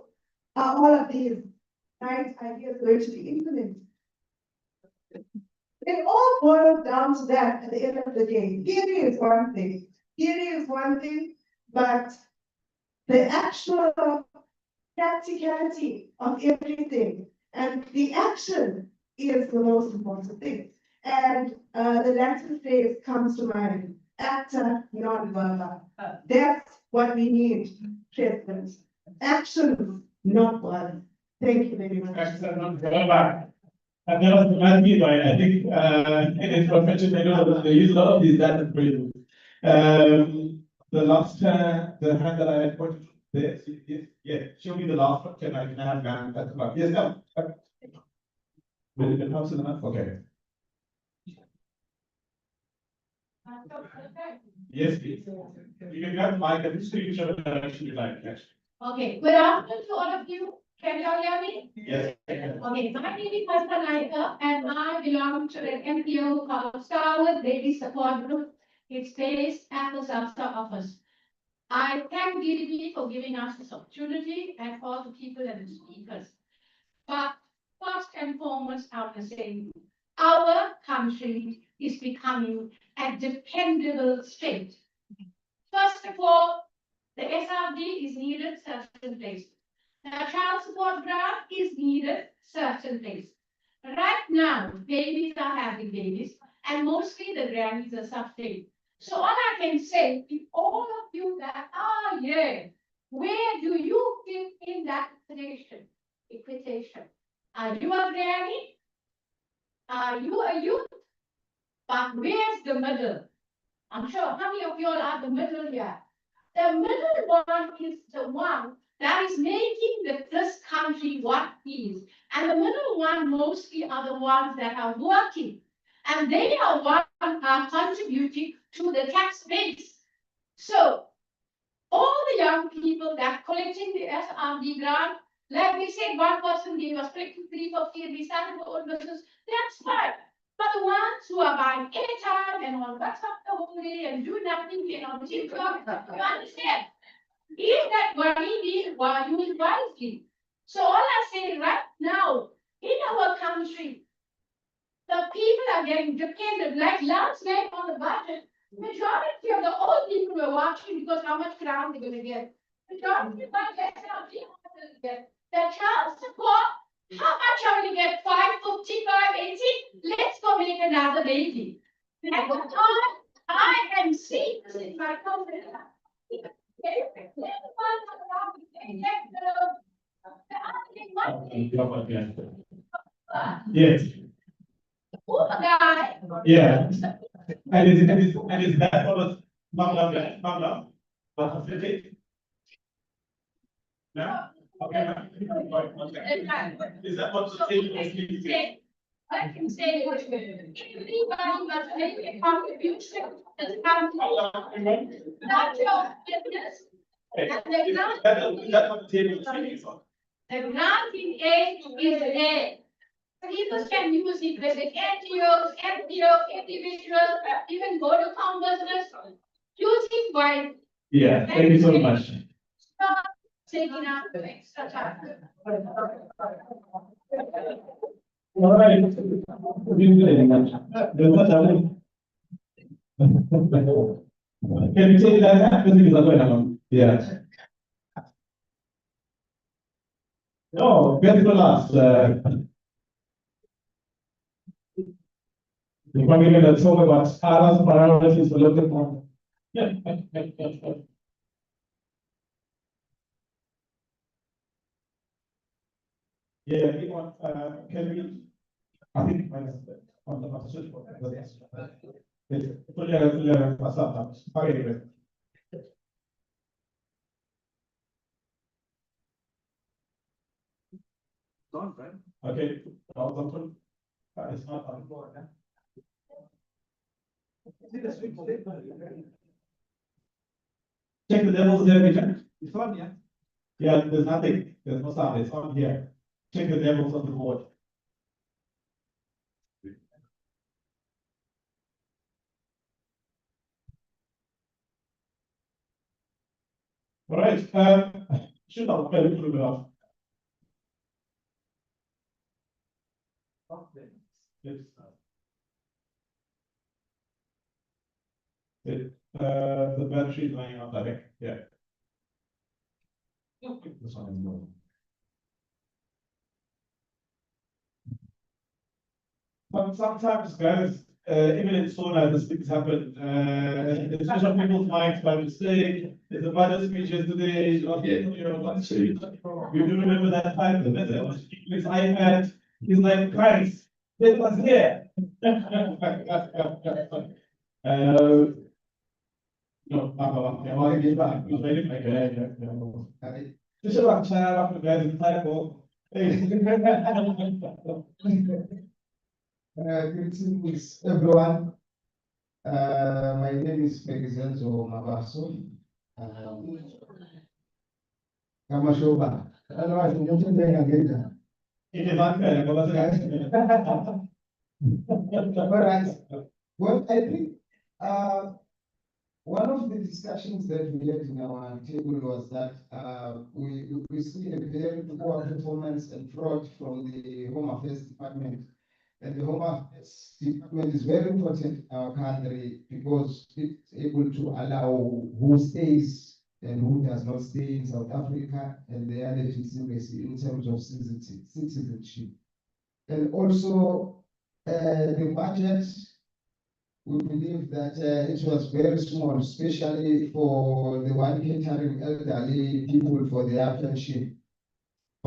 are all of these nice ideas going to be implemented? It all boils down to that at the end of the day. Theory is one thing. Theory is one thing, but the actual practicality of everything and the action is the most important thing. And the Latin phrase comes to mind, acta non verba. That's what we need, President. Action, not words. Thank you very much. And that was reminds me, right? I think in profession, they know they use a lot of these data phrases. The last the hand that I had pointed to there, yeah, show me the last one. Can I have man at the back? Yes, no. Will it help enough? Okay. Yes, please. You can grab the mic and speak whichever direction you like. Yes. Okay, good afternoon to all of you. Can you all hear me? Yes. Okay, my name is Naika and I belong to an NPO called Starwood Baby Support Group. It's based at the South office. I thank DDB for giving us this opportunity and all the people and the speakers. But first and foremost, I want to say our country is becoming a dependable state. First of all, the SRD is needed certain places. The child support grant is needed certain places. Right now, babies are having babies, and mostly the grannies are suffering. So all I can say is all of you that are here, where do you fit in that equation? Are you a granny? Are you a youth? But where's the middle? I'm sure how many of you all are the middle here? The middle one is the one that is making this country what it is. And the middle one mostly are the ones that are working. And they are what are contributing to the tax base. So all the young people that collecting the SRD grant, like we said, one person gave us 350 and we started our own business, that's fine. But the ones who are buying airtime and on WhatsApp the whole day and do nothing and on TikTok, you understand? Is that money being used wisely? So all I say right now, in our country, the people are getting dependent, like last night on the budget, majority of the old people were watching because how much ground they're gonna get. Majority of my guests are people gonna get. The child support, how much are we gonna get? 550, 580? Let's go make another baby. At the time, I am seeing this in my company. Yes, Guy. yeah. And is that what was, Mamla? No? Okay. Is that what the table is speaking? I can say everybody must make a contribution to the country. Not your business. That's what the table is speaking for. The grant in aid is there. People can use it with the NGOs, individuals, even go to town business. Use it by Yeah, thank you so much. stop taking out the extra time. All right. Can you say that? Yeah. No, get the last. The family that talk about Arabs, paralysis, for local. Yeah. Yeah, we want, can we? I think on the message. Okay. Okay, it's not on board. Check the devil's advocate. It's on, yeah. Yeah, there's nothing, there's no sound, it's on here. Check the devil's on the board. All right, should have a little bit of. The battery is lying out, I think, yeah. This one is more. Sometimes, guys, even in Sona, these things happen. It's just on people's minds by mistake. There's a budget speech yesterday. You do remember that time? His iPad. He's like, Christ, it was here. No, I'm going to get back. I'm ready to make just about time after guys in title. Greetings, everyone. My name is Pegizenzo Mabaso. Kamashoba. Otherwise, I'm just saying again. It is unfair. All right. Well, I think one of the discussions that we had in our table was that we see a very poor performance and fraud from the Home Affairs Department. And the Home Affairs Department is very important in our country because it's able to allow who stays and who does not stay in South Africa and the other legitimacy in terms of citizenship. And also the budget, we believe that it was very small, especially for the one catering elderly people for their pension.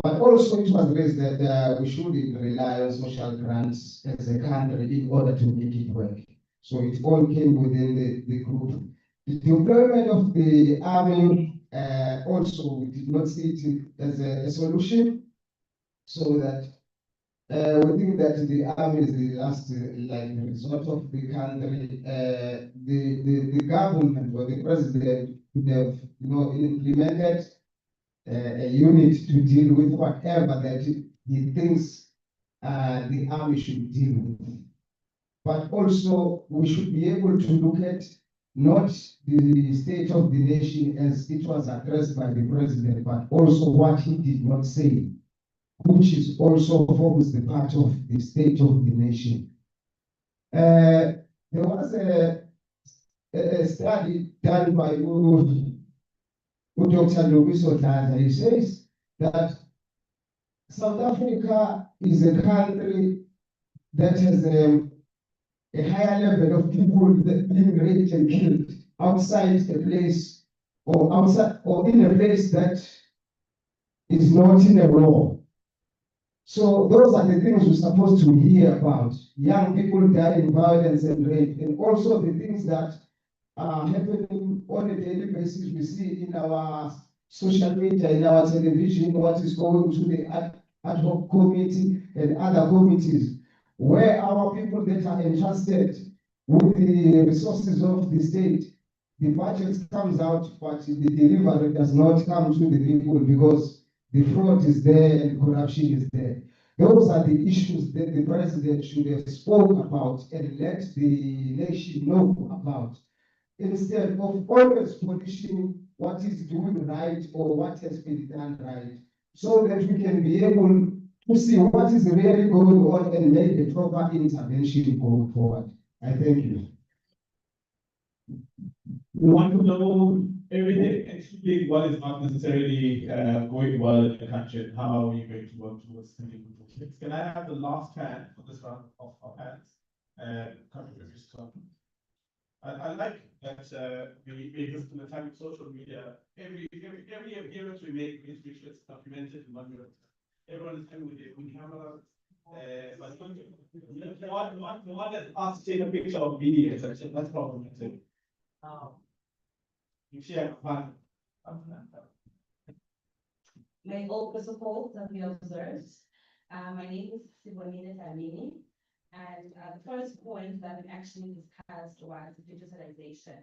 But also it was raised that we shouldn't rely on social grants as a country in order to make it work. So it all came within the group. The deployment of the army also we did not see it as a solution, so that we think that the army is the last like resort of the country. The government or the president could have implemented a unit to deal with whatever that he thinks the army should deal with. But also we should be able to look at not the state of the nation as it was addressed by the president, but also what he did not say, which is also forms the part of the state of the nation. There was a study done by Dr. Lobiso Dlala. He says that South Africa is a country that has a higher level of people that being raped and killed outside a place or outside or in a place that is not in a war. So those are the things we're supposed to hear about. Young people dying violence and rape, and also the things that are happening on a daily basis. We see in our social media, in our television, what is going to the ad hoc committee and other committees, where our people that are entrusted with the resources of the state, the budget comes out, but the delivery does not come to the people because the fraud is there and corruption is there. Those are the issues that the president should have spoken about and let the nation know about, instead of always polishing what is doing right or what has been done right, so that we can be able to see what is really going on and make a proper intervention going forward. I thank you. We want to know everything, including what is not necessarily going well in the country, and how are we going to work towards thinking with those things. Can I have the last hand for this round of hands? Coming to this topic. I like that we just in the time of social media, every appearance we make is documented in one minute. Everyone is coming with their own camera. But the one that asks to take a picture of me, that's problematic. You share fun. May all protocols that we observed. My name is Sibonile Tamini, and the first point that we actually discussed was digitalization.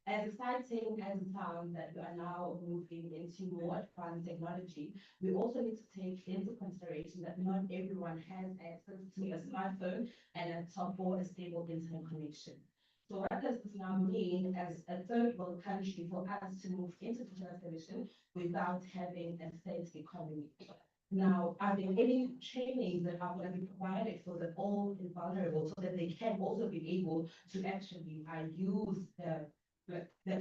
As exciting as it sounds that we are now moving into more advanced technology, we also need to take into consideration that not everyone has access to a smartphone and a top or a stable internet connection. So what does this now mean as a third world country for us to move into digitalization without having a state economy? Now, are there any trainings that are going to be provided for the old and vulnerable so that they can also be able to actually use the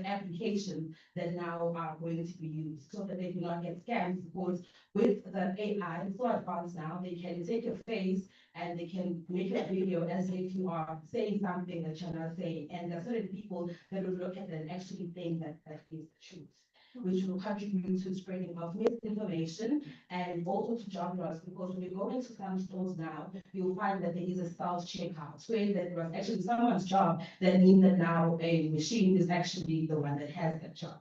applications that now are going to be used so that they do not get scammed? Because with the AI, it's so advanced now, they can take your face and they can make a video as if you are saying something that you're not saying. And there are certain people that will look at it and actually think that that is the truth, which will contribute to spreading of misinformation and also to job loss, because when you go into some stores now, you'll find that there is a self-checkout, where that was actually someone's job, that means that now a machine is actually the one that has that job.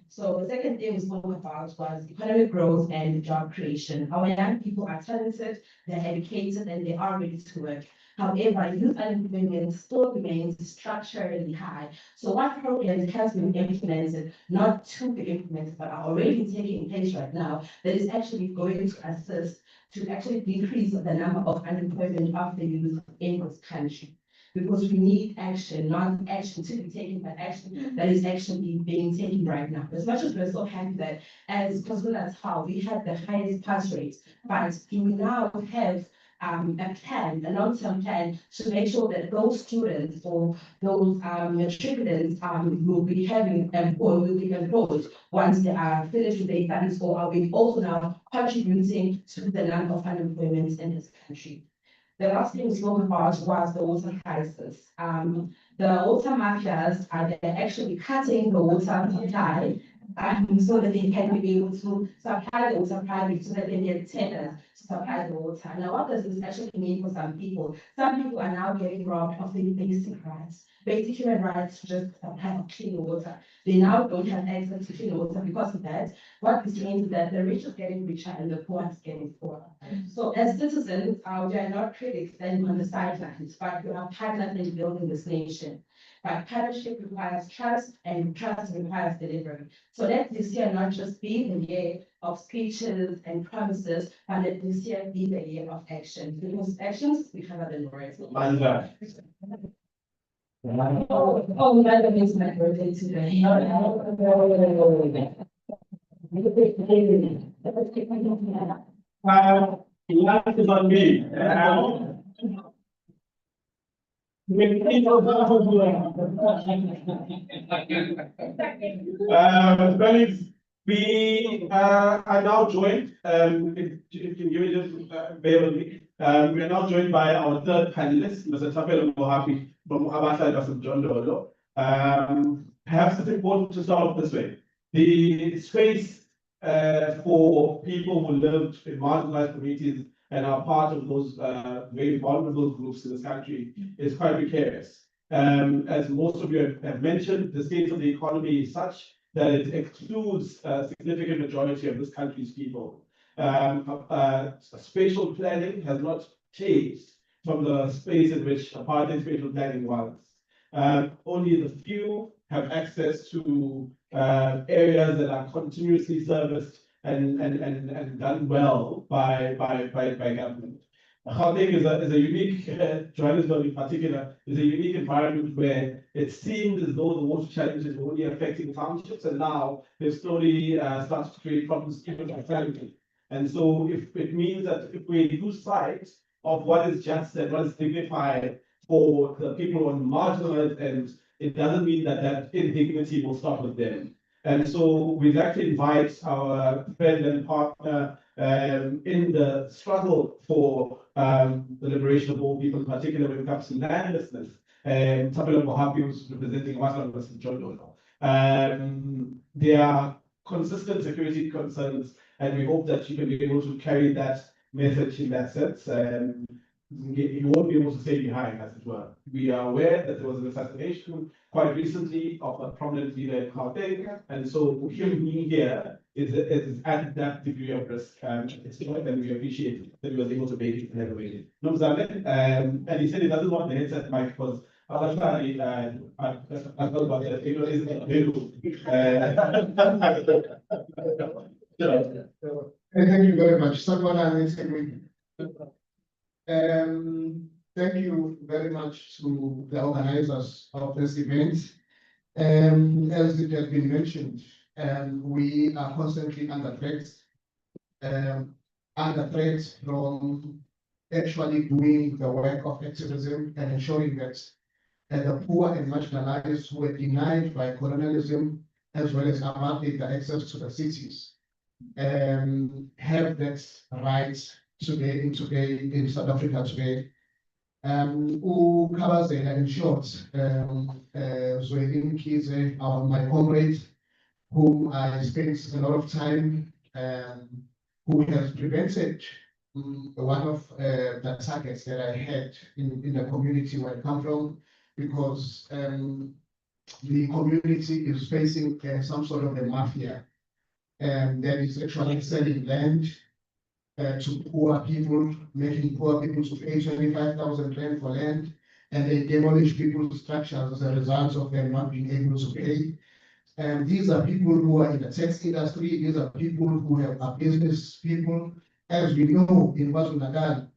So the second thing we spoke about was economic growth and job creation. Our young people are talented, they're educated, and they are ready to work. However, youth unemployment still remains structurally high. So what programs has been implemented, not to be implemented, but are already taking place right now, that is actually going to assist to actually decrease the number of unemployment of the youth in this country? Because we need action, not action to be taken, but action that is actually being taken right now. As much as we're so happy that as KwaZulu-Natal, we have the highest pass rates, but do we now have a plan, a long-term plan to make sure that those students or those matriculants will be having or will be employed once they are finished with their studies, or are we also now contributing to the number of unemployment in this country? The last thing we spoke about was the water crisis. The water mafias are actually cutting the water supply so that they can be able to supply the water privately, so that they get tenders to supply the water. Now, what does this actually mean for some people? Some people are now getting robbed of their basic rights, basic human rights to just supply clean water. They now don't have access to clean water because of that. What this means is that the rich are getting richer and the poor is getting poorer. So as citizens, we are not critics standing on the sidelines, but we are partners in building this nation. But partnership requires trust, and trust requires delivery. So let this year not just be the year of speeches and promises, but let this year be the year of action. Because actions speak louder than words. Oh, my God, it's my birthday today. Last is on me. Colleagues, we are now joined, if you just bear with me. We are now joined by our third panelist, Mr. Tapelo Mohapi from Abasa of John Dolo. Perhaps it's important to start off this way. The space for people who live in marginalized communities and are part of those very vulnerable groups in this country is quite precarious. As most of you have mentioned, the state of the economy is such that it excludes a significant majority of this country's people. Spatial planning has not changed from the space in which apartheid spatial planning was. Only the few have access to areas that are continuously serviced and done well by government. Gauteng is a unique, Johannesburg in particular, is a unique environment where it seemed as though the water challenges were only affecting townships, and now they've slowly started to create problems even locally. And so if it means that if we lose sight of what is just and what is dignified for the people on marginalized ends, it doesn't mean that that indignity will stop with them. And so we'd like to invite our friend and partner in the struggle for the liberation of all people, in particular when it comes to landlessness. Tapelo Mohapi, who's representing St. John Dolo. There are consistent security concerns, and we hope that you can be able to carry that message in that sense. You won't be able to stay behind, as it were. We are aware that there was an assassination quite recently of a prominent leader in Gauteng, and so him being here is at that degree of risk. And we appreciate that he was able to make it and waited. And he said he doesn't want the headset mic because I thought about that. Isn't available. Thank you very much. Thank you very much to the organizers of this event. As it has been mentioned, we are constantly under threat from actually doing the work of activism and ensuring that the poor and marginalized who were denied by colonialism as well as apartheid the access to the cities have that right today in South Africa today. Who covers it in short, Zwelin Kize, my comrade, whom I spent a lot of time, who has prevented one of the targets that I had in the community where I come from, because the community is facing some sort of a mafia that is actually selling land to poor people, making poor people to pay 25,000 rand for land, and they demolish people's structures as a result of them not being able to pay. And these are people who are in the tax industry. These are people who are business people. As we know in KwaZulu-Natal,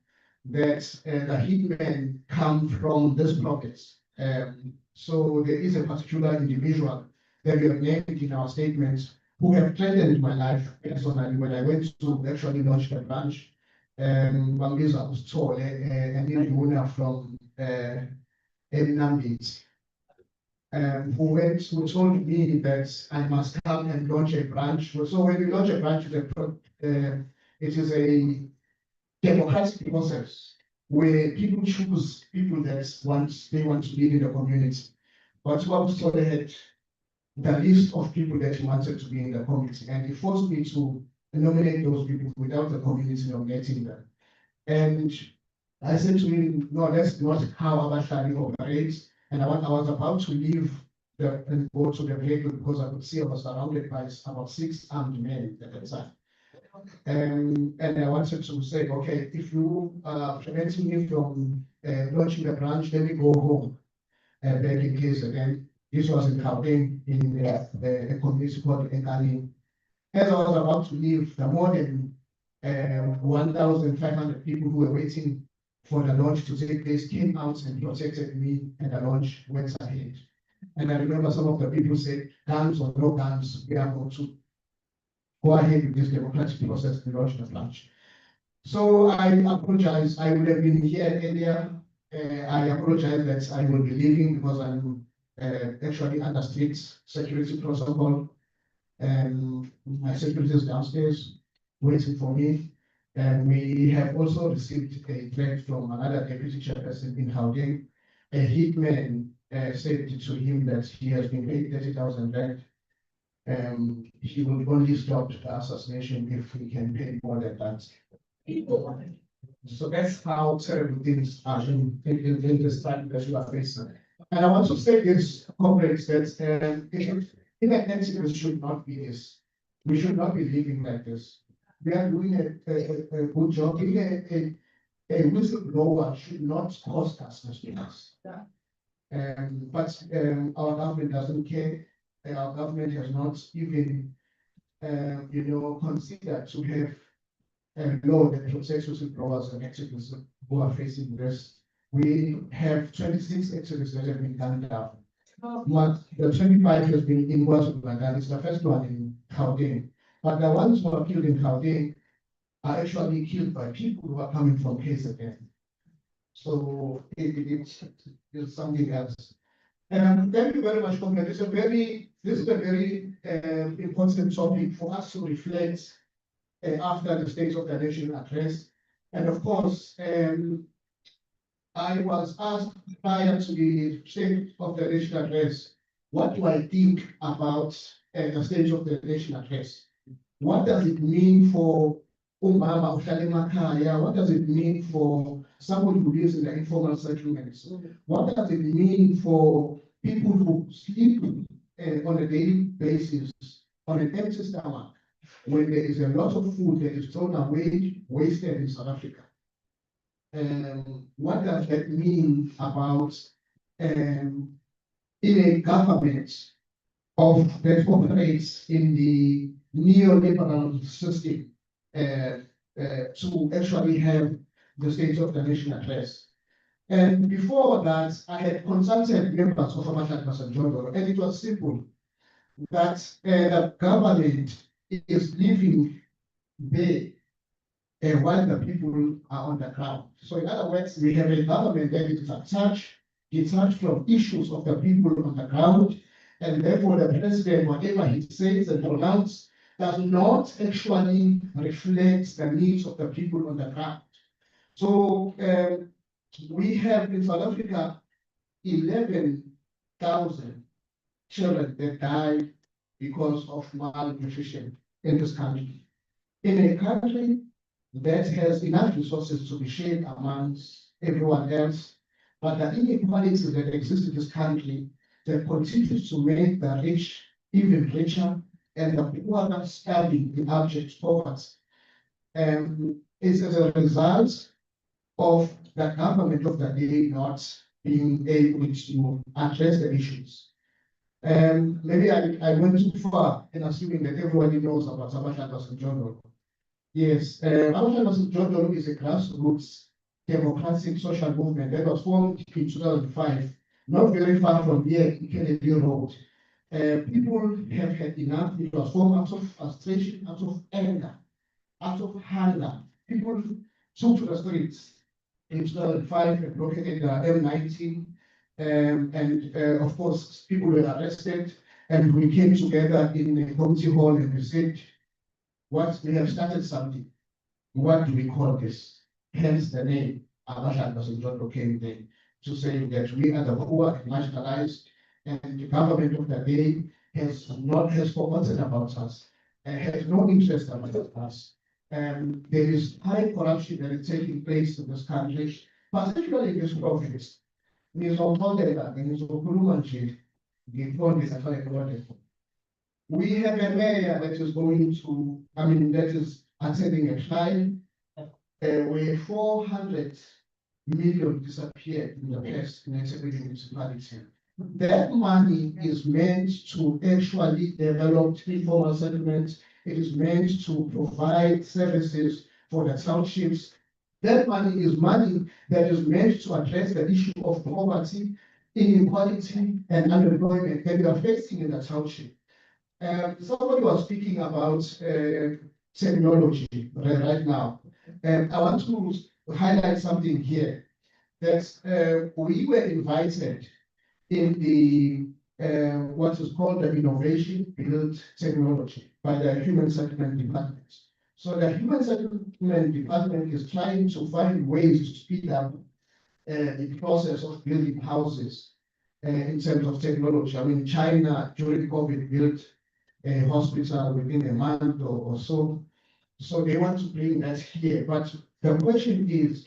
that the hitmen come from this province. So there is a particular individual that we have named in our statements who have threatened my life personally when I went to actually launch the branch. Bambiza was told, an individual from Emnambit, who told me that I must come and launch a branch. So when you launch a branch, it is a democratic process where people choose people that they want to live in the community. But what was told ahead, the list of people that he wanted to be in the committee, and he forced me to nominate those people without the community nominating them. And I said to him, no, that's not how Abashani operates. And I was about to leave and go to the vehicle because I could see I was surrounded by about 6 armed men at the time. And I wanted to say, okay, if you are preventing me from launching the branch, let me go home. Back in case again, this was in Gauteng in a community called Ekani. As I was about to leave, the more than 1,500 people who were waiting for the launch to take place came out and protected me, and the launch went ahead. And I remember some of the people said, guns or no guns, we are going to go ahead with this democratic process to launch the launch. So I apologize. I would have been here earlier. I apologize that I will be leaving because I'm actually under strict security protocol. My secretary is downstairs waiting for me. And we have also received a threat from another deputy chairperson in Gauteng. A hitman said to him that he has been paid 30,000 rand. He will only stop the assassination if we can pay more than that. So that's how terrible things are in this time that you are facing. And I want to say this, comrades, that even entities should not be this. We should not be living like this. We are doing a good job. Even a whistleblower should not cost us as much. But our government doesn't care. Our government has not even, considered to have a law that protects whistleblowers and activists who are facing this. We have 26 activists that have been gunned down. The 25 has been in KwaZulu-Natal. It's the first one in Gauteng. But the ones who are killed in Gauteng are actually killed by people who are coming from KZN. So it's something else. Thank you very much, Comrade. This is a very important topic for us to reflect after the State of the Nation address. And of course, I was asked prior to the State of the Nation address, what do I think about the State of the Nation address? What does it mean for Umama Ushalimakaya? What does it mean for somebody who lives in the informal settlements? What does it mean for people who sleep on a daily basis on an empty stomach when there is a lot of food that is thrown away, wasted in South Africa? What does that mean about in a government that operates in the neoliberal system to actually have the State of the Nation address? And before that, I had consulted members of Abashani Basanjolo, and it was simple that the government is living there while the people are on the ground. So in other words, we have a government that is detached from issues of the people on the ground, and therefore the president, whatever he says and pronounces, does not actually reflect the needs of the people on the ground. So we have in South Africa 11,000 children that died because of malnutrition in this country. In a country that has enough resources to be shared amongst everyone else, but the inequalities that exist in this country that continues to make the rich even richer and the poor starving in abject poverty is as a result of the government of the day not being able to address the issues. Maybe I went too far in assuming that everybody knows about Abashani Basanjolo. Yes, Abashani Basanjolo is a grassroots democratic social movement that was formed in 2005, not very far from here in Kennedy Road. People have had enough. It was formed out of frustration, out of anger, out of hunger. People took to the streets in 2005 and blockaded the M19. And of course, people were arrested, and we came together in a committee hall and we said, we have started something. What do we call this? Hence the name Abashani Basanjolo came there to say that we are the poor and marginalized, and the government of the day has forgotten about us, has no interest about us. There is high corruption that is taking place in this country, particularly in this province. Ngizoxolela, ngizokhuluma nje ngiqondisa fanele. We have a mayor that is going to, that is attending a trial where 400 million disappeared in the past in the municipality. That money is meant to actually develop informal settlements. It is meant to provide services for the townships. That money is money that is meant to address the issue of poverty, inequality, and unemployment that we are facing in the township. Somebody was speaking about technology right now. I want to highlight something here that we were invited in the what is called the Innovation Build Technology by the Human Settlement Department. So the Human Settlement Department is trying to find ways to speed up the process of building houses in terms of technology. China during COVID built a hospital within a month or so. So they want to bring that here. But the question is,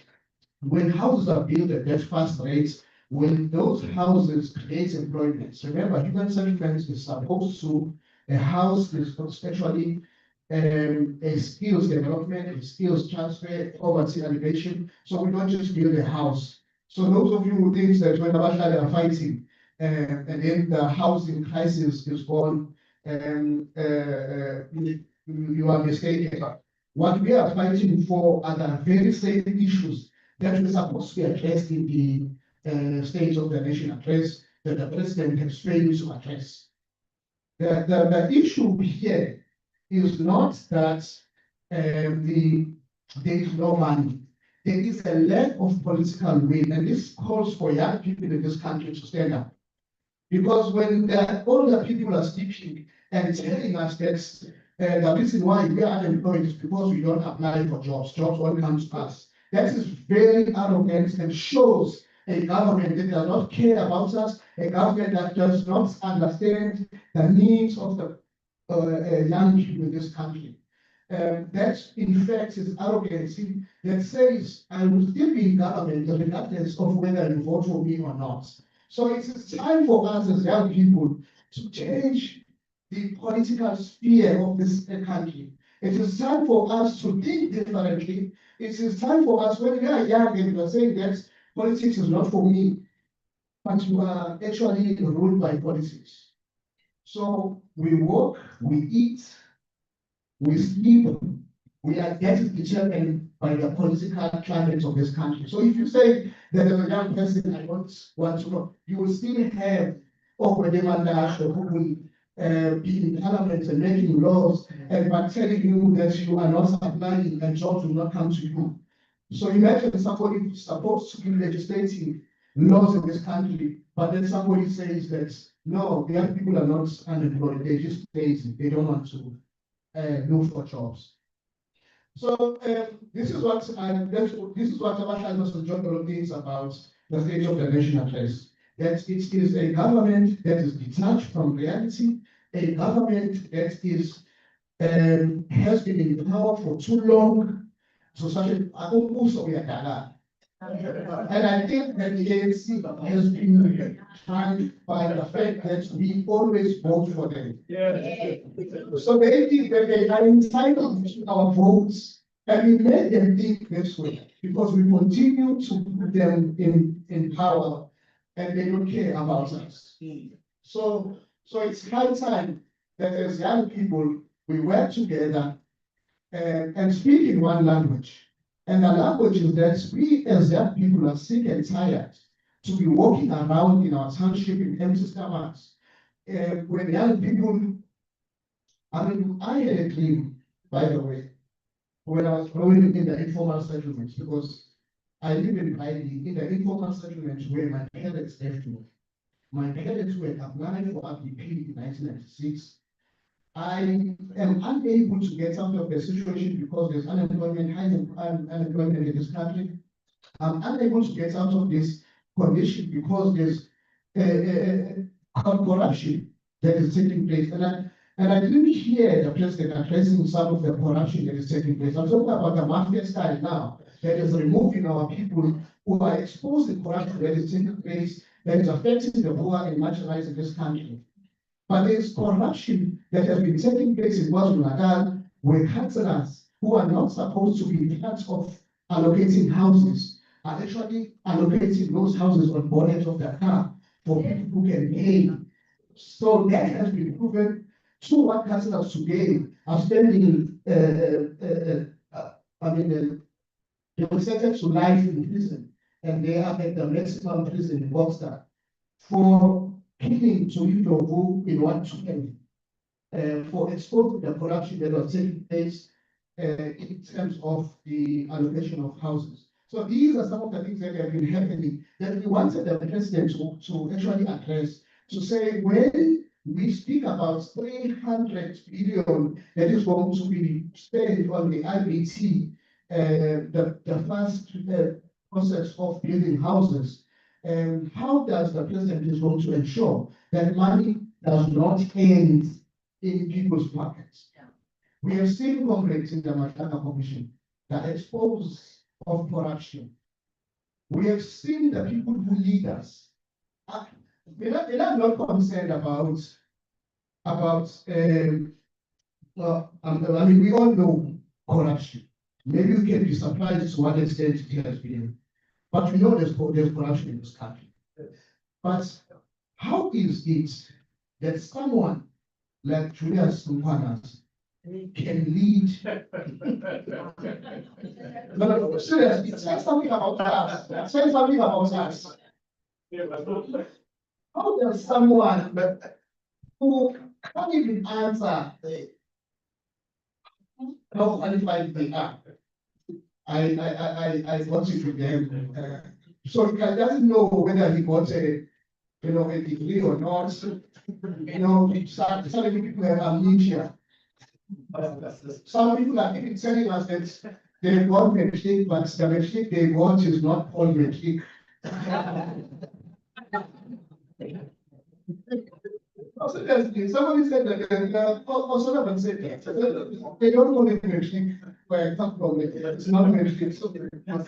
when houses are built at that fast rate, will those houses create employment? So remember, human settlement is supposed to, a house is actually a skills development, a skills transfer, poverty alleviation. So we don't just build a house. So those of you who think that when Abashale are fighting, and then the housing crisis is gone, you are mistaken. What we are fighting for are the very same issues that we're supposed to be addressed in the State of the Nation address that the president has failed to address. The issue here is not that there is no money. There is a lack of political will, and this calls for young people in this country to stand up. Because when the older people are speaking and telling us that the reason why we are unemployed is because we don't apply for jobs, jobs won't come to us. That is very arrogant and shows a government that does not care about us, a government that does not understand the needs of the young people in this country. That in fact is arrogancy that says I will still be in government regardless of whether you vote for me or not. So it is time for us as young people to change the political sphere of this country. It is time for us to think differently. It is time for us, when we are young and we are saying that politics is not for me, but you are actually ruled by politics. So we work, we eat, we sleep, we are getting determined by the political climate of this country. So if you say that as a young person, I don't want to know, you will still have Okwedemanda who will be in parliament and making laws and by telling you that you are not applying and jobs will not come to you. So imagine somebody who's supposed to be legislating laws in this country, but then somebody says that no, the young people are not unemployed, they're just lazy, they don't want to look for jobs. So this is what Abashai Mr. John thinks about the State of the Nation address. That it is a government that is detached from reality, a government that is has been in power for too long. So such a also we are and I think that the ANC has been trying by the fact that we always vote for them. Yeah. So they think that they are entitled to our votes, and we made them think this way because we continue to put them in power and they don't care about us. So it's high time that as young people, we work together and speak in one language. And the language is that we as young people are sick and tired to be walking around in our township in empty stomachs. When young people, I had a dream, by the way, when I was growing in the informal settlements, because I live in Haiti, in the informal settlements where my parents left me. My parents were applying for RDP in 1996. I am unable to get out of the situation because there's unemployment, high unemployment in this country. I'm unable to get out of this condition because there's corruption that is taking place. And I didn't hear the president addressing some of the corruption that is taking place. I'm talking about the mafia style now, that is removing our people who are exposed to corruption that is taking place, that is affecting the poor and marginalizing this country. But there is corruption that has been taking place in KwaZulu-Natal, where councillors who are not supposed to be part of allocating houses are actually allocating those houses on bonnet of their car for people who can pay. So that has been proven. So what councillors today are spending, they were sentenced to life in prison, and they are at the maximum prison in Boxer for killing Soyudovu in 120, for exposing the corruption that was taking place in terms of the allocation of houses. So these are some of the things that have been happening that we wanted the president to actually address, to say when we speak about 300 billion that is going to be spent on the IBT, the first process of building houses, how does the president is going to ensure that money does not end in people's pockets? We have seen comrades in the Matanga Commission that expose of corruption. We have seen the people who lead us. They're not concerned about I mean, we all know corruption. Maybe we can be surprised to what extent it has been, but we know there's corruption in this country. But how is it that someone like Julius Mpanas can lead? No, seriously, say something about us. Say something about us. How does someone who can't even answer how qualified they are? I got it with them. So he doesn't know whether he got a degree or not. Some people have amnesia. Some people are even telling us that they got mistake, but the mistake they got is not called mistake. Somebody said that, Sona said that, they don't know the mistake where I come from, it's not a mistake. You can't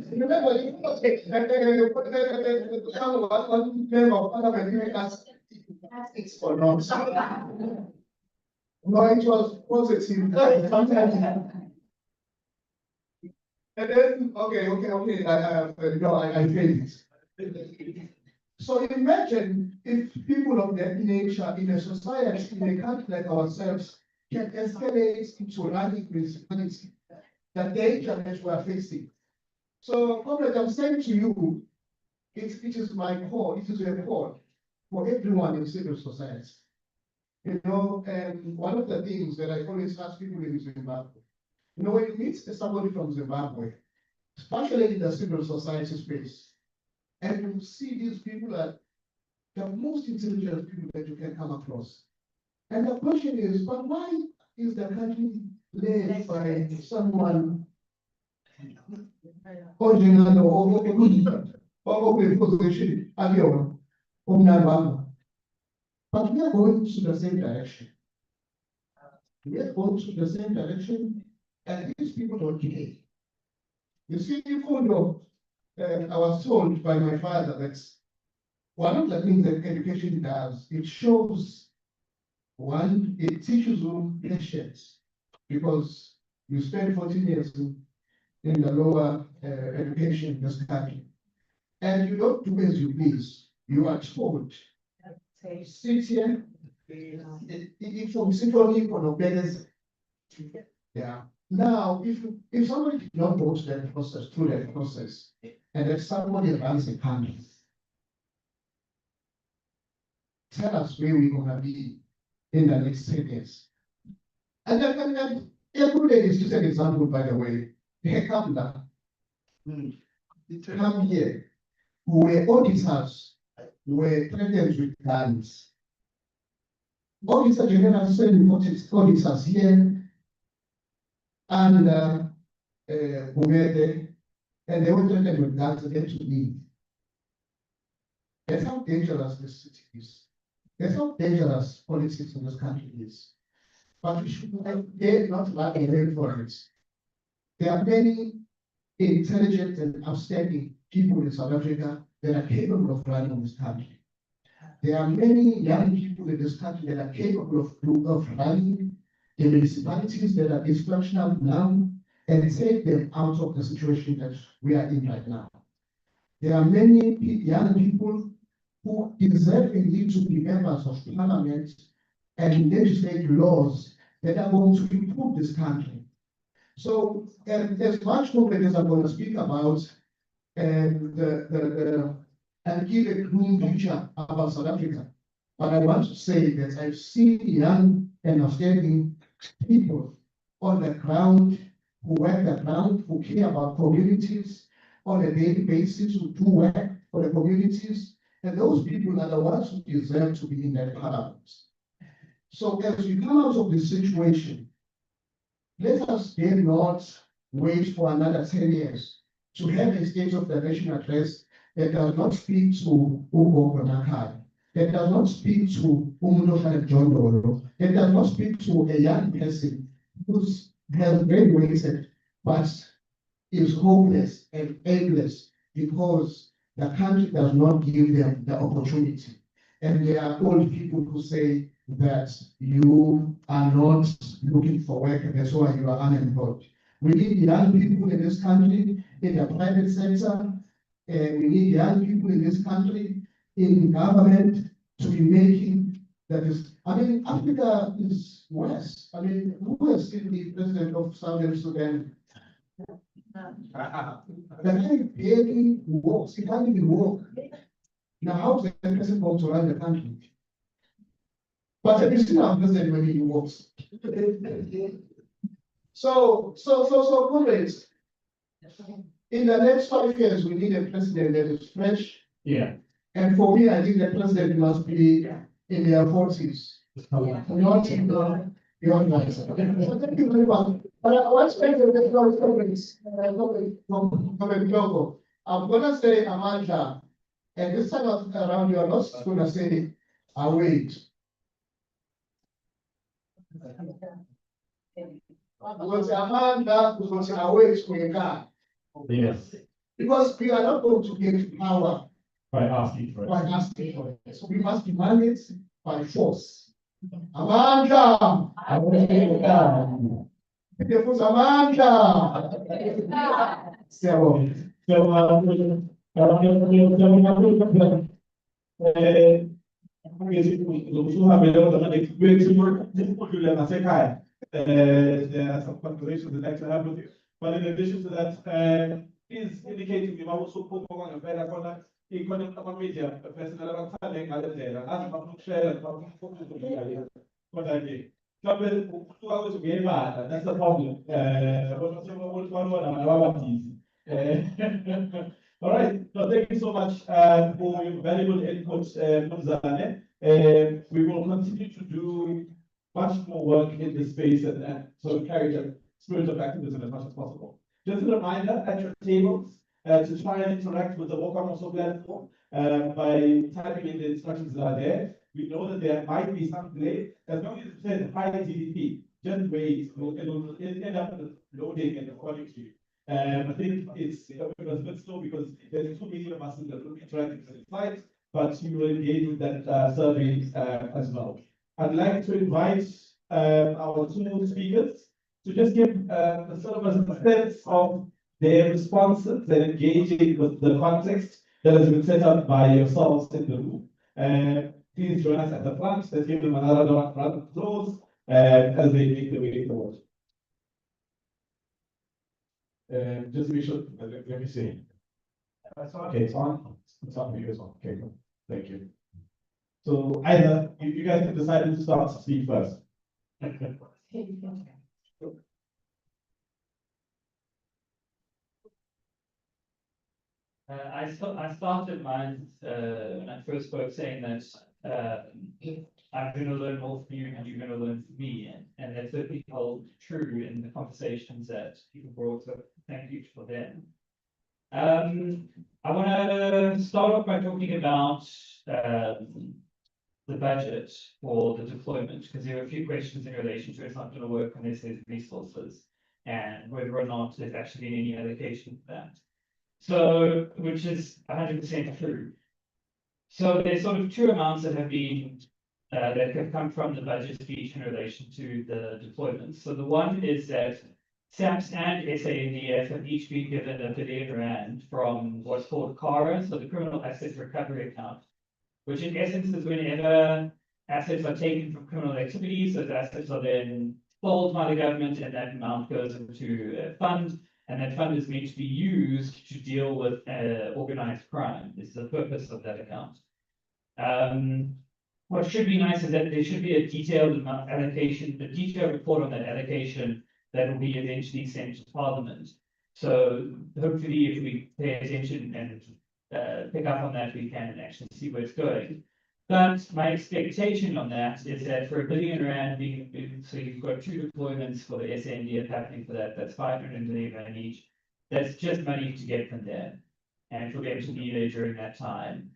remember, you can't take it's for not. No, it was positive. And then, okay, I failed it. So imagine if people of that nature in a society, in a country like ourselves, can escalate into running municipality, the danger that we are facing. So, comrade, I'm saying to you, it is my call, it is a call for everyone in civil society. One of the things that I always ask people in Zimbabwe, when you meet somebody from Zimbabwe, especially in the civil society space, and you see these people are the most intelligent people that you can come across. And the question is, but why is the country led by someone but we are going to the same direction. We are going to the same direction, and these people don't care. You see, even though I was told by my father that one of the things that education does, it shows one, it teaches you patience, because you spend 14 years in the lower education in this country, and you don't do as you please. You are told, sit here, if you sit on yeah. Now, if somebody did not go through that process, and if somebody runs a country, tell us where we're gonna be in the next 10 years. And every day is just an example, by the way. They come down. Come here. Where auditors were threatened with guns. Auditor General sent auditors here and and they were threatened with guns against me. That's how dangerous this city is. That's how dangerous politics in this country is. But we should dare not run away from it. There are many intelligent and outstanding people in South Africa that are capable of running this country. There are many young people in this country that are capable of running the municipalities that are dysfunctional now and take them out of the situation that we are in right now. There are many young people who deserve indeed to be members of parliament and legislate laws that are going to improve this country. So there's much more that I'm going to speak about and give a green picture about South Africa. But I want to say that I've seen young and outstanding people on the ground who work the ground, who care about communities on a daily basis, who do work for the communities. And those people are the ones who deserve to be in that parliament. So as we come out of this situation, let us then not wait for another 10 years to have a State of the Nation address that does not speak to Ugo Nakai, that does not speak to Umuno John Dolo, that does not speak to a young person who has graduated but is hopeless and aimless because the country does not give them the opportunity. And there are old people who say that you are not looking for work and that's why you are unemployed. We need young people in this country in the private sector, and we need young people in this country in government to be making that is. I mean, Africa is worse. I mean, who has seen the president of Southern Sudan? The guy barely walks, he can't even walk. Now, how is the president going to run the country? But have you seen our president when he walks? So, comrades, in the next 5 years, we need a president that is fresh. Yeah. And for me, I think the president must be in their 40s. Not in the young guys. So thank you very much. But I want to make the comments. I'm gonna say Amanda, and this time around you are not gonna say await. Because Amanda is going to await for a car. Yes. Because we are not going to get power By asking for it. So we must demand it by force. Amanda! Amanda! So, there are some conversations I'd like to have with you. But in addition to that, please indicate to me about also put on a better corner. Economic media, personal abangithande ngale ndlela, azi bakushare what I did. That's the problem. All right, so thank you so much for your valuable input, Mzane. We will continue to do much more work in this space and sort of carry the spirit of activism as much as possible. Just a reminder at your tables to try and interact with the Welcome Also platform by typing in the instructions that are there. We know that there might be some delay. As long as it says high GDP, just wait, it will end up loading and recording to you. I think it was a bit slow because there's too many of us that will be interacting with the slides, but you will engage with that survey as well. I'd like to invite our two speakers to just give sort of a sense of their responses and engaging with the context that has been set up by yourselves in the room. Please join us at the front. Let's give them another round of applause as they make their way forward. Just to be sure, let me see. Okay, it's on. It's on for you as well. Okay, cool. Thank you. So either you guys have decided to start to speak first. I started mine when I first spoke saying that I'm going to learn more from you and you're going to learn from me, and that certainly held true in the conversations that people brought up. Thank you for them. I want to start off by talking about the budget for the deployment, because there are a few questions in relation to it's not going to work unless there's resources, and whether or not there's actually any allocation for that. So, which is 100% true. So there's sort of two amounts that have been that have come from the budget speech in relation to the deployments. So the one is that SAPS and SANDF have each been given R1 billion from what's called CARA, so the Criminal Asset Recovery Account, which in essence is whenever assets are taken from criminal activities, those assets are then sold by the government and that amount goes into a fund, and that fund is meant to be used to deal with organized crime. This is the purpose of that account. What should be nice is that there should be a detailed allocation, a detailed report on that allocation that will be eventually sent to Parliament. So hopefully if we pay attention and pick up on that, we can actually see where it's going. But my expectation on that is that for R1 billion so you've got two deployments for the SNDF happening for that, that's 500 million rand each. That's just money to get from there. And for them to be there during that time.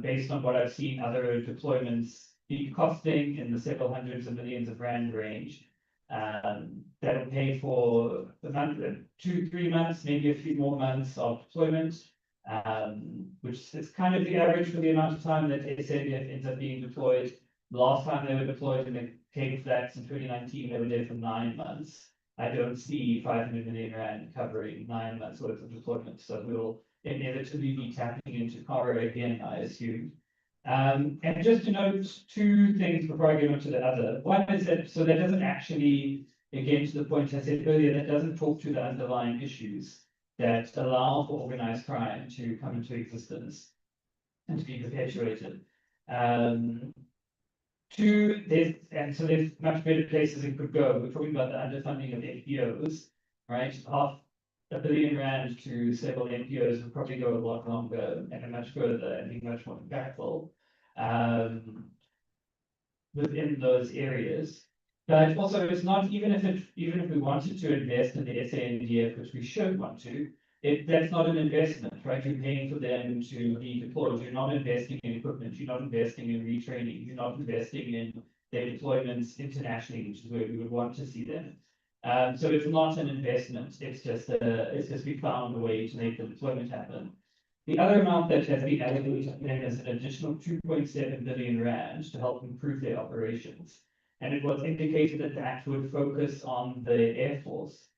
Based on what I've seen other deployments be costing in the several hundreds of millions of rand range. That'll pay for the month, 2-3 months, maybe a few more months of deployment, which is kind of the average for the amount of time that SADF ends up being deployed. Last time they were deployed in the Cape Flats in 2019, they were there for 9 months. I don't see 500 million rand covering 9 months worth of deployment, so we'll inevitably be tapping into CARA again, I assume. And just to note two things before I get on to the other. One is that, so that doesn't actually, again, to the point I said earlier, that doesn't talk to the underlying issues that allow for organized crime to come into existence and to be perpetuated. Two, there's much better places it could go. We're talking about the underfunding of NPOs, right? R1 billion rand to several NPOs would probably go a lot longer and much further and be much more impactful within those areas. But also, it's not even if we wanted to invest in the SANDF, which we should want to, that's not an investment, right? You're paying for them to be deployed. You're not investing in equipment. You're not investing in retraining. You're not investing in their deployments internationally, which is where we would want to see them. So it's not an investment. It's just we found a way to make the deployment happen. The other amount that has been allocated to them is an additional 2.7 billion rand to help improve their operations. And it was indicated that that would focus on the Air Force.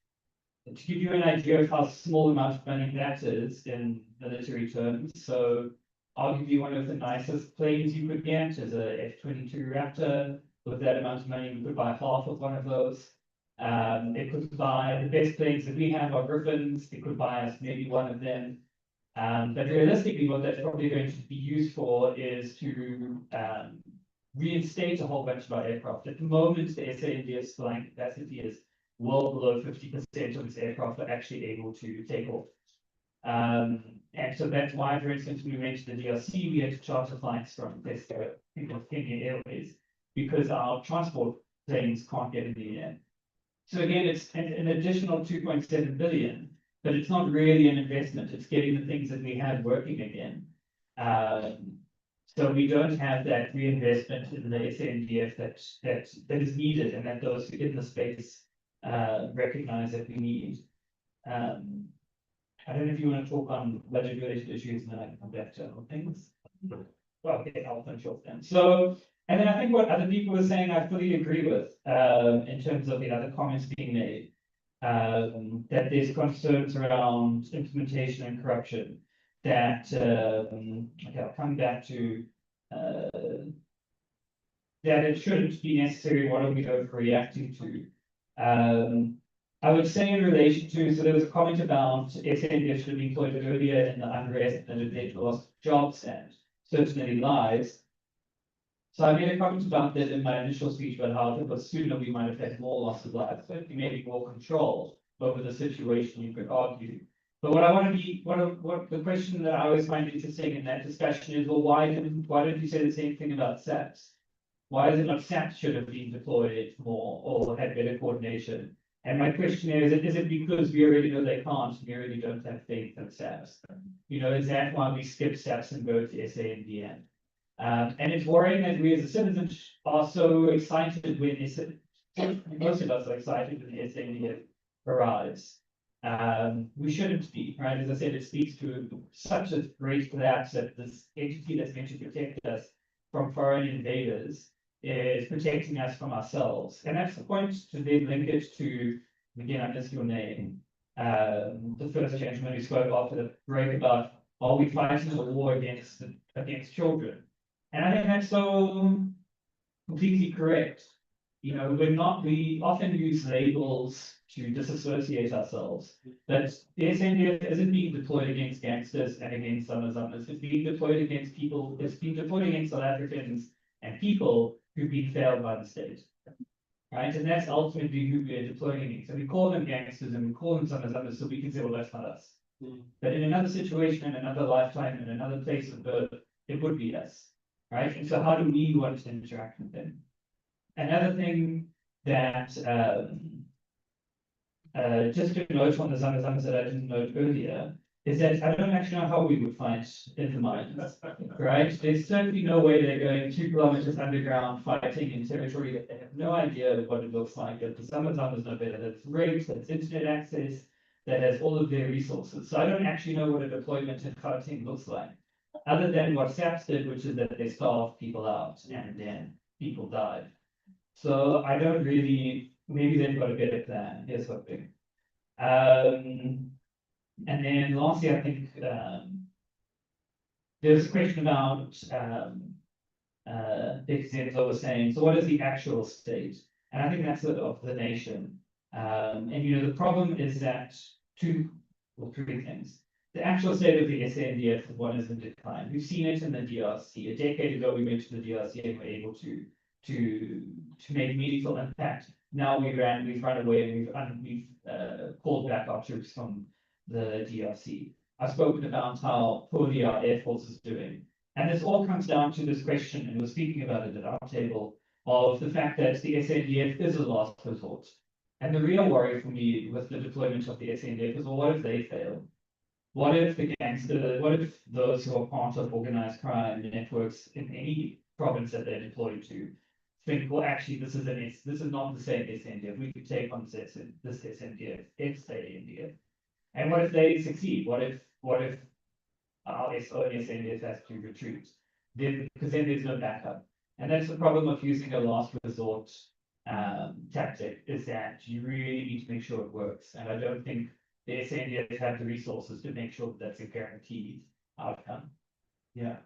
And to give you an idea of how small amount of money that is in military terms, so arguably one of the nicest planes you could get is a F-22 Raptor. With that amount of money, you could buy half of one of those. It could buy the best planes that we have are Griffins. It could buy us maybe one of them. But realistically, what that's probably going to be used for is to reinstate a whole bunch of our aircraft. At the moment, the SANDF's flying capacity is well below 50% of its aircraft are actually able to take off. And so that's why, for instance, when we went to the DRC, we had to charter flights from Kenya Airways because our transport planes can't get in the air. So again, it's an additional 2.7 billion, but it's not really an investment. It's getting the things that we have working again. So we don't have that reinvestment in the SANDF that is needed and that those in the space recognize that we need. I don't know if you want to talk on budget related issues and then I can come back to other things. Well, okay, I'll finish off then. So, and then I think what other people were saying, I fully agree with in terms of the other comments being made. That there's concerns around implementation and corruption. That okay, I'll come back to that it shouldn't be necessary. What are we overreacting to? I would say in relation to, so there was a comment about SANDF should have been employed earlier in the unrest and they've lost jobs and certainly lives. So I made a comment about that in my initial speech about how if it was sooner, we might have had more loss of life, but maybe more control over the situation, you could argue. But what I want to be, what the question that I always find interesting in that discussion is, well, why don't you say the same thing about SAPS? Why is it not SAPS should have been deployed more or had better coordination? And my question is it because we already know they can't, we already don't have faith in SAPS? You know, is that why we skip SAPS and go to SANDF? And it's worrying that we as a citizens are so excited when most of us are excited when the SANDF arrives. We shouldn't be, right? As I said, it speaks to such a great collapse that this entity that's meant to protect us from foreign invaders is protecting us from ourselves. And that's the point to then link it to, again, I missed your name, the first gentleman who spoke after the break about, are we fighting a war against children? And I think that's so completely correct. You know, we often use labels to disassociate ourselves, but the SNDF isn't being deployed against gangsters and against Sonas. It's being deployed against people, it's being deployed against South Africans and people who've been failed by the state. Right, and that's ultimately who we're deploying against. So we call them gangsters and we call them Sonas, so we can say, well, that's not us. But in another situation, in another lifetime, in another place of birth, it would be us. Right, and so how do we want to interact with them? Another thing that just to note on the Sonas that I didn't note earlier is that I don't actually know how we would fight in the mines, right? There's certainly no way they're going 2 kilometers underground fighting in territory that they have no idea what it looks like. That the Sonas know better. That's rigs, that's internet access, that has all of their resources. So I don't actually know what a deployment in Gauteng looks like, other than what SAPS did, which is that they starved people out and then people died. So I don't really, maybe they've got a better plan, here's hoping. And then lastly, I think there's a question about Zenzo was saying, so what is the actual state? And I think that's of the nation. And you know, the problem is that three things. The actual state of the SANDF one is in decline. We've seen it in the DRC. A decade ago, we went to the DRC and were able to make meaningful impact. Now we've run away and we've called back our troops from the DRC. I've spoken about how poorly our Air Force is doing. And this all comes down to this question, and we're speaking about it at our table, of the fact that the SANDF is a last resort. And the real worry for me with the deployment of the SANDF is, well, what if they fail? What if what if those who are part of organized crime networks in any province that they're deployed to think, well, actually, this is not the same SANDF. We could take on this SANDF, ex-SANDF. And what if they succeed? What if our own SANDF has to retreat? Because then there's no backup. And that's the problem of using a last resort tactic, is that you really need to make sure it works. And I don't think the SANDF have the resources to make sure that that's a guaranteed outcome. Yeah.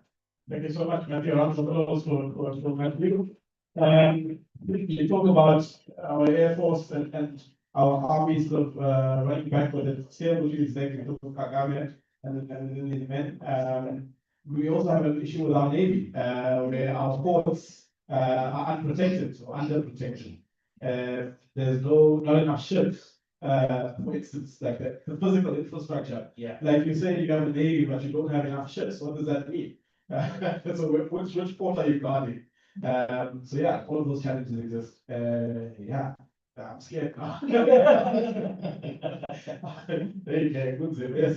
Thank you so much, Matthew. Round of applause for Matthew. We talk about our Air Force and our armies of running back for the same, which is executive of Kagame and the men. We also have an issue with our Navy, where our ports are unprotected or under protection. There's not enough ships. For instance, like the physical infrastructure. Yeah. Like you say, you have a Navy, but you don't have enough ships. What does that mean? So which port are you guarding? So yeah, all of those challenges exist. Yeah, I'm scared now. There you go, good Zim. Yes,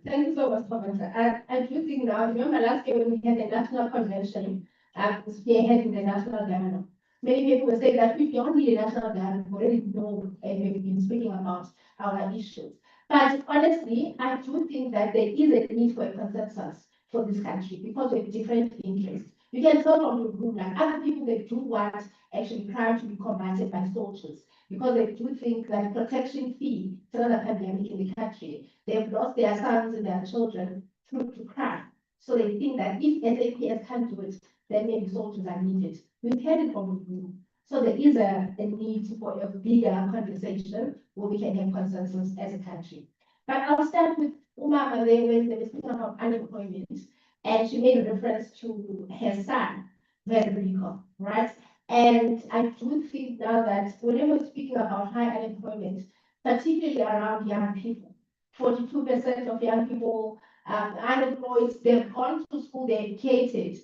Thank you so much, Professor. I do think now, remember last year when we had the National Convention, spearheading the National Dialogue. Many people will say that if you don't need a national dialogue, we already know and we've been speaking about our issues. But honestly, I do think that there is a need for a consensus for this country because we have different interests. You can tell from the group, like other people, they do want actually crime to be combated by soldiers because they do think that protection fee through the pandemic in the country, they've lost their sons and their children through to crime. So they think that if SAPS can't do it, then maybe soldiers are needed. We've heard it from the group. So there is a need for a bigger conversation where we can have consensus as a country. But I'll start with Uma when they were speaking about unemployment. And she made a reference to her son, Vedrico, right? And I do think now that whenever we're speaking about high unemployment, particularly around young people, 42% of young people unemployed, they've gone to school, they're educated,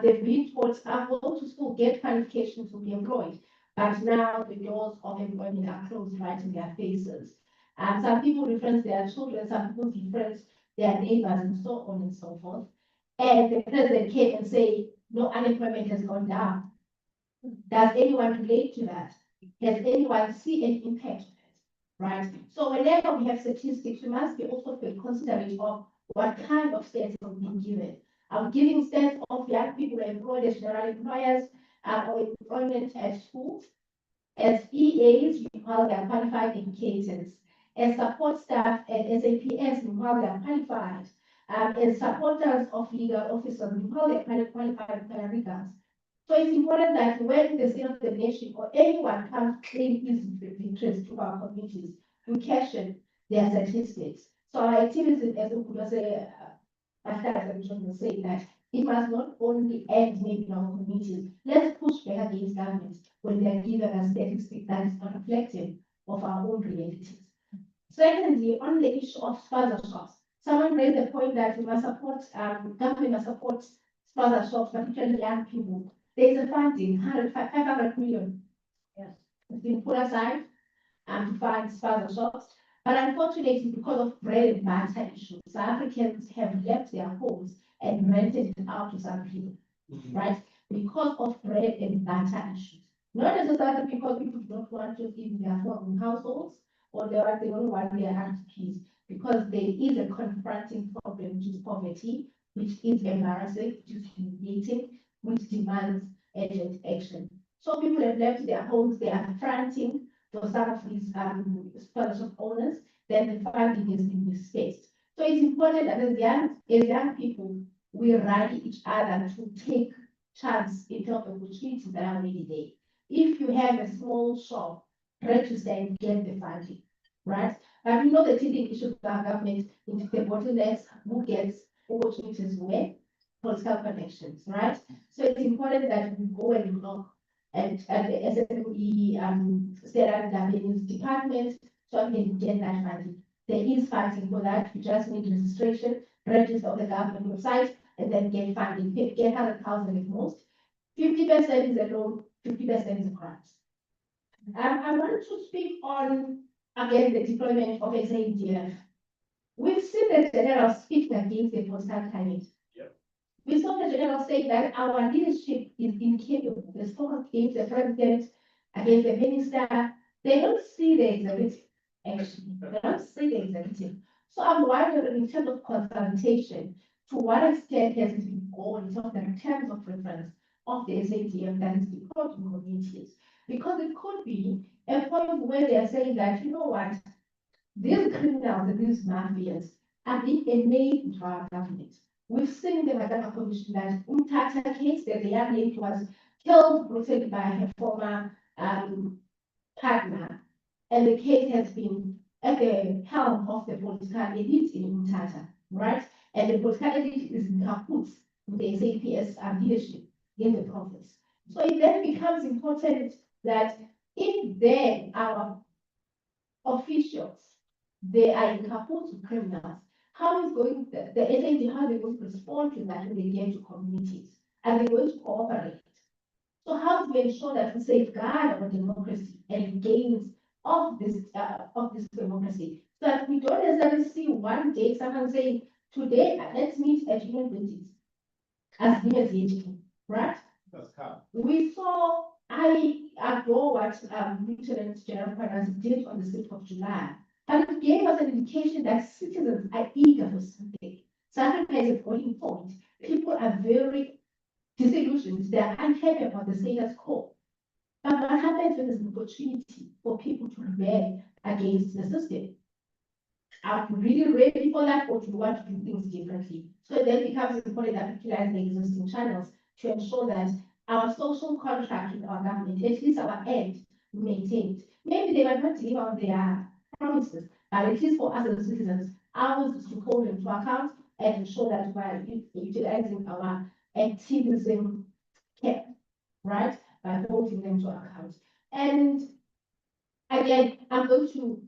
they've been taught, go to school, get qualifications to be employed. but now the doors of employment are closed right in their faces. And some people reference their children, some people reference their neighbors, and so on and so forth. And the president came and say, no, unemployment has gone down. Does anyone relate to that? Has anyone seen an impact of it? Right? So whenever we have statistics, we must be also very considerate of what kind of stats are being given. Are we giving stats of young people employed as general employers or employment at schools? As EAs, we call them qualified educators. As support staff at SAPS, we call them qualified. As supporters of legal officers, we call them qualified paralegals. So it's important that when the state of the nation or anyone comes claim his interest to our communities, we question their statistics. So our activism, as we could say, say that it must not only end maybe in our communities. Let's push back against governments when they are giving us statistics that is not reflective of our own realities. Secondly, on the issue of sponsorships, someone raised the point that we must support, government must support sponsorships, particularly young people. There's a funding, 500 million. Yes. It's been put aside to fund sponsorships. But unfortunately, because of bread and butter issues, South Africans have left their homes and rented it out to some people, right? Because of bread and butter issues. Not necessarily because people don't want to live in their own households or they don't want their entities, because there is a confronting problem, which is poverty, which is embarrassing, which is humiliating, which demands urgent action. So people have left their homes, they are fronting for some of these scholarship owners, then the funding has been misplaced. So it's important that as young people, we rally each other to take chance in terms of opportunities that are already there. If you have a small shop, register and get the funding, right? But we know the teething issue of our government into the bottlenecks, who gets opportunities where, political connections, right? So it's important that we go and look at the SME State Revenues Department so we can get that funding. There is funding for that. You just need registration, register on the government website, and then get funding. Get 100,000 at most. 50% is a loan, 50% is a grant. I want to speak on again the deployment of SADF. We've seen the general speaking against the political climate. We saw the general say that our leadership is incapable. They spoke against the president, against the minister. They don't see the executive, actually. They don't see the executive. So I'm wondering, in terms of consultation, to what extent has it been gone in terms of reference of the SADF that is deployed in communities? Because it could be a point where they are saying that, you know what, these criminals and these mafias are being enabled to our government. We've seen the Madama Commission that Umtata case that the young lady was killed brutally by her former partner, and the case has been at the helm of the political elite in Umtata, right? And the political elite is in cahoots with the SAPS leadership in the province. So it then becomes important that if then our officials, they are in cahoots with criminals, how is going the SAD, how they going to respond to that when they get to communities? Are they going to cooperate? So how do we ensure that we safeguard our democracy and gains of this democracy, so that we don't necessarily see one day someone saying, today let's meet at Union Buildings as near as the right? We saw, I adore what Lieutenant General Paras did on the 6th of July. And it gave us an indication that citizens are eager for something. South Africa is a boiling point. People are very disillusioned. They are unhappy about the status quo. But what happens when there's an opportunity for people to rebel against the system? Are we really ready for that, or do we want to do things differently? So it then becomes important that we utilize the existing channels to ensure that our social contract with our government, at least our end, maintained. Maybe they might not deliver on their promises, but at least for us as citizens, ours is to hold them to account and ensure that we're utilizing our activism care, right, by holding them to account. And again, I'm going to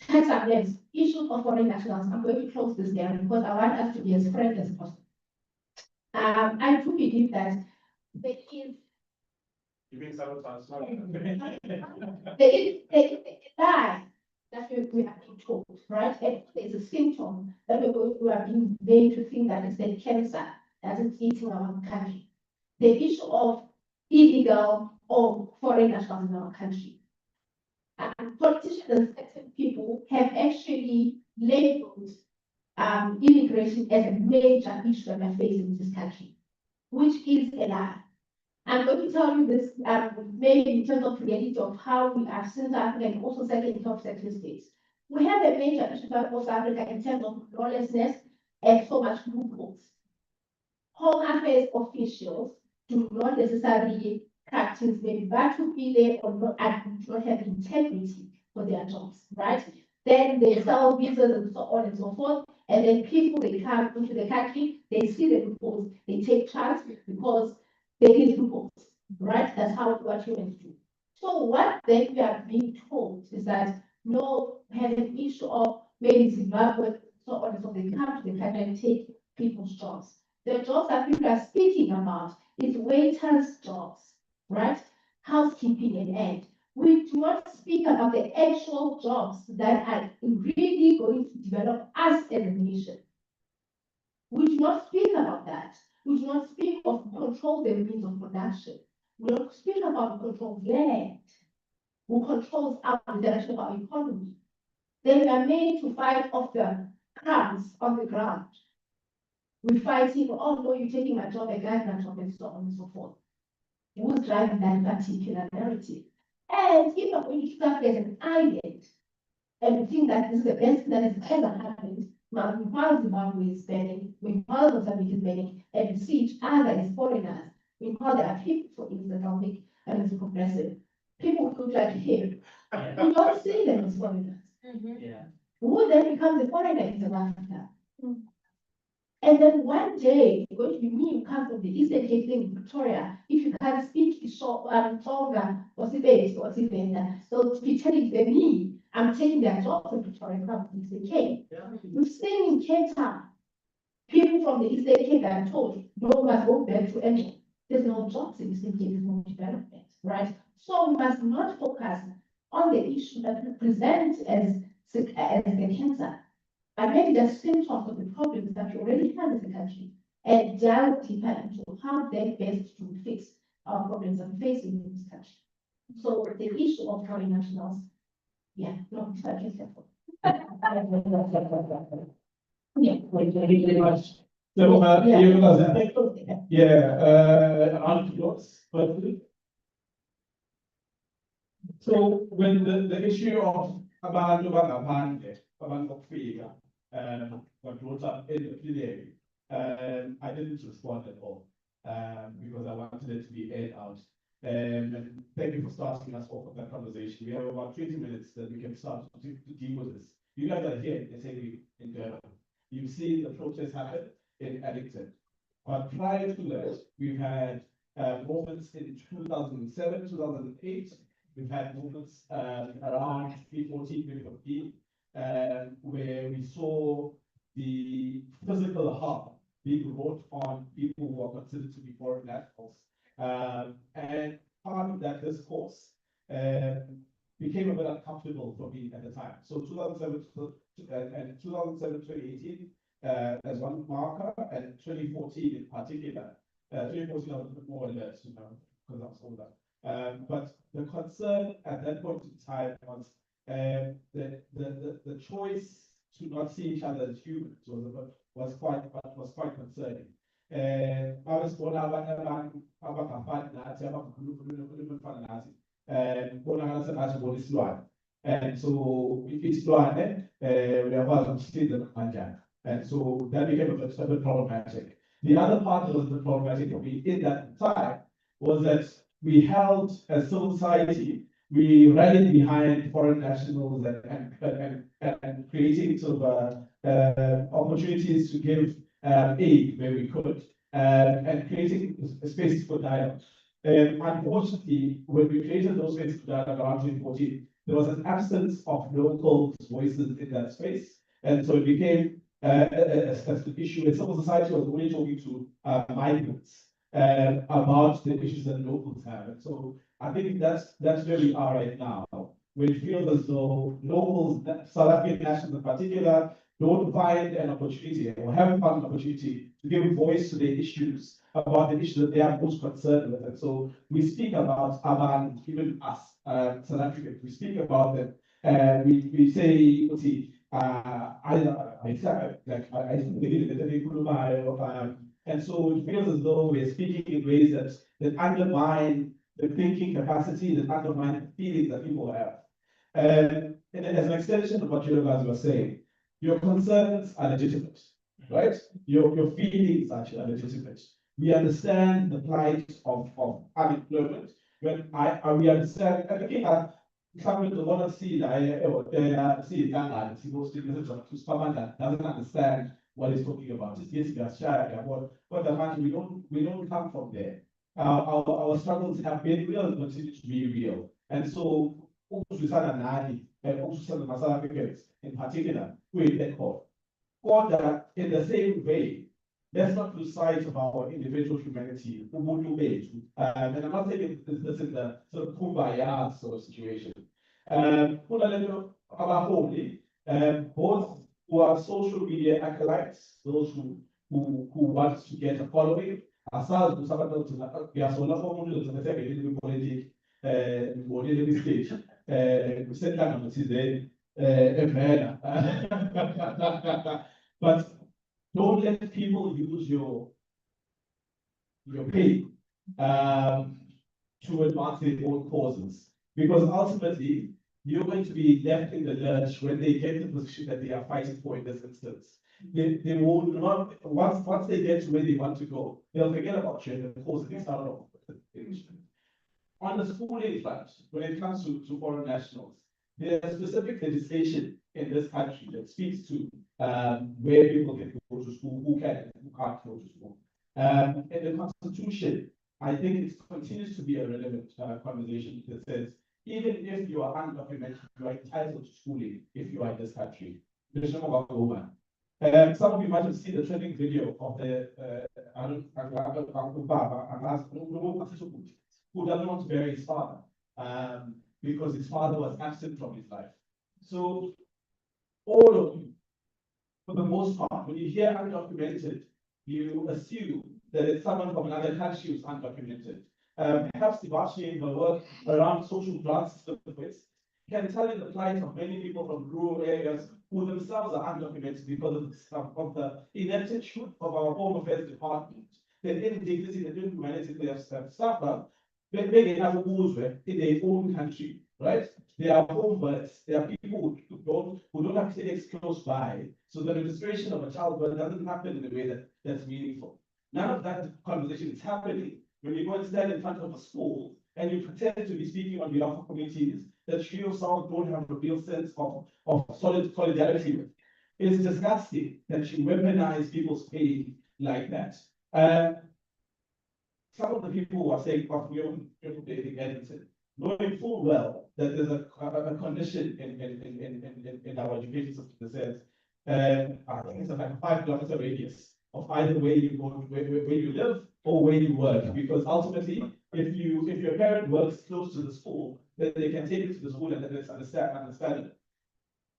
touch up next issue of foreign nationals. I'm going to close this down because I want us to be as frank as possible. I do believe that there is You're being sabotaged. They lie that we have been told, right? And it's a symptom that we are being made to think that it's the cancer that is eating our country. The issue of illegal or foreign nationals in our country. And politicians and certain people have actually labeled immigration as a major issue that we're facing in this country, which is a lie. I'm going to tell you this, maybe in terms of reality of how we are South Africa and also second top statistics. We have a major issue for South Africa in terms of lawlessness and so much loopholes. Home affairs officials do not necessarily practice maybe battlefield or not, and do not have integrity for their jobs, right? Then they sell visas and so on and so forth. And then people, they come into the country, they see the loopholes, they take charge because there is loopholes, right? That's what humans do. So what then we are being told is that no, we have an issue of maybe Zimbabwe, so on and so they come to the country and take people's jobs. The jobs that people are speaking about is waiters' jobs, right? Housekeeping and end. We do not speak about the actual jobs that are really going to develop us as a nation. We do not speak about that. We do not speak of control the means of production. We don't speak about control land, who controls our direction of our economy. Then we are made to fight off the crumbs on the ground. We fight people, oh no, you're taking my job, a guy's my job, and so on and so forth. Who's driving that particular narrative? And if you're going to choose Africa as an island, and we think that this is the best thing that has ever happened, now while Zimbabwe is spending, while Mozambique is spending, and we see each other as foreigners, while there are people, for instance, I'll make a progressive, people who look like him, we don't see them as foreigners. Yeah. Who then becomes a foreigner in South Africa? And then one day, it's going to be me who comes from the Eastern Cape in Victoria. If you can't speak Tonga or Sibesi or Sibenda, they'll be telling me, I'm taking their jobs in Victoria and come from the Eastern Cape. We've seen in Cape Town, people from the Eastern Cape are told, no, we must go back to England. There's no jobs in the Eastern Cape, there's no development, right? So we must not focus on the issue that we present as the cancer. But maybe the symptoms of the problems that we already have as a country and delve deeper into how they best to fix our problems that we're facing in this country. So the issue of foreign nationals, yeah, no, I can settle. Yeah. Thank you very much. So, on to yours, firstly. So when the issue of abantu bangaphandle, abantu bokufika, got brought up in the plenary, I didn't respond at all, because I wanted it to be aired out. And thank you for starting us off with that conversation. We have about 20 minutes that we can start to deal with this. You guys are here in Durban. You've seen the protest happen in Addington. But prior to that, we've had movements in 2007, 2008. We've had movements around 2014, 2015, where we saw the physical harm being wrought on people who are considered to be foreign nationals. And part of that discourse became a bit uncomfortable for me at the time. So 2007 and 2018 as one marker, and 2014 in particular. 2014 I was a bit more alert, because I was older. But the concern at that point in time was the choice to not see each other as humans was quite concerning. I was born and so if it's one, we are still and so that became a bit problematic. The other part that was the problematic for me in that time was that we held as civil society, we rallied behind foreign nationals and creating sort of opportunities to give aid where we could, and creating spaces for dialogue. Unfortunately, when we created those spaces for dialogue around 2014, there was an absence of local voices in that space. And so it became an issue, and civil society was only talking to migrants about the issues that locals have. And so I think that's where we are right now. We feel as though locals, South African nationals in particular, don't find an opportunity or haven't found an opportunity to give voice to the issues about the issues that they are most concerned with. And so we speak about Aban, even us, South Africans, we speak about them. We say, and so it feels as though we're speaking in ways that undermine the thinking capacity, that undermine the feelings that people have. And as an extension of what you guys were saying, your concerns are legitimate, right? Your feelings actually are legitimate. We understand the plight of unemployment. We understand, and again, some of the want to see that most doesn't understand what he's talking about. Just getting us shy about what the man we don't come from there. Our struggles have been real and continue to be real. And so and also the South Africans in particular, we echo. That in the same way, let's not lose sight of our individual humanity. And I'm not saying this is the sort of kumbaya sort of situation. About holy, both who are social media acolytes, those who want to get a following, ourselves to someone we are so long politics, stage, but don't let people use your pain to advance their own causes. Because ultimately, you're going to be left in the lurch when they get the position that they are fighting for in this instance. They will not, once they get to where they want to go, they'll forget about you and the cause they started off with. On the schooling front, when it comes to foreign nationals, there's specific legislation in this country that speaks to where people can go to school, who can and who can't go to school. In the Constitution, I think it continues to be a relevant conversation that says, even if you are undocumented, you are entitled to schooling if you are in this country. Some of you might have seen the trending video of the who doesn't want to bury his father because his father was absent from his life. So all of you, for the most part, when you hear undocumented, you assume that it's someone from another country who's undocumented. Perhaps Sebastian will work around social grants systems can tell you the plight of many people from rural areas who themselves are undocumented because of the ineptitude of our Home Affairs Department, the indignity, the inhumanity they have suffered, big enough in their own country, right? They are home births. There are people who don't have clinics close by, so the registration of a childbirth doesn't happen in a way that's meaningful. None of that conversation is happening when you go and stand in front of a school and you pretend to be speaking on behalf of communities that you yourself don't have a real sense of solidarity with. It's disgusting that you weaponize people's pain like that. Some of the people who are saying, "But we don't Edmonton," knowing full well that there's a condition in our education system that says, I think it's like a 5-kilometer radius of either where you go, where you live or where you work. Because ultimately, if your parent works close to the school, then they can take you to the school and then it's understand it.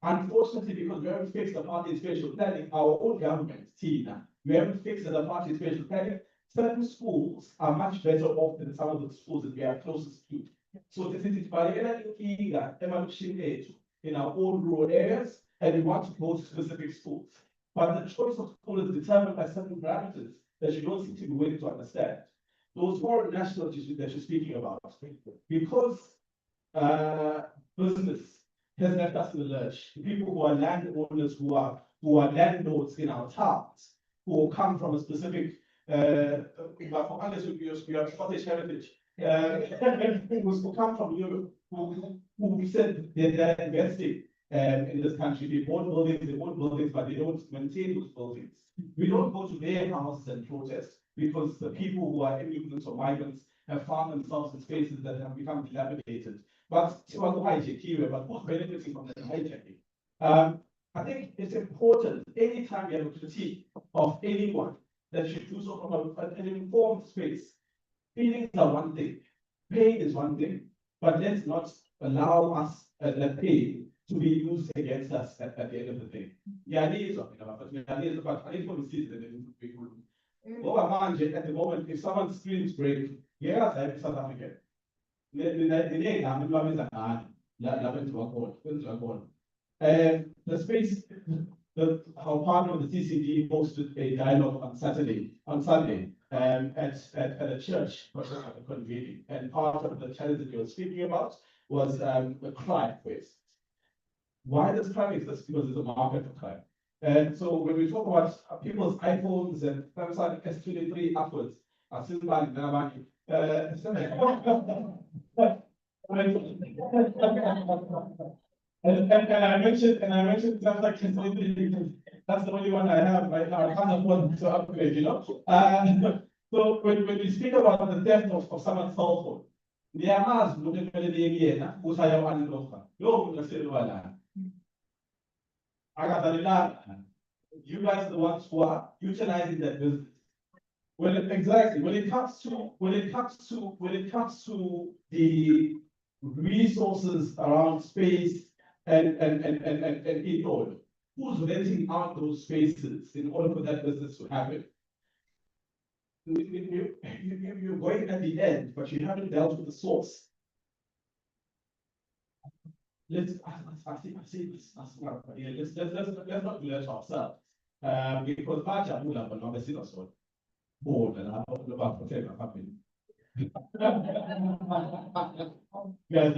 Unfortunately, because we haven't fixed the party spatial planning, our own government, Tina, we haven't fixed the party spatial planning. Certain schools are much better off than some of the schools that we are closest to. So this is in our own rural areas, and we want to go to specific schools. But the choice of school is determined by certain parameters that you don't seem to be willing to understand. Those foreign nationals that you're speaking about, because business has left us in the lurch. The people who are landowners, who are landlords in our towns, who come from a specific unless you have Scottish heritage, who come from Europe, who said they're investing in this country. They own buildings, but they don't maintain those buildings. We don't go to their houses and protest because the people who are immigrants or migrants have found themselves in spaces that have become dilapidated. But who's benefiting from that hijacking? I think it's important anytime we have a critique of anyone that should do so from an informed space. Feelings are one thing, Pay is one thing, but let's not allow us that pay to be used against us at the end of the day. Yeah, it is okay, but I need to see that we could. Over manje, at the moment, if someone's screens break, yeah, I'm South African. The space, our partner, the CCD, hosted a dialogue on Sunday, at a church, convening. And part of the challenge that you were speaking about was, the crime waste. Why does crime exist? Because there's a market for crime. And so when we talk about people's iPhones and Samsung S23 upwards, are still buying their money. And I mentioned Samsung S23 because that's the only one I have right now. I can't afford to upgrade, you know? So when we speak about the theft of someone's cell phone, ngiyamazi umuntu ekumele yena usaya wanilokha lo muntu aselwala akazalelanga. You guys are the ones who are utilizing that business. Exactly, when it comes to the resources around space and in who's renting out those spaces in order for that business to happen? You're going at the end, but you haven't dealt with the source. Let's not do that ourselves. Because Baja but not the sinners board and I hope about protect my family. Yes,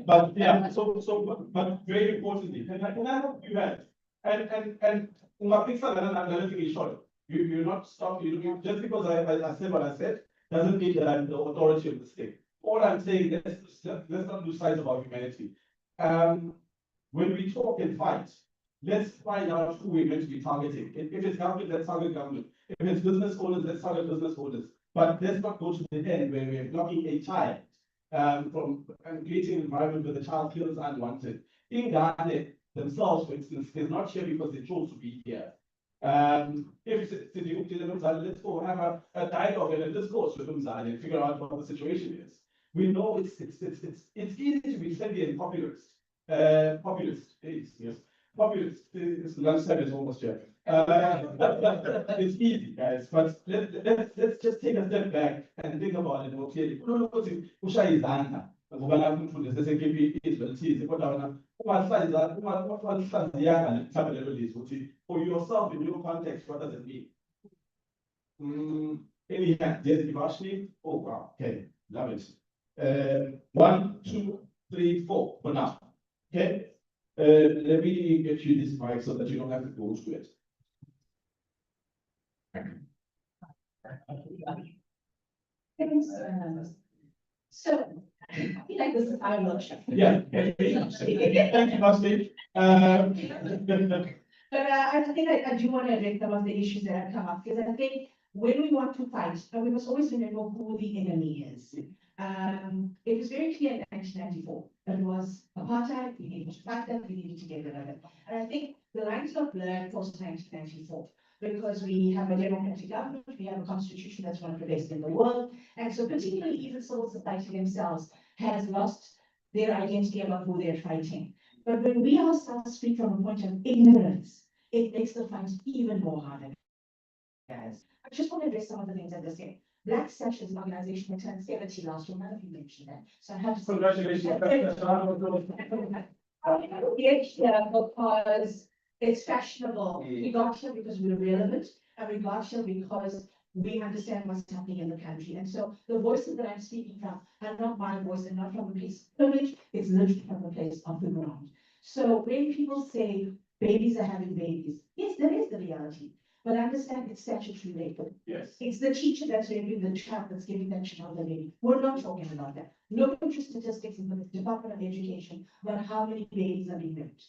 but yeah, but very importantly, can I help you guys? And my pizza I'm relatively short. You're not stop, just because I said what I said, doesn't mean that I'm the authority of the state. All I'm saying is let's not lose sight of our humanity. When we talk and fight, let's find out who we're going to be targeting. If it's government, let's target government. If it's business owners, let's target business owners. But let's not go to the end where we're blocking a child from creating an environment where the child feels unwanted. In Ghana themselves, for instance, is not here because they chose to be here. If it's let's go have a dialogue and a discourse with them and figure out what the situation is. We know it's easy to be trendy and populist. Yes. Populist, this lunchtime is almost here. It's easy, guys, but let's just take a step back and think about it more clearly. For yourself in your context, what does it mean? Any hand, yes, Ivashni? Oh, wow, okay, love it. 1, 2, 3, 4 for now. Okay, let me get you this mic so that you don't have to go to it. So, I feel like this is our workshop. Yeah. Thank you, Basti. But I think I do want to address some of the issues that have come up, because I think when we want to fight, we must always remember who the enemy is. It was very clear in 1994, it was apartheid, we needed to fight that, we needed to get rid of it. And I think the lines got blurred post 1994, because we have a democratic government, we have a constitution that's one of the best in the world, and so particularly even civil society themselves has lost their identity about who they're fighting. But when we ourselves speak from a point of ignorance, it makes the fight even more harder. Guys, I just want to address some of the things that they're saying. Black Sash is an organization that turned 70 last year, none of you mentioned that, so I have to. Congratulations. Get here because it's fashionable. We got here because we're relevant, and we got here because we understand what's happening in the country. And so the voices that I'm speaking from are not my voice and not from a place of privilege, it's literally from a place of the ground. So when people say babies are having babies, yes, that is the reality. But understand it's statutory rape. Yes. It's the teacher that's raping the child that's giving that child the baby. We're not talking about that. Look at your statistics in the Department of Education about how many babies are being raped.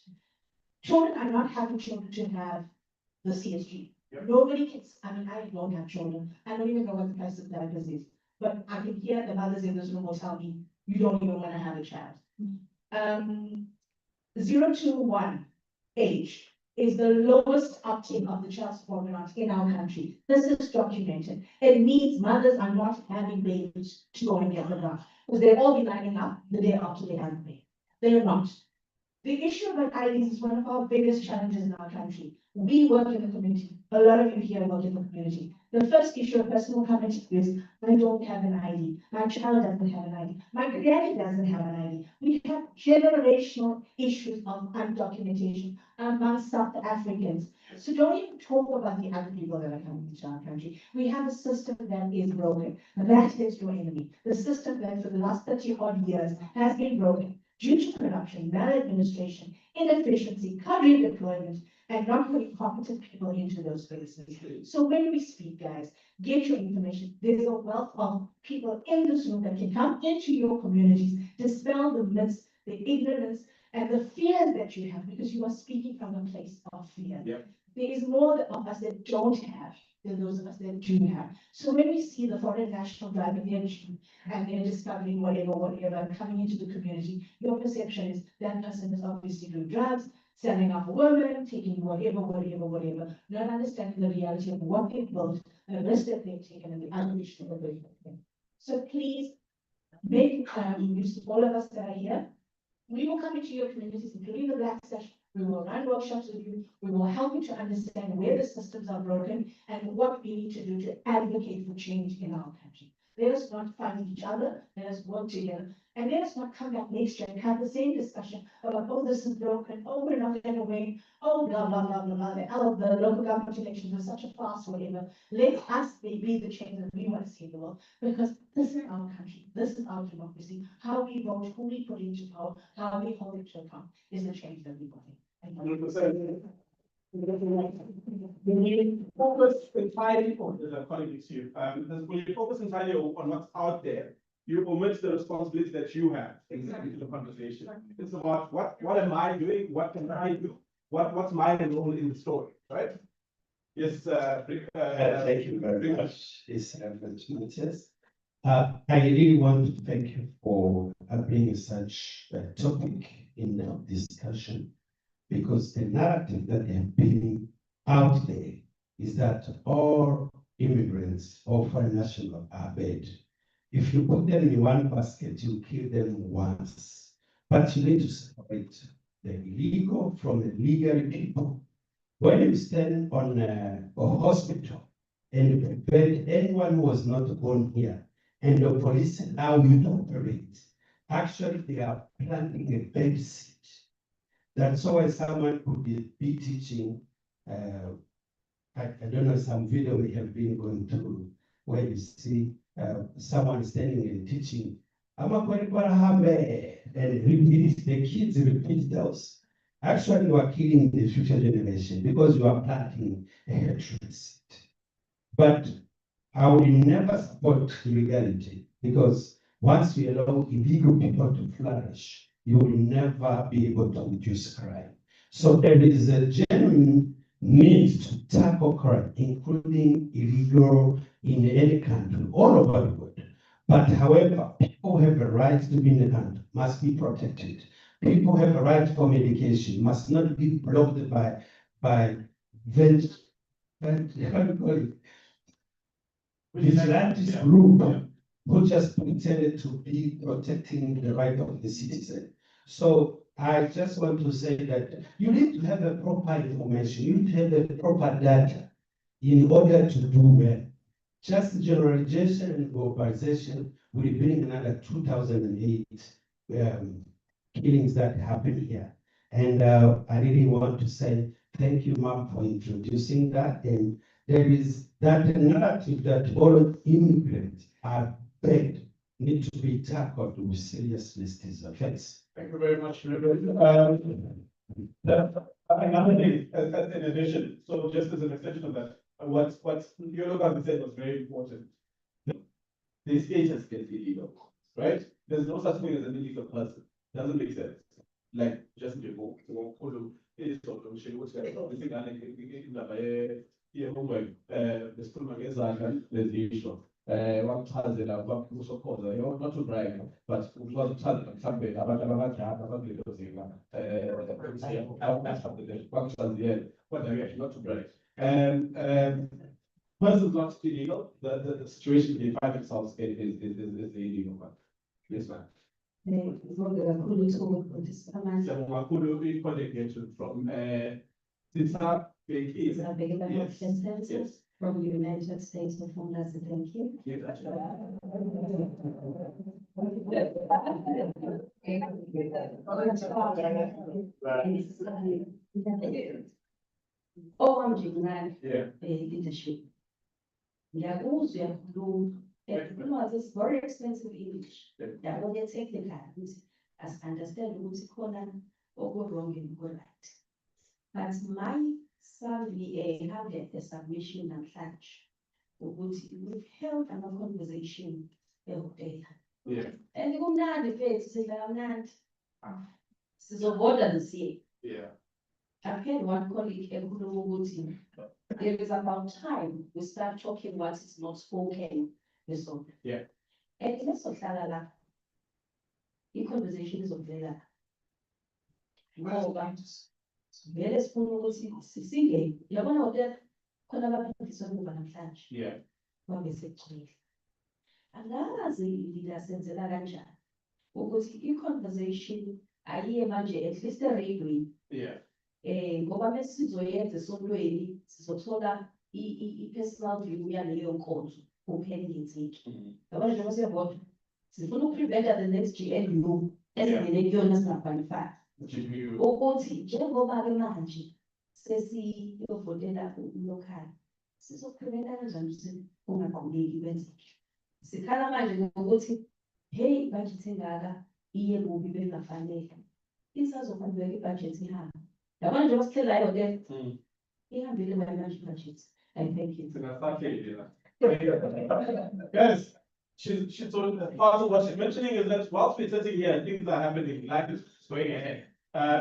Children are not having children to have the CSG. Yep. Nobody can, I mean, I don't have children. I don't even know what the price of diapers is. But I can hear the mothers in this room will tell me, you don't even want to have a child. 0 to 1 age is the lowest uptake of the child support amount in our country. This is documented. It means mothers are not having babies to go and get the grant because they'll all be lining up the day after they have a baby. They're not. The issue about IDs is one of our biggest challenges in our country. We work in the community. A lot of you here work in the community. The first issue a person will come into is, I don't have an ID. My child doesn't have an ID. My granny doesn't have an ID. We have generational issues of undocumentation among South Africans. So don't even talk about the other people that are coming into our country. We have a system that is broken. That is your enemy. The system that for the last 30 odd years has been broken due to corruption, maladministration, inefficiency, covering deployment, and not putting competent people into those spaces. So when we speak, guys, get your information. There's a wealth of people in this room that can come into your communities, dispel the myths, the ignorance, and the fears that you have, because you are speaking from a place of fear. Yep. There is more of us that don't have than those of us that do have. So when we see the foreign national driving their jeep and they're discovering whatever, coming into the community, your perception is that person is obviously doing drugs, selling off a woman, taking whatever, not understanding the reality of what they've built, the risk that they've taken, and the unleashed that they've taken. So please make use of all of us that are here. We will come into your communities, including the Black Sesh. We will run workshops with you. We will help you to understand where the systems are broken and what we need to do to advocate for change in our country. Let us not find each other. Let us work together. And let us not come back next year and have the same discussion about, oh, this is broken. Oh, we're not going to win. Oh, blah, blah, blah, blah, blah. The local government elections are such a farce, whatever. Let us be the change that we want to see in the world, because this is our country. This is our democracy. How we vote, who we put into power, how we hold it to account is the change that we want. 100%. When you focus entirely on the colleagues here, when you focus entirely on what's out there, you omit the responsibility that you have exactly to the conversation. It's about what am I doing? What can I do? What's my role in the story, right? Yes, thank you very much. This opportunities. I really want to thank you for bringing such a topic in the discussion, because the narrative that has been out there is that all immigrants or foreign nationals are bad. If you put them in one basket, you kill them once. But you need to separate the illegal from the legal people. When you stand on a hospital and you prevent anyone who was not born here, and the police allow you to operate, actually they are planting a bad seed. That's why someone could be teaching, I don't know, some video we have been going through where you see someone standing and teaching, and repeat, the kids repeat those. Actually, you are killing the future generation because you are planting a hatred seed. But I will never support illegality, because once we allow illegal people to flourish, you will never be able to reduce crime. So there is a genuine need to tackle crime, including illegal in any country, all over the world. But however, people have a right to be in the country, must be protected. People have a right for medication, must not be blocked by vigilante group who just pretended to be protecting the right of the citizen. So I just want to say that you need to have a proper information, you need to have a proper data in order to do well. Just generalization and globalization will bring another 2008 killings that happen here. And I really want to say thank you, ma'am, for introducing that. And there is that narrative that all immigrants are bad, need to be tackled with seriousness. This offense. Thank you very much, Reverend. Another thing, in addition, so just as an extension of that, what your government said was very important. The status gets illegal, right? There's no such thing as an illegal person. Doesn't make sense. Like just people who is the issue. wakuchazela usokoza, not to brag, but wakuchazela mhlambe abantu abadala abakulezozela, wakuchazela, kodwa-ke not to brag. Persons not illegal, the situation they find themselves in is the illegal one. Yes, ma'am. Siyabonga kakhulu i-colleague yethu from Tisa Beki. Yes. From the United States of America, thank you. Okwamjinani, leadership. Ngiyakuzwa uyakhuluma. Everyone is very expensive English. Yabona technical, as understand ukuthi khona oku-wrong and oku-right. But my sadly have a submission namhlanje ukuthi we've held a conversation ehotela. Yeah. And kumnandi mfethu sidlala kamnandi. Sizovota this year. Yeah. I've heard one colleague ekhuluma ukuthi there is about time we start talking what is not spoken. Yeah. And lesohlala la i-conversation izovela. Ngoba vele sifuna ukuthi singene. Yabona hotel khona abaphikiswa kuba namhlanje. Yeah. Babe sekugcwele. Angazi ngingasenzela kanjani ukuthi i-conversation ayiye manje at least eradweni. Yeah. Ngoba mesizoyenza esontweni sizothola i-personal view yaleyo nkonzo kuphela ingenzeki. Yabona njengoba siyabona sifuna ukupreventa the next GNU esingene kuyona singafanifani. Ukuthi njengoba-ke manje sesiyovotela local sizopreventa kanjani ukuthi kungaqhubeki kwenzeke. Sikhala manje ngokuthi hey budget engaka iye kubi bengafanele. Isazoqhubeka ibudget ihamba. Yabona njengoba sihlela ihotela ihambile manje ibudget. I thank you. Yes, she's sort of part of what she's mentioning is that whilst we're sitting here, things are happening, life is going ahead.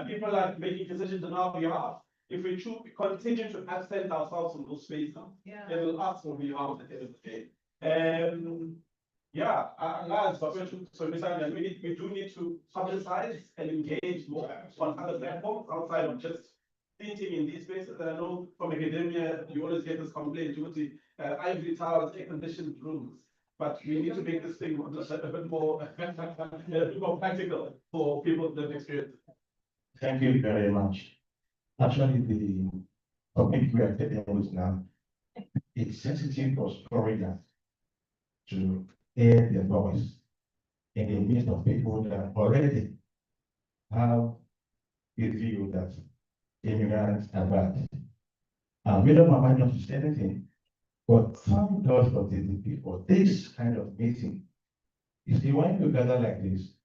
People are making decisions on our behalf. If we continue to absent ourselves from those spaces, it will ask for behalf at the end of the day. So we do need to publicize and engage more on other platforms outside of just sitting in these spaces. And I know from academia, you always get this complaint, ivory towers, air-conditioned rooms. But we need to make this thing a bit more, practical for people that experience it. Thank you very much. Actually, the topic we are taking with now, it's sensitive for foreigners to hear their voice in the midst of people that already have a view that immigrants are bad. We don't mind not to say anything, but some does for the people, this kind of meeting. You see, when you gather like this,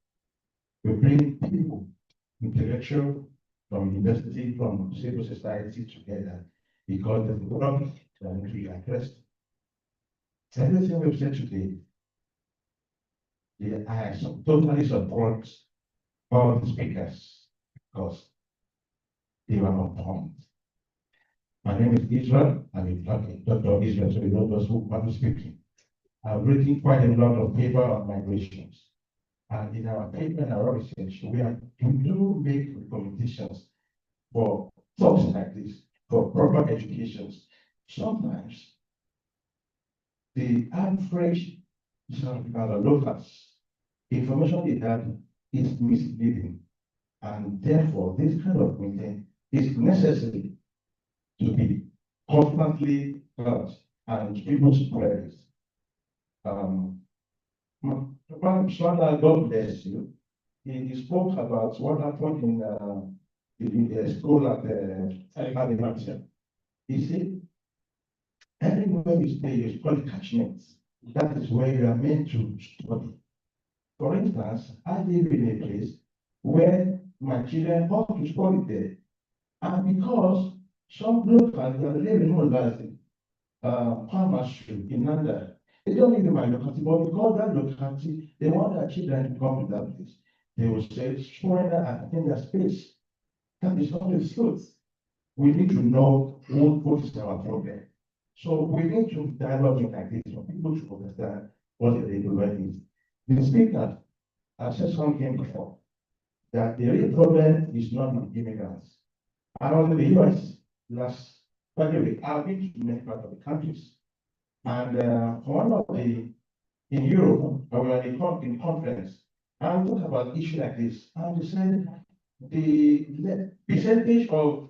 we bring people, intellectual, from university, from civil society together, because the problem that we addressed. Everything we've said today, I totally support all the speakers because they were on point. My name is Israel. I'm Dr. Israel, so you know those who are speaking. I've written quite a lot of paper on migrations. And in our paper and our research, we do make recommendations for talks like this, for proper educations. Sometimes the average locals information they have is misleading, and therefore this kind of meeting is necessary to be constantly heard and people spread it. Sona, God bless you. He spoke about what happened in the school at the You see, everywhere you stay, you study catchments. That is where you are meant to study. For instance, I live in a place where my children want to study there. And because some locals are living on that farmers in Nanda, they don't live in my locality, but because that locality, they want their children to come to that place. They will say, foreigner and in their space. That is not the truth. We need to know what is our problem. So we need to dialogue like this for people to understand what the employment is. The speaker, as something before, that the real problem is not with immigrants. I was in the US last February. I've been to many parts of the countries. And one of the, in Europe, we were in conference, and we talked about issue like this. And we said the percentage of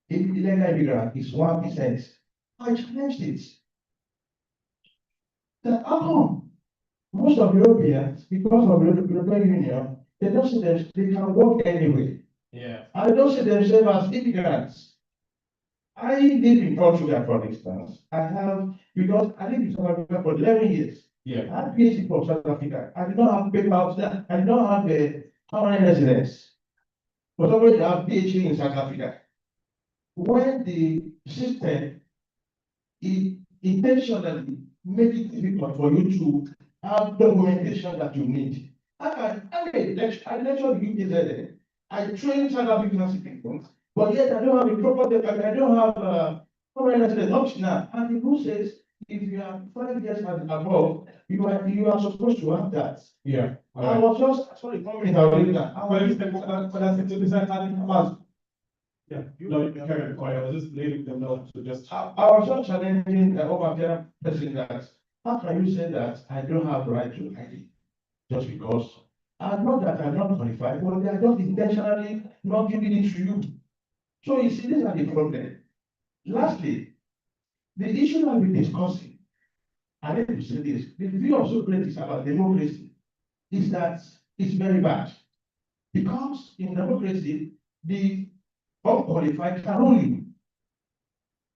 illegal immigrant is 1%. I challenged it. That how come most of Europeans, because of the European Union, they don't see them, they can work anyway. Yeah. And they don't see themselves as immigrants. I live in Portugal, for instance. I have, because I lived in South Africa for 11 years. Yeah. I had PhD from South Africa. I did not have papers, I did not have a permanent residence. But somebody that have PhD in South Africa. When the system intentionally make it difficult for you to have documentation that you need. I lecture the UKZN. I train South African citizens, but yet I don't have a proper, I don't have permanent residence up to now. And the rule says if you are 5 years and above, you are supposed to have that. Yeah. I was just sorry, 1 minute, I'll leave that. Yeah, you carry the I was just letting them know to just. I was just challenging the over person that how can you say that I don't have right to ID just because not that I'm not qualified, but they are just intentionally not giving it to you. So you see, these are the problem. Lastly, the issue that we're discussing, I need to say this, the view of Socrates about democracy is that it's very bad. Because in democracy, the unqualified can rule.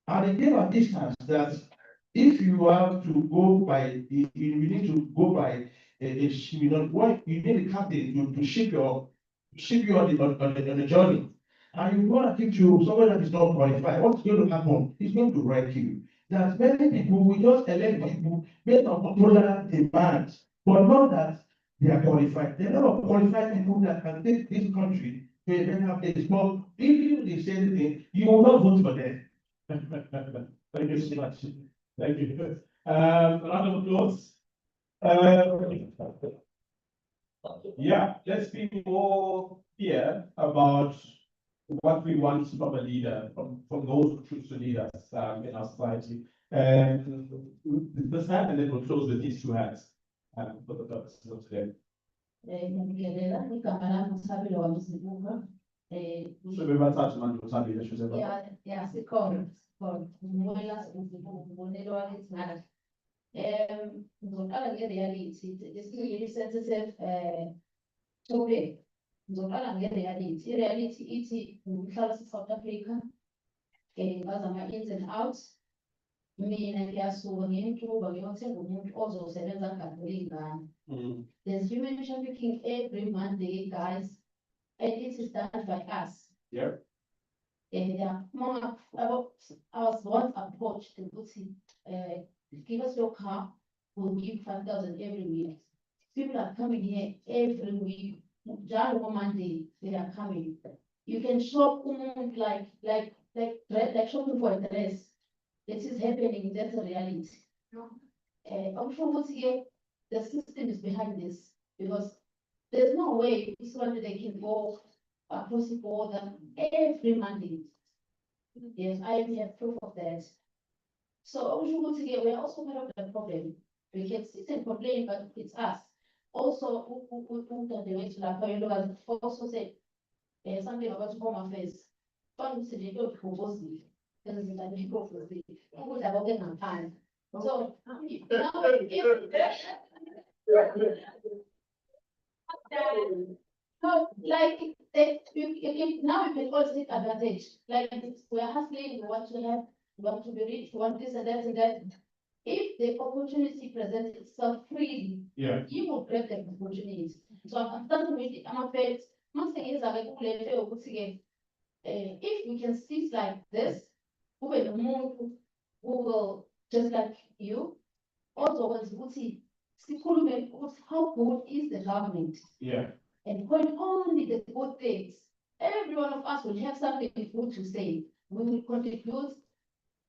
And they gave an instance that if you have to go by, you need to go by what you need a captain to ship you on the journey. And you want to keep you somewhere that is not qualified. What's going to happen? It's going to wreck you. That many people will just elect people based on popular demands, but not that they are qualified. There are a lot of qualified people that can take this country to a better place. But if they say anything, you will not vote for them. Thank you so much. Thank you. Round of applause. Yeah, let's be more clear about what we want from a leader, from those who choose to lead us in our society. And this hand, and then we'll close with these two hands for the purposes of today. So we might touch on those issues. Yeah, ngizoqala nge-reality, this is a really sensitive topic. Ngizoqala nge-reality. I-reality ithi ngihlala South Africa, ngazi ama-ins and outs. Mina ngiyasuka ngiyintuba ngiyothenga umuntu ozosebenza ngadlula iy'ngane. There's human trafficking every Monday, guys, and it is done by us. Yeah. Yeah, I was once approached to give us your car, we'll give 5,000 every week. People are coming here every week. Just one Monday, they are coming. You can shop like shopping for a dress. This is happening, that's a reality. I'm sure the system is behind this because there's no way this one they can go across the border every Monday. Yes, I have proof of that. So we are also part of the problem. We can sit and complain, but it's us. Also, the way to also said something about home affairs. Fund to the propose this is like people for the would have open on time. So now no, like now we can all take advantage. Like we are hustling, we want to have, we want to be rich, we want this and that and that. If the opportunity presents itself freely, Yeah. you will grab the opportunity. So I'm starting with it. I'm afraid, one thing is if we can see like this, who will move, who will just like you, also what see how good is the government? Yeah. And point only the good things. Every one of us will have something good to say. We will contribute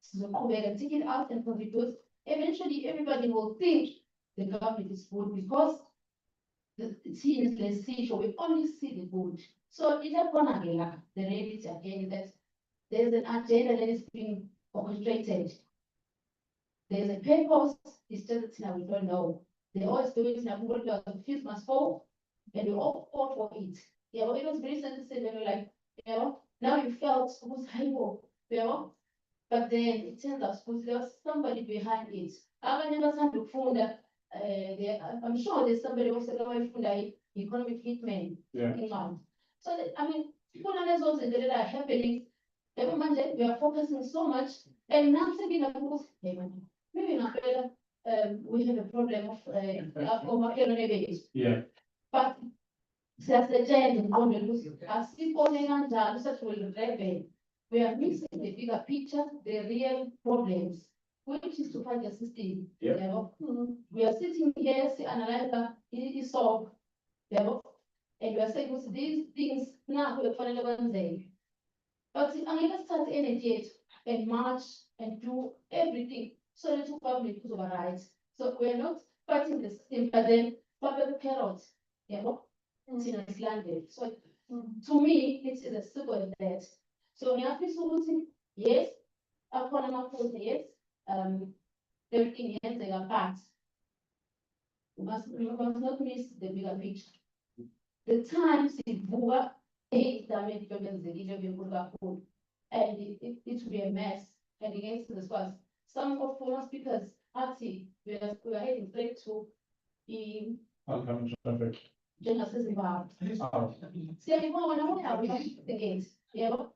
sizoqhubeka, take it out and contribute. Eventually, everybody will think the government is good because the teams, let's see, we only see the good. So it's not gonna be like the reality again that there's an agenda that is being orchestrated. There's a purpose, it's just that we don't know. They always do it now, the fees must fall, and we all fought for it. Yeah, but it was very sensitive, and we're like, you know, now you felt who's hypo, you know? But then it turns out there was somebody behind it. I never time to phone that I'm sure there's somebody also going from the economic hitman. Yeah. So I mean, people those that are happening. Every Monday we are focusing so much, and now thinking about maybe not better. We have a problem of Yeah. but siyasetshenza engqondweni ukuthi asibone kanjalo sesivele we are missing the bigger picture, the real problems, which is to find a system. Yep. You know? We are sitting here, analyze the solve, you know? And we are saying "Well, these things now we're following one. But I'm going to start energy and march and do everything so that government could override. So we're not fighting the system, but then the parrots, you know, it's landed. So to me, it's a simple that. So we have this solution, yes, upon my phone, yes, everything ends like a part. We must not miss the bigger picture. The times in Buga, and it will be a mess and against the squads. Some of former speakers actually we are heading straight to the Genesis involved. See, I want to have the gates, you know.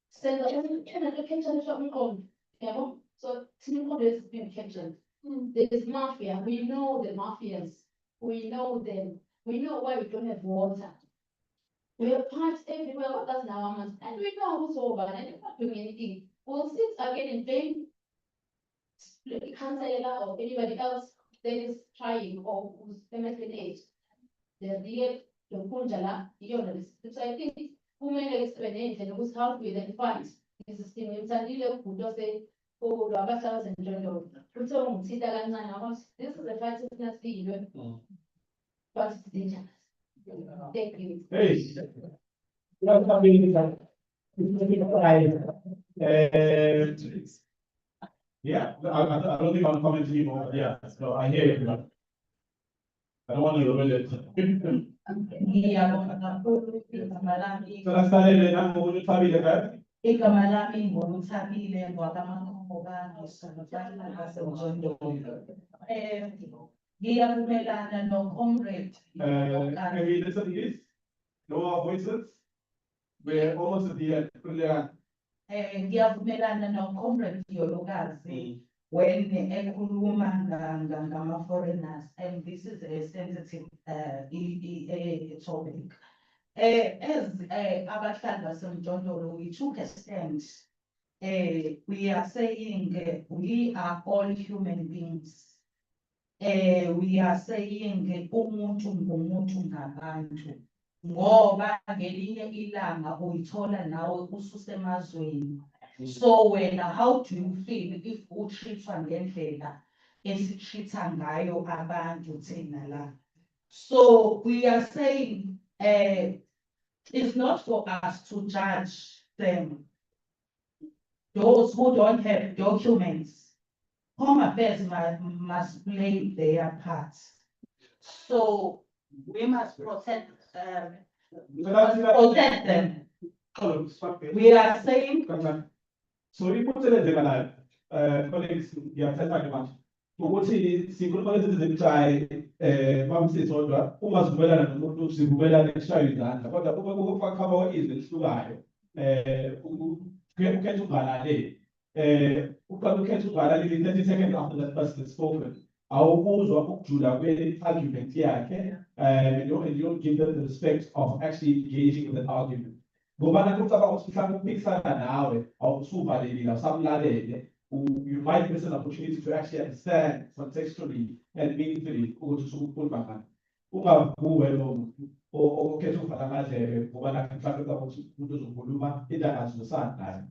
Send the kitchen shop on, you know. So Singapore is being captured. There is mafia. We know the mafias. We know them. We know why we don't have water. We have parts everywhere, what does now and we know who's over and we're not doing anything. We'll sit again and blame Councillor or anybody else that is trying or who's MSNH. The real the Punjala, so I think women experience and who's helped with and fight is system in Sandile who does say, oh, Rabasas and Jondo. So this is the fight is not the but it's dangerous. Thank you. Hey. Yeah, I don't think I'll comment anymore. Yeah, so I hear you. I don't want to ruin it. So I started and I'm going to tell you that. Igama lami ngumthabile ngwakamakhoba ngisonopala ngasemjondolo. Ngiyavumelana no-comrade. Can we listen please? Lower our voices. We're almost at the end. Ngiyavumelana no-comrade Yolokazi when ekhuluma ngama-foreigners, and this is a sensitive topic. As abahlali basemjondolo, we took a stand. We are saying we are all human beings. We are saying umuntu ngumuntu ngabantu. Ngoba ngelinye ilanga uyithola nawe ususemazweni. So how do you feel if utreatwa ngendlela esitreata ngayo abantu thina la? So we are saying it's not for us to judge them. Those who don't have documents, Home Affairs must play their part. So we must protect them. We are saying. So we put it in colleagues, yeah, tell me much. Ukuthi sikhuluma lezi try mamsithi kodwa uma sivumelana nomuntu sivumelana ekushaywe izandla kodwa uma kufaka izwi elihlukayo ukhetha ungalaleli uqala ukhetha ungalaleli 30 seconds after that person has spoken awubuzwa ukujula kwe-argument yakhe and you don't give them the respect of actually engaging in that argument. Ngoba nakucabanga ukuthi mhlawumbe ukuphikisana nawe awusuvalelile awusamlalele. You might miss an opportunity to actually understand contextually and meaningfully ukuthi usukukhuluma ngani. Ungavuwe lo muntu okhetha ukuvala amadlebe ngoba nakho mhlawumbe ucabanga ukuthi umuntu uzokhuluma into angazwisani nayo.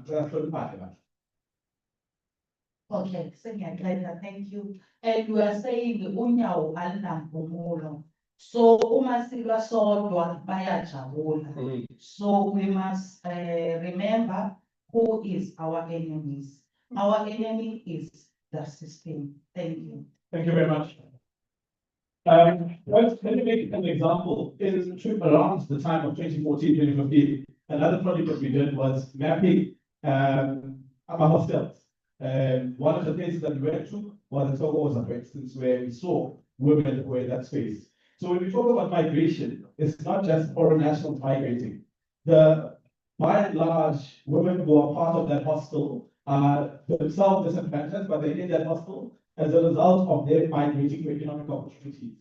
Kuyahloniphana kahle. Okay, sengiyaqeda, thank you. And we are saying unyawo alinampumulo. So uma silwa sodwa bayajabula. So we must remember who is our enemies. Our enemy is the system. Thank you. Thank you very much. Let me make an example. Around the time of 2014, 2015, another project that we did was mapping our hostels. One of the places that we went to was in Togo, for instance, where we saw women who were in that space. So when we talk about migration, it's not just foreign nationals migrating. By and large, women who are part of that hostel are themselves disadvantaged, but they're in that hostel as a result of their migrating for economic opportunities.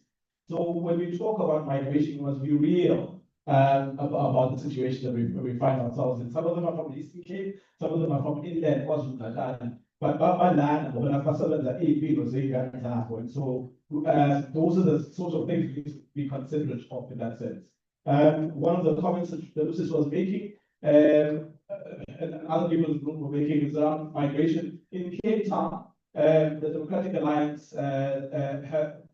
So when we talk about migration, we must be real about the situation that we find ourselves in. Some of them are from the Eastern Cape, some of them are from inland KwaZulu-Natal. But land, when I pass over the AP was and so those are the sorts of things we need to be considerate of in that sense. One of the comments that Lucis was making, and other people in the group were making, is around migration in Cape Town. The Democratic Alliance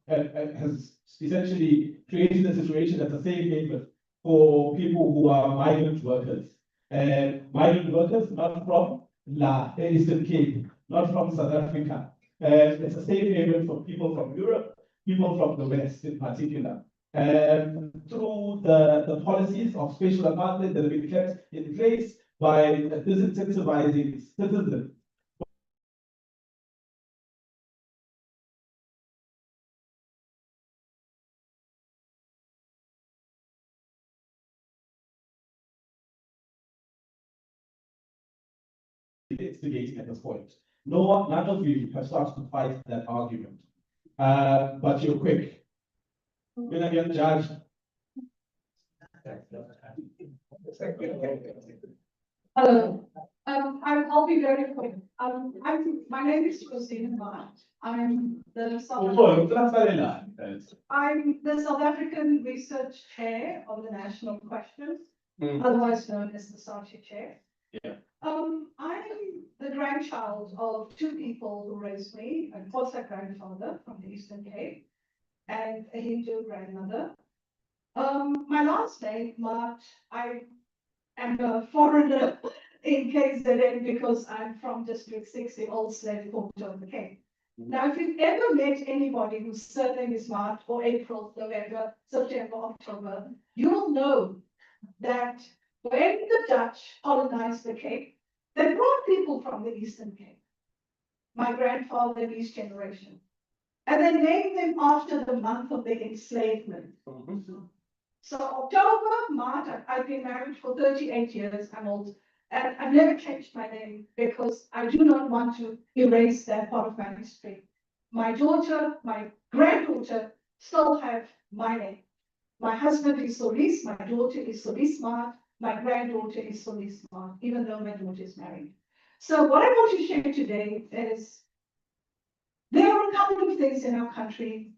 has essentially created a situation that's a safe haven for people who are migrant workers. Migrant workers not from the Eastern Cape, not from South Africa. It's a safe haven for people from Europe, people from the West in particular. Through the policies of spatial apartheid that have been kept in place by disincentivizing citizens instigating at this point. None of you have started to fight that argument. But you're quick. When I get judged. Hello. I'll be very quick. My name is Rosina Mart. I'm the South African Research Chair of the National Questions, otherwise known as the SACHI Chair. Yeah. I'm the grandchild of two people who raised me, a Xhosa grandfather from the Eastern Cape and a Hindu grandmother. My last name, Mart, I am a foreigner in KZN because I'm from District 6, the old slave port of the Cape. Now, if you've ever met anybody whose surname is March or April, November, September, October, you'll know that when the Dutch colonized the Cape, they brought people from the Eastern Cape. My grandfather and his generation. And they named them after the month of their enslavement. So October, March, I've been married for 38 years, I'm old, and I've never changed my name because I do not want to erase that part of my history. My daughter, my granddaughter still have my name. My husband is Solis, my daughter is Solis Mart, my granddaughter is Solis Mart, even though my daughter is married. So what I want to share today is there are a couple of things in our country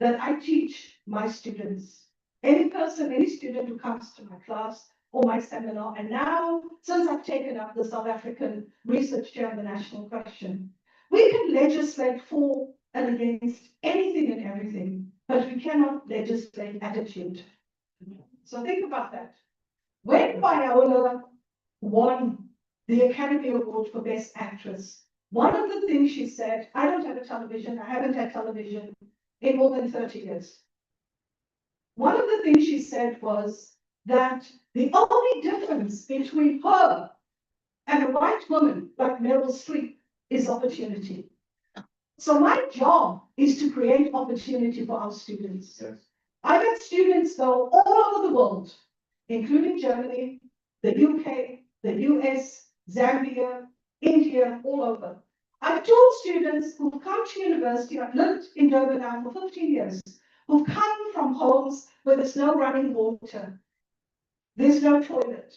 that I teach my students. Any person, any student who comes to my class or my seminar, and now, since I've taken up the South African Research Chair of the National Question, we can legislate for and against anything and everything, but we cannot legislate attitude. So think about that. When Viola won the Academy Award for Best Actress, one of the things she said, I don't have a television, I haven't had television in more than 30 years. One of the things she said was that the only difference between her and a white woman like Meryl Streep is opportunity. So my job is to create opportunity for our students. Yes. I've had students go all over the world, including Germany, the UK, the US, Zambia, India, all over. I've taught students who've come to university, I've lived in Durban now for 15 years, who've come from homes where there's no running water, there's no toilet.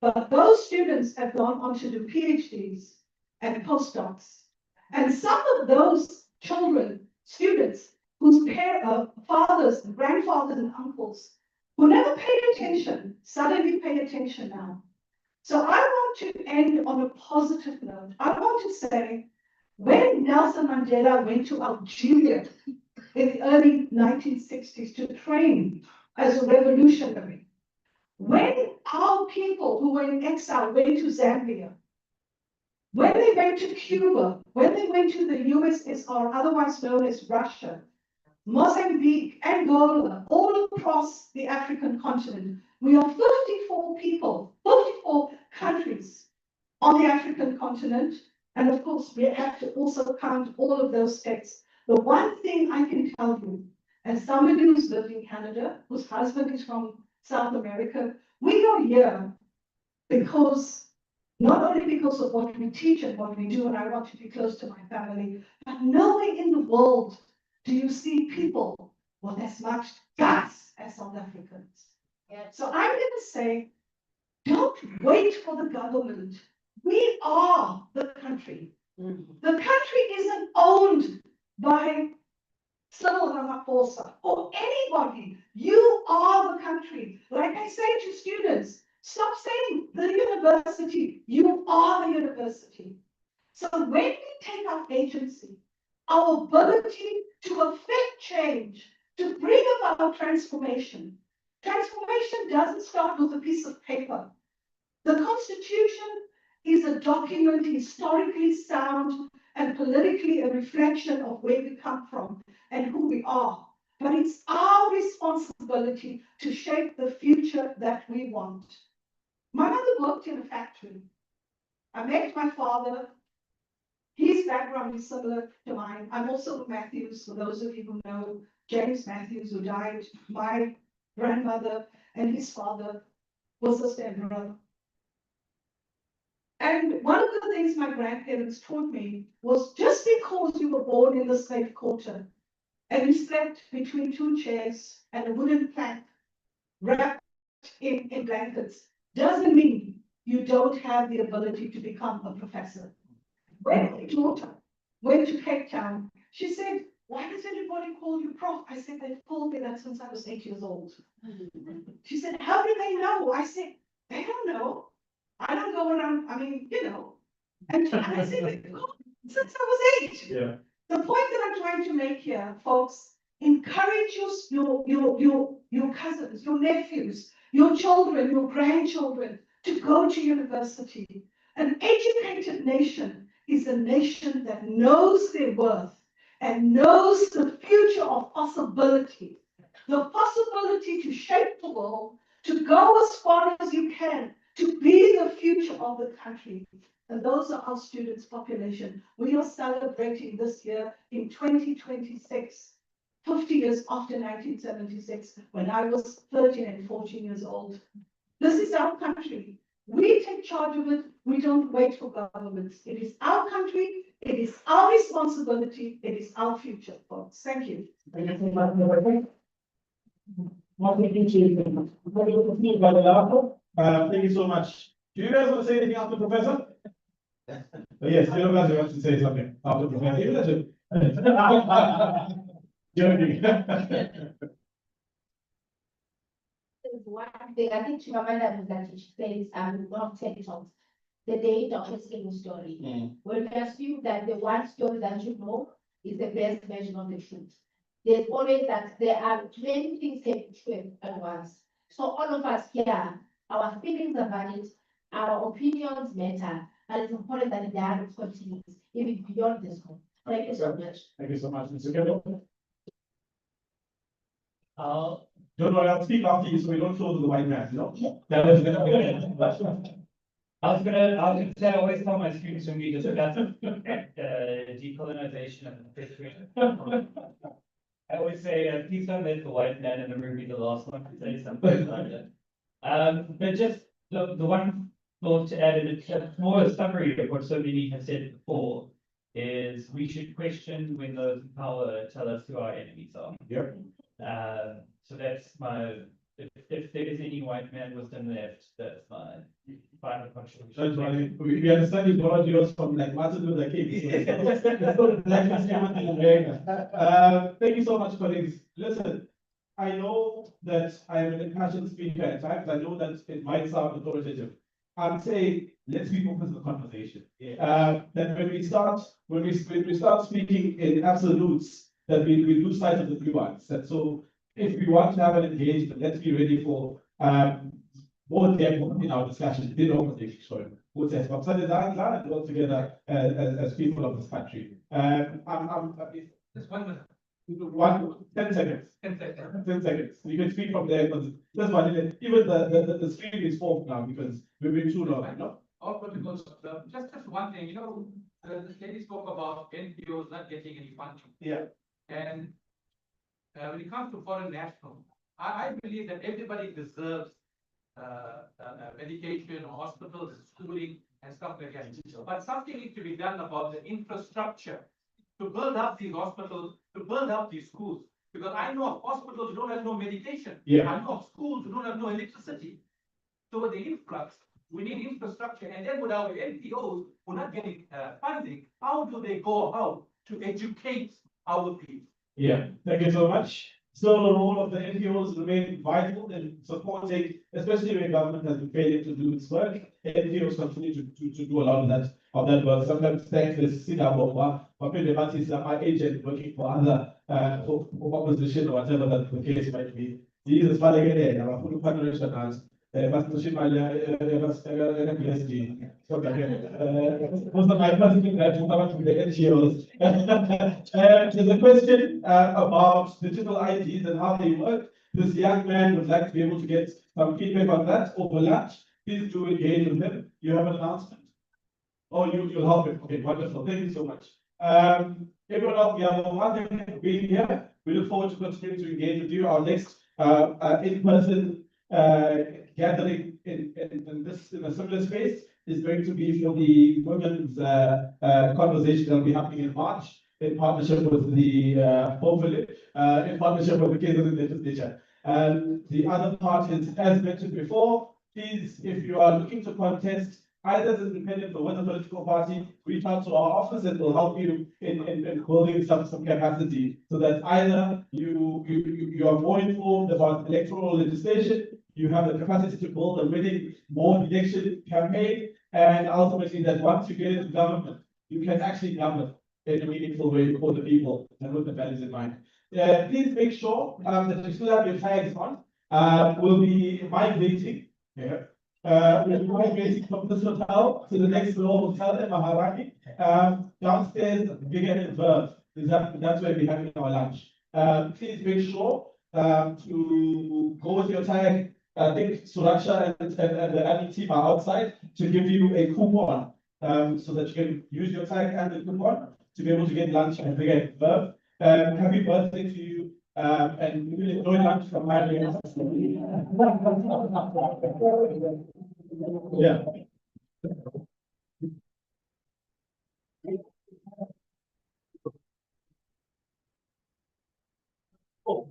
But those students have gone on to do PhDs and postdocs. And some of those children, students, whose fathers, and grandfathers, and uncles, who never paid attention, suddenly pay attention now. So I want to end on a positive note. I want to say When Nelson Mandela went to Algeria in the early 1960s to train as a revolutionary, when our people who were in exile went to Zambia, when they went to Cuba, when they went to the USSR, otherwise known as Russia, Mozambique, Angola, all across the African continent, we are 54 people, 54 countries on the African continent. And of course, we have to also count all of those states. The one thing I can tell you, as somebody who's lived in Canada, whose husband is from South America, we are here because not only because of what we teach and what we do, and I want to be close to my family, but nowhere in the world do you see people with as much guts as South Africans. Yeah. So I'm going to say, don't wait for the government. We are the country. The country isn't owned by Cyril Ramaphosa or anybody. You are the country. Like I say to students, stop saying the university. You are the university. So when we take our agency, our ability to affect change, to bring about transformation doesn't start with a piece of paper. The Constitution is a document historically sound and politically a reflection of where we come from and who we are. But it's our responsibility to shape the future that we want. My mother worked in a factory. I met my father. His background is similar to mine. I'm also Matthews, for those of you who know James Matthews, who died. My grandmother and his father was a stepbrother. And one of the things my grandparents taught me was just because you were born in the slave quarter and you slept between two chairs and a wooden plank wrapped in blankets doesn't mean you don't have the ability to become a professor. When my daughter went to Cape Town, she said, "Why does everybody call you prof?" I said, "They've called me that since I was 8 years old." She said, "How do they know?" I said, "They don't know. I don't go around, I mean, you know." And I said, "They've called me since I was 8. Yeah. The point that I'm trying to make here, folks, encourage your cousins, your nephews, your children, your grandchildren to go to university. An educated nation is a nation that knows their worth and knows the future of possibility. The possibility to shape the world, to go as far as you can, to be the future of the country. And those are our students' population. We are celebrating this year in 2026, 50 years after 1976, when I was 13 and 14 years old. This is our country. We take charge of it. We don't wait for governments. It is our country. It is our responsibility. It is our future, folks. Thank you. Thank you so much. Do you guys want to say anything after Professor? Yes, you guys want to say something after Professor. Joking. There's one thing, I think Chimamanda Ngozi says, not TED Talks, the date of a single story. When we assume that the one story that you know is the best version of the truth, there's always that there are many things happening at once. So all of us here, our feelings are valid, our opinions matter, and it's important that the dialogue continues even beyond this one. Thank you so much. Thank you so much, Mr. Kendo. Don't worry, I'll speak after you so we don't show to the white man, you know? I was gonna say, I always tell my students when we discuss decolonization and history. I always say, please don't let the white man in the room be the last one to say something like that. But just the one thought to add, and it's more a summary of what so many have said before, is we should question when those in power tell us who our enemies are. Yep. So that's my, if there is any white man wisdom left, that's my final contribution. That's why we understand you brought yours from like Martin Luther King. Thank you so much, colleagues. Listen, I know that I am an impassioned speaker at times. I know that it might sound authoritative. I'm saying, let's refocus the conversation. That when we start speaking in absolutes, that we lose sight of the nuance. And so if we want to have an engagement, let's be ready for more depth in our discussion, in our conversation, sorry. Which has got such a glad to work together as people of this country. Just 1 minute. 10 seconds. 10 seconds. 10 seconds. You can speak from there, because just one minute. Even the screen is off now because we've been too long, no? Also, because just one thing, the lady spoke about NPOs not getting any funding. Yeah. And when it comes to foreign nationals, I believe that everybody deserves medication or hospitals, schooling, and stuff like that. But something needs to be done about the infrastructure to build up these hospitals, to build up these schools. Because I know of hospitals who don't have no medication. Yeah. I know of schools who don't have no electricity. So with the influx, we need infrastructure. And then with our NPOs who are not getting funding, how do they go out to educate our people? Yeah, thank you so much. So the role of the NGOs remain vital in supporting, especially when government has been failing to do its work. NGOs continue to do a lot of that work. Sometimes thankless, Singapore, but the parties are my agent working for other for opposition or whatever that the case might be. These is fine again, I'm a full partnership. Mas to ship my PSG. So most of my person that from the NGOs. There's a question about digital IDs and how they work. This young man would like to be able to get some feedback on that over lunch. Please do engage with him. You have an announcement. Oh, you'll help him. Okay, wonderful. Thank you so much. Everyone else, we have one thing for being here. We look forward to continuing to engage with you. Our next in-person gathering in a similar space is going to be for the women's conversation that will be happening in March in partnership with the hopefully in partnership with the KZN legislature. And the other part is, as mentioned before, please, if you are looking to contest either as independent or with a political party, reach out to our office and we'll help you in building some capacity so that either you are more informed about electoral legislation, you have the capacity to build a really more election campaign, and ultimately that once you get into government, you can actually govern in a meaningful way for the people and with the values in mind. Please make sure that you still have your tags on. We'll be migrating. Yeah. We'll be migrating from this hotel to the next floor hotel in Maharani. Downstairs, bigger in Verve. That's where we're having our lunch. Please make sure to go with your tag. I think Suraksha and the admin team are outside to give you a coupon so that you can use your tag and the coupon to be able to get lunch and bigger in Verve. Happy birthday to you. And we will enjoy lunch from my yeah. Oh.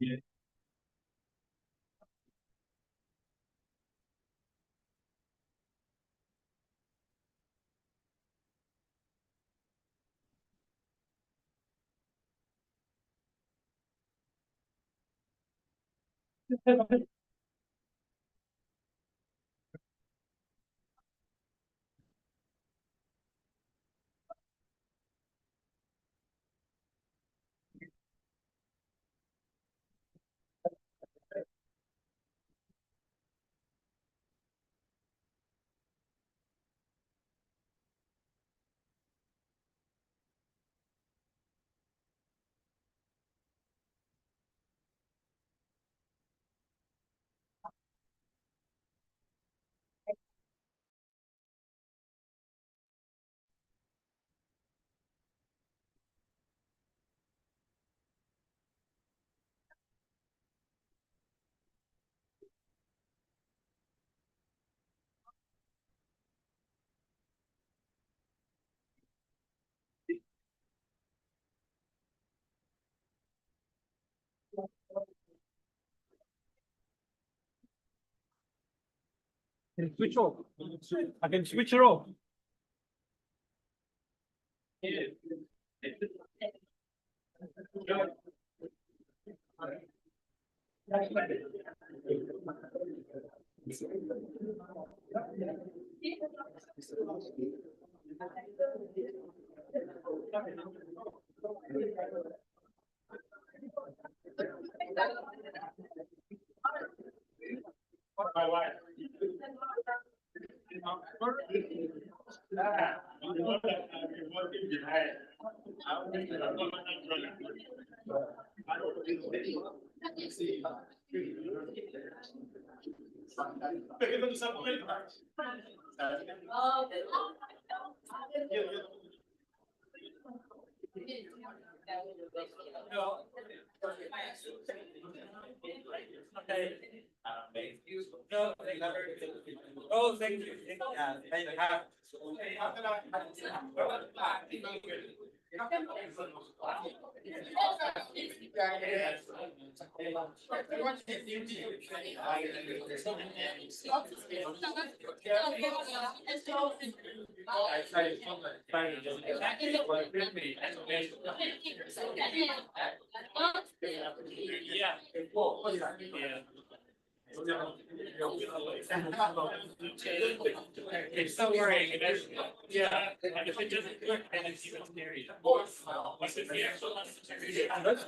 Yeah. Switch off. I can switch her off. Oh, thank you. It's so worrying. Yeah, if it doesn't work, then it's even scary. That's